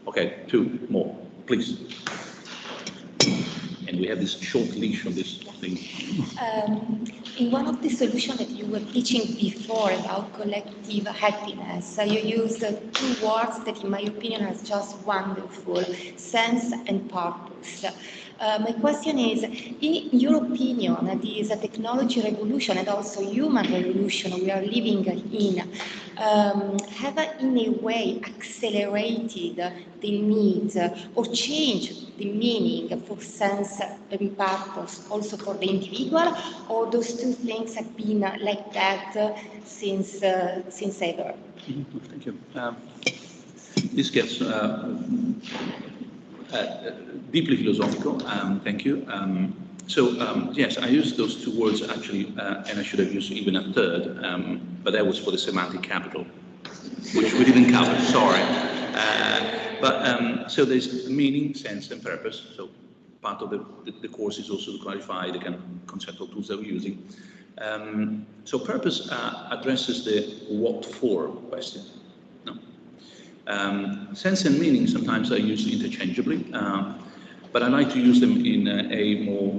Okay, 2 more, please. And we have this short leash on this thing. In one of the solutions that you were teaching before about collective happiness, you used 2 words that, in my opinion, are just wonderful: sense and purpose. My question is, in your opinion, this technology revolution and also human revolution we are living in have in a way accelerated the need or changed the meaning for sense and purpose also for the individual, or those 2 things have been like that since ever? Thank you. This gets deeply philosophical. Thank you. Yes, I used those 2 words actually, and I should have used even a third, but that was for the semantic capital, which we didn't cover. Sorry. So there's meaning, sense, and purpose. So part of the course is also to clarify the kind of conceptual tools that we're using. So purpose addresses the what for question. Sense and meaning sometimes are used interchangeably, but I like to use them in a more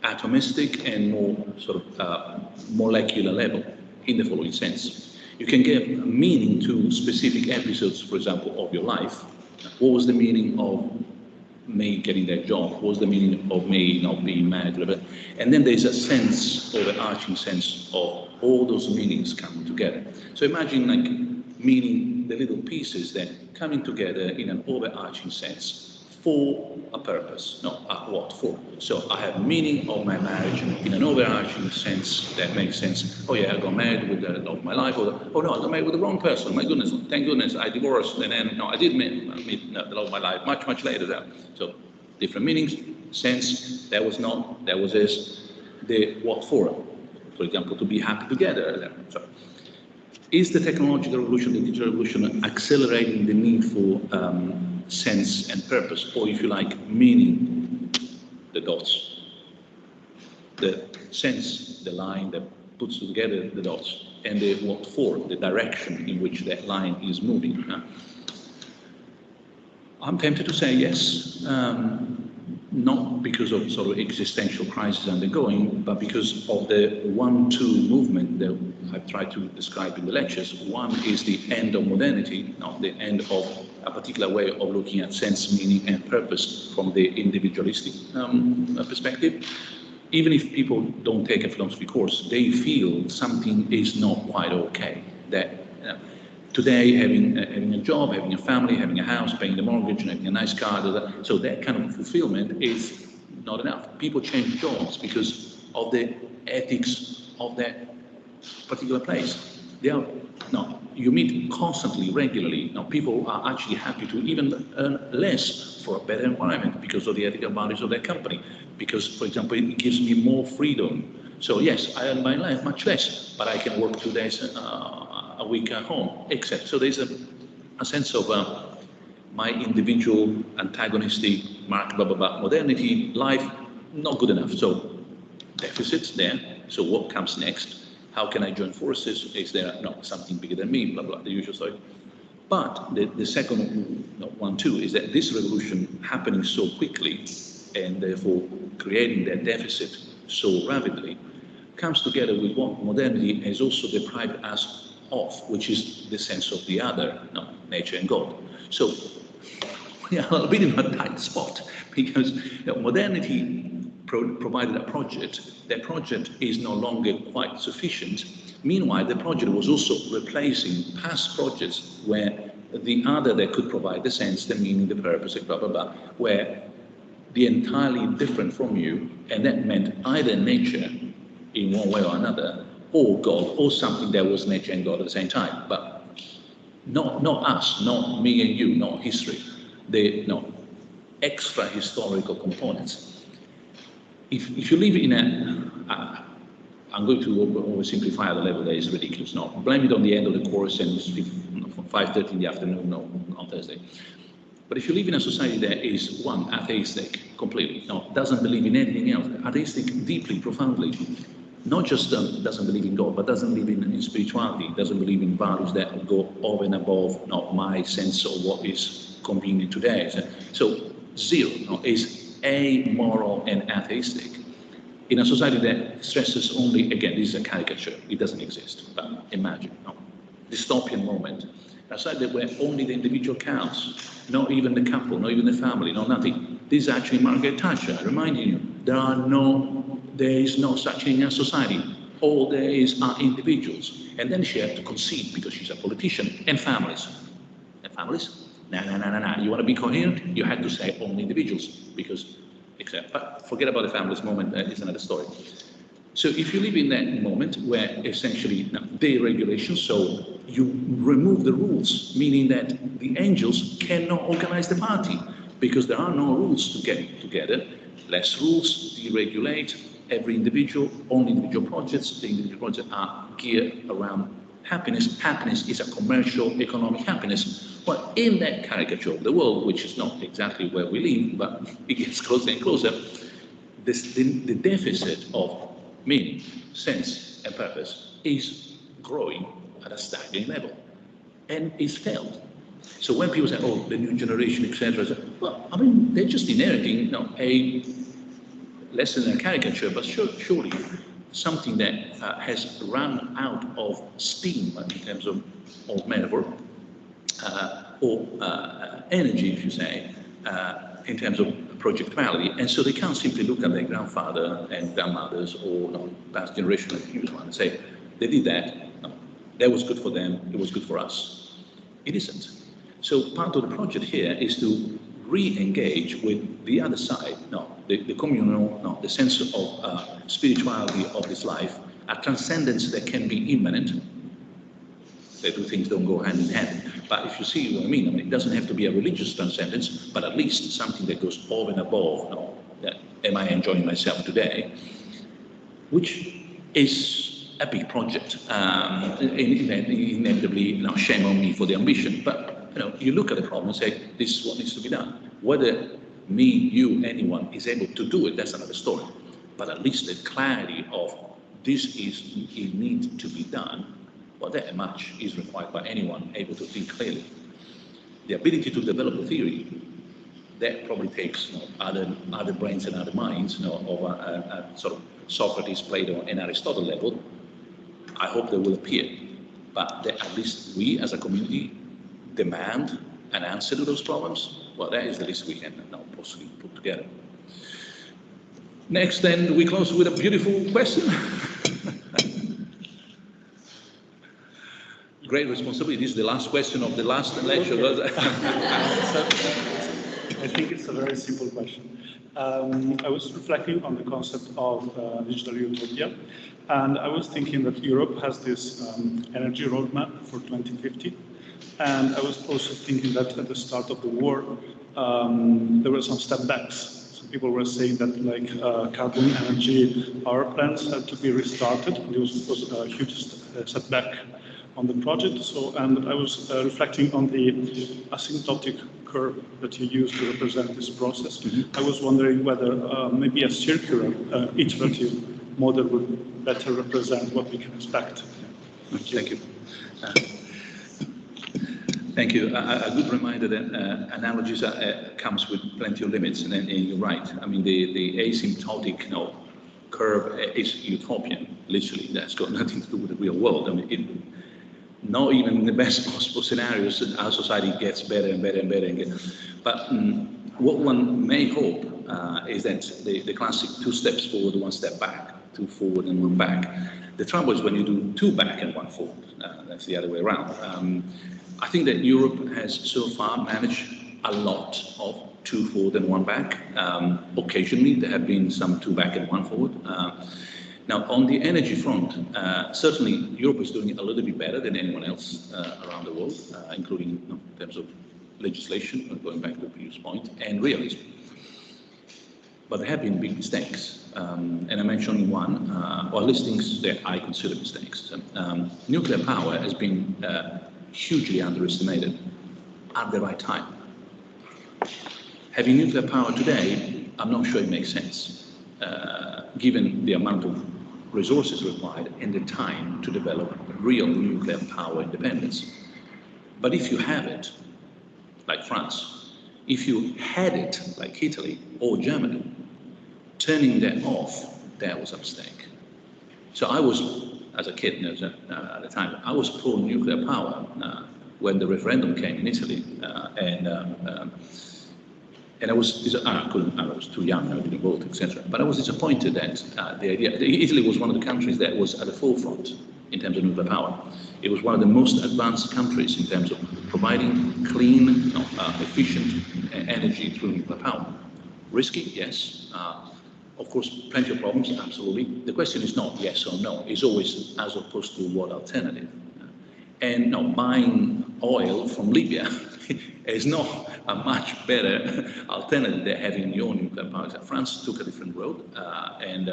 atomistic and more sort of molecular level in the following sense. You can give meaning to specific episodes, for example, of your life. What was the meaning of me getting that job? What was the meaning of me not being married? And then there's a sense, overarching sense of all those meanings coming together. So imagine like meaning the little pieces that coming together in an overarching sense for a purpose, what for. So I have meaning of my marriage in an overarching sense that makes sense. Oh yeah, I got married with the love of my life, or oh no, I got married with the wrong person. My goodness, thank goodness I divorced, and then no, I did meet the love of my life much later. So different meanings, sense. That was not, that was this. The what for example, to be happy together. So, is the technological revolution, the digital revolution, accelerating the need for sense and purpose, or if you like, meaning, the dots? The sense, the line that puts together the dots, and the what for, the direction in which that line is moving. I'm tempted to say yes, not because of sort of existential crisis undergoing, but because of the 1-2 movement that I've tried to describe in the lectures. One is the end of modernity, the end of a particular way of looking at sense, meaning, and purpose from the individualistic perspective. Even if people don't take a philosophy course, they feel something is not quite okay. That today, having a job, having a family, having a house, paying the mortgage, having a nice car, so that kind of fulfillment is not enough. People change jobs because of the ethics of that particular place. You meet constantly, regularly. People are actually happy to even earn less for a better environment because of the ethical values of their company. Because, for example, it gives me more freedom. So yes, I earn my life much less, but I can work 2 days a week at home, except. So there's a sense of my individual antagonistic mark, modernity, life, not good enough. So deficits there. So what comes next? How can I join forces? Is there something bigger than me? Blah, blah, the usual story. But the second one too is that this revolution happening so quickly and therefore creating that deficit so rapidly comes together with what modernity has also deprived us of, which is the sense of the other, nature and God. So we are a bit in a tight spot because modernity provided a project. That project is no longer quite sufficient. Meanwhile, the project was also replacing past projects where the other that could provide the sense, the meaning, the purpose, blah, blah, blah, were the entirely different from you, and that meant either nature in one way or another, or God, or something that was nature and God at the same time, but not us, not me and you, not history, the extra historical components. if you live in a, I'm going to oversimplify at a level that is ridiculous. No, blame it on the end of the course and from 5:30 in the afternoon, no, on Thursday. But if you live in a society that is, one, atheistic completely, no, doesn't believe in anything else, atheistic deeply, profoundly, not just doesn't believe in God, but doesn't believe in spirituality, doesn't believe in values that go over and above my sense of what is convenient today. So zero, no, is amoral and atheistic. In a society that stresses only, again, this is a caricature, it doesn't exist, but imagine, no, dystopian moment, a society where only the individual counts, not even the couple, not even the family, no nothing. This is actually Margaret Thatcher reminding you, there is no such thing as society. All there is are individuals. And then she had to concede because she's a politician, and families. And families? No. You want to be coherent? You had to say only individuals, because, but forget about the families moment, that is another story. So if you live in that moment where essentially deregulation, so you remove the rules, meaning that the angels cannot organize the party because there are no rules to get together, less rules, deregulate, every individual, only individual projects, the individual projects are geared around happiness. Happiness is a commercial, economic happiness. But in that caricature of the world, which is not exactly where we live, but it gets closer and closer, the deficit of meaning, sense, and purpose is growing at a staggering level, and is felt. So when people say, "Oh, the new generation, etc.," well, I mean, they're just inheriting, a less than a caricature, but surely something that has run out of steam in terms of metaphor or energy, if you say, in terms of projectuality, and so they can't simply look at their grandfather and grandmothers or past generation like you and say, they did that, that was good for them, it was good for us. It isn't. So part of the project here is to re-engage with the other side, the communal, the sense of spirituality of this life, a transcendence that can be immanent. The two things don't go hand in hand. But if you see what I mean, it doesn't have to be a religious transcendence, but at least something that goes over and above, that am I enjoying myself today, which is a big project. Inevitably, shame on me for the ambition, but you look at the problem and say, this is what needs to be done. Whether me, you, anyone is able to do it, that's another story. But at least the clarity of this it needs to be done, well, that much is required by anyone able to think clearly. The ability to develop a theory, that probably takes other brains and other minds, of a sort of Socrates, Plato, and Aristotle level. I hope they will appear, but that at least we as a community demand an answer to those problems. Well, that is the least we can now possibly put together. Next, then, we close with a beautiful question. Great responsibility. This is the last question of the last lecture. Okay. I think it's a very simple question. I was reflecting on the concept of digital utopia, and I was thinking that Europe has this energy roadmap for 2050, and I was also thinking that at the start of the war, there were some step backs. So people were saying that carbon energy power plants had to be restarted. There was a huge setback on the project. So, and I was reflecting on the asymptotic curve that you use to represent this process. Mm-hmm. I was wondering whether maybe a circular, iterative model would better represent what we can expect. Thank you. Thank you. A good reminder that analogies comes with plenty of limits, and you're right. I mean, the asymptotic curve is utopian, literally. That's got nothing to do with the real world. I mean, not even in the best possible scenarios, our society gets better and better and better. But what one may hope is that the classic 2 steps forward, 1 step back, 2 forward and 1 back. The trouble is when you do 2 back and 1 forward. That's the other way around. I think that Europe has so far managed a lot of 2 forward and 1 back. Occasionally there have been some 2 back and 1 forward. Now, on the energy front, certainly Europe is doing a little bit better than anyone else around the world, including in terms of legislation, going back to the previous point, and realism. but there have been big mistakes. And I mentioned one, or at least things that I consider mistakes. Nuclear power has been hugely underestimated at the right time. Having nuclear power today, I'm not sure it makes sense, given the amount of resources required and the time to develop real nuclear power independence. But if you have it, like France, if you had it, like Italy or Germany, turning that off, that was a mistake. So I was, as a kid at the time, I was pro-nuclear power when the referendum came in Italy, and I was too young, I didn't vote, etc. But I was disappointed that the idea, Italy was one of the countries that was at the forefront in terms of nuclear power. It was one of the most advanced countries in terms of providing clean, efficient energy through nuclear power. Risky, yes. Of course, plenty of problems, absolutely. The question is not yes or no, it's always as opposed to what alternative. And no, buying oil from Libya is not a much better alternative than having your own nuclear power. France took a different road, and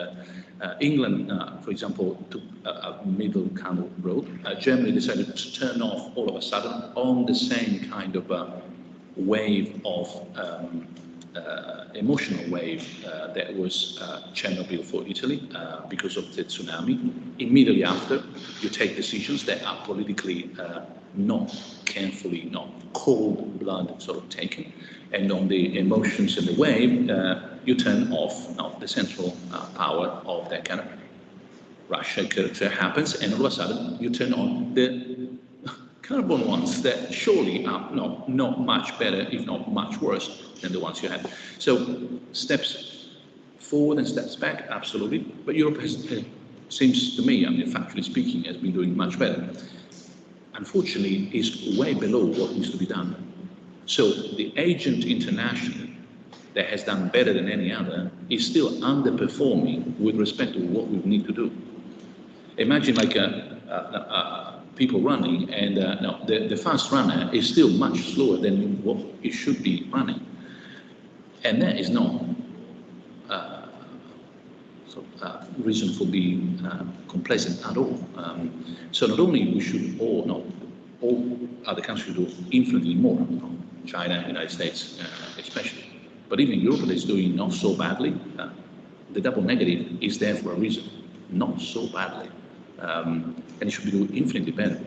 England, for example, took a middle kind of road. Germany decided to turn off all of a sudden on the same kind of wave of emotional wave that was Chernobyl for Italy because of the tsunami. Immediately after, you take decisions that are politically not carefully, not cold blood sort of taken, and on the emotions and the wave, you turn off the central power of that kind of Russia happens, and all of a sudden you turn on the carbon ones that surely are not much better, if not much worse than the ones you had. So steps forward and steps back, absolutely. But Europe has, seems to me, I mean, factually speaking, has been doing much better. Unfortunately, is way below what needs to be done. So the agent international that has done better than any other is still underperforming with respect to what we need to do. Imagine like people running, and the fast runner is still much slower than what it should be running. And that is not reason for being complacent at all. So not only we should all other countries do infinitely more, China, United States especially, but even Europe is doing not so badly. The double negative is there for a reason, not so badly. And it should be doing infinitely better.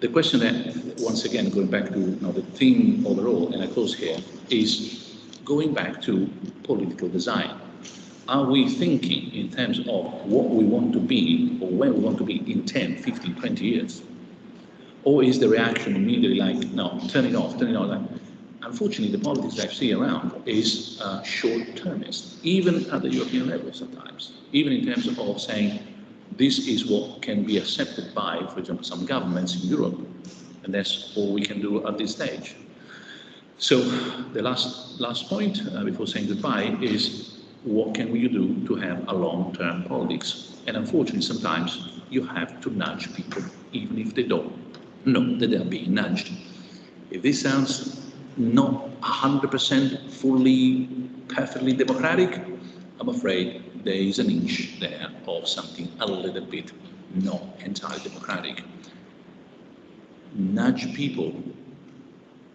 The question that, once again, going back to the theme overall, and I close here, is going back to political design. Are we thinking in terms of what we want to be or where we want to be in 10, 15, 20 years? Or is the reaction immediately like, no, turn it off? Like, unfortunately, the politics I see around is short-termist, even at the European level sometimes, even in terms of saying, this is what can be accepted by, for example, some governments in Europe, and that's all we can do at this stage. So the last point before saying goodbye is, what can we do to have a long-term politics? And unfortunately, sometimes you have to nudge people, even if they don't know that they're being nudged. If this sounds not 100% fully, perfectly democratic, I'm afraid there is an inch there of something a little bit not entirely democratic. Nudge people,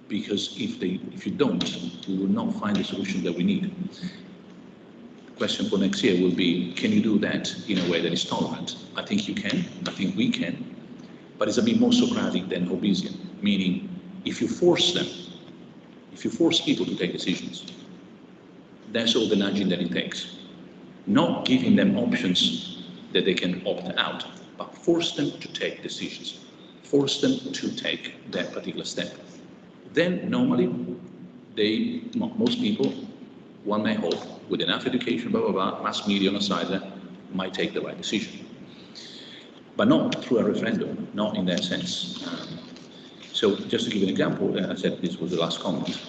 because if you don't, we will not find the solution that we need. The question for next year will be, can you do that in a way that is tolerant? I think you can, I think we can, but it's a bit more Socratic than Hobbesian, meaning if you force them, if you force people to take decisions, that's all the nudging that it takes. Not giving them options that they can opt out, but force them to take decisions, force them to take that particular step. Then normally, most people, one may hope, with enough education, blah, blah, blah, mass media on the side, might take the right decision. But not through a referendum, not in that sense. So just to give an example, I said this was the last comment,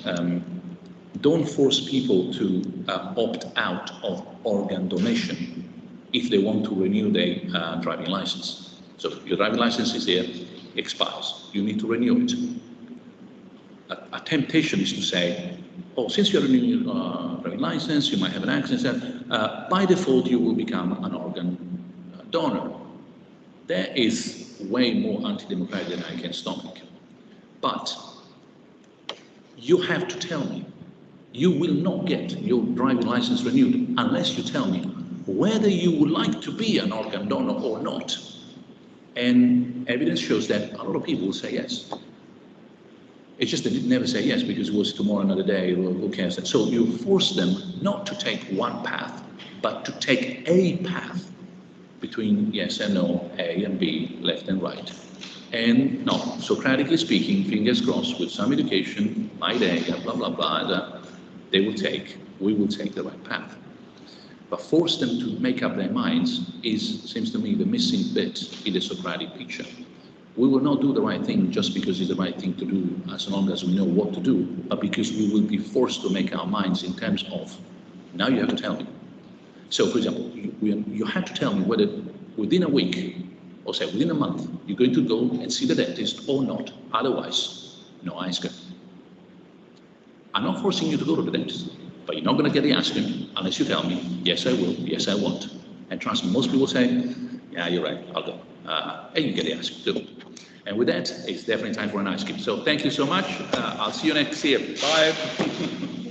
don't force people to opt out of organ donation if they want to renew their driving license. So your driving license is there, expires, you need to renew it. A temptation is to say, oh, since you're renewing your driving license, you might have an accident, by default you will become an organ donor. That is way more anti-democratic than I can stomach. But you have to tell me, you will not get your driving license renewed unless you tell me whether you would like to be an organ donor or not. And evidence shows that a lot of people will say yes. It's just that they never say yes because it was tomorrow another day, or who cares. So you force them not to take one path, but to take a path between yes and no, A and B, left and right. And no, Socratically speaking, fingers crossed, with some education, my day, blah, blah, blah, we will take the right path. But force them to make up their minds seems to me, the missing bit in the Socratic picture. We will not do the right thing just because it's the right thing to do, as long as we know what to do, but because we will be forced to make our minds in terms of, now you have to tell me. So, for example, you have to tell me whether within a week, or say within a month, you're going to go and see the dentist or not. Otherwise, no ice cream. I'm not forcing you to go to the dentist, but you're not going to get the ice cream unless you tell me, yes, I will, yes, I won't. And trust me, most people say, yeah, you're right, I'll go. And you get the ice cream too. And with that, it's definitely time for an ice cream. So thank you so much. I'll see you next year. Bye.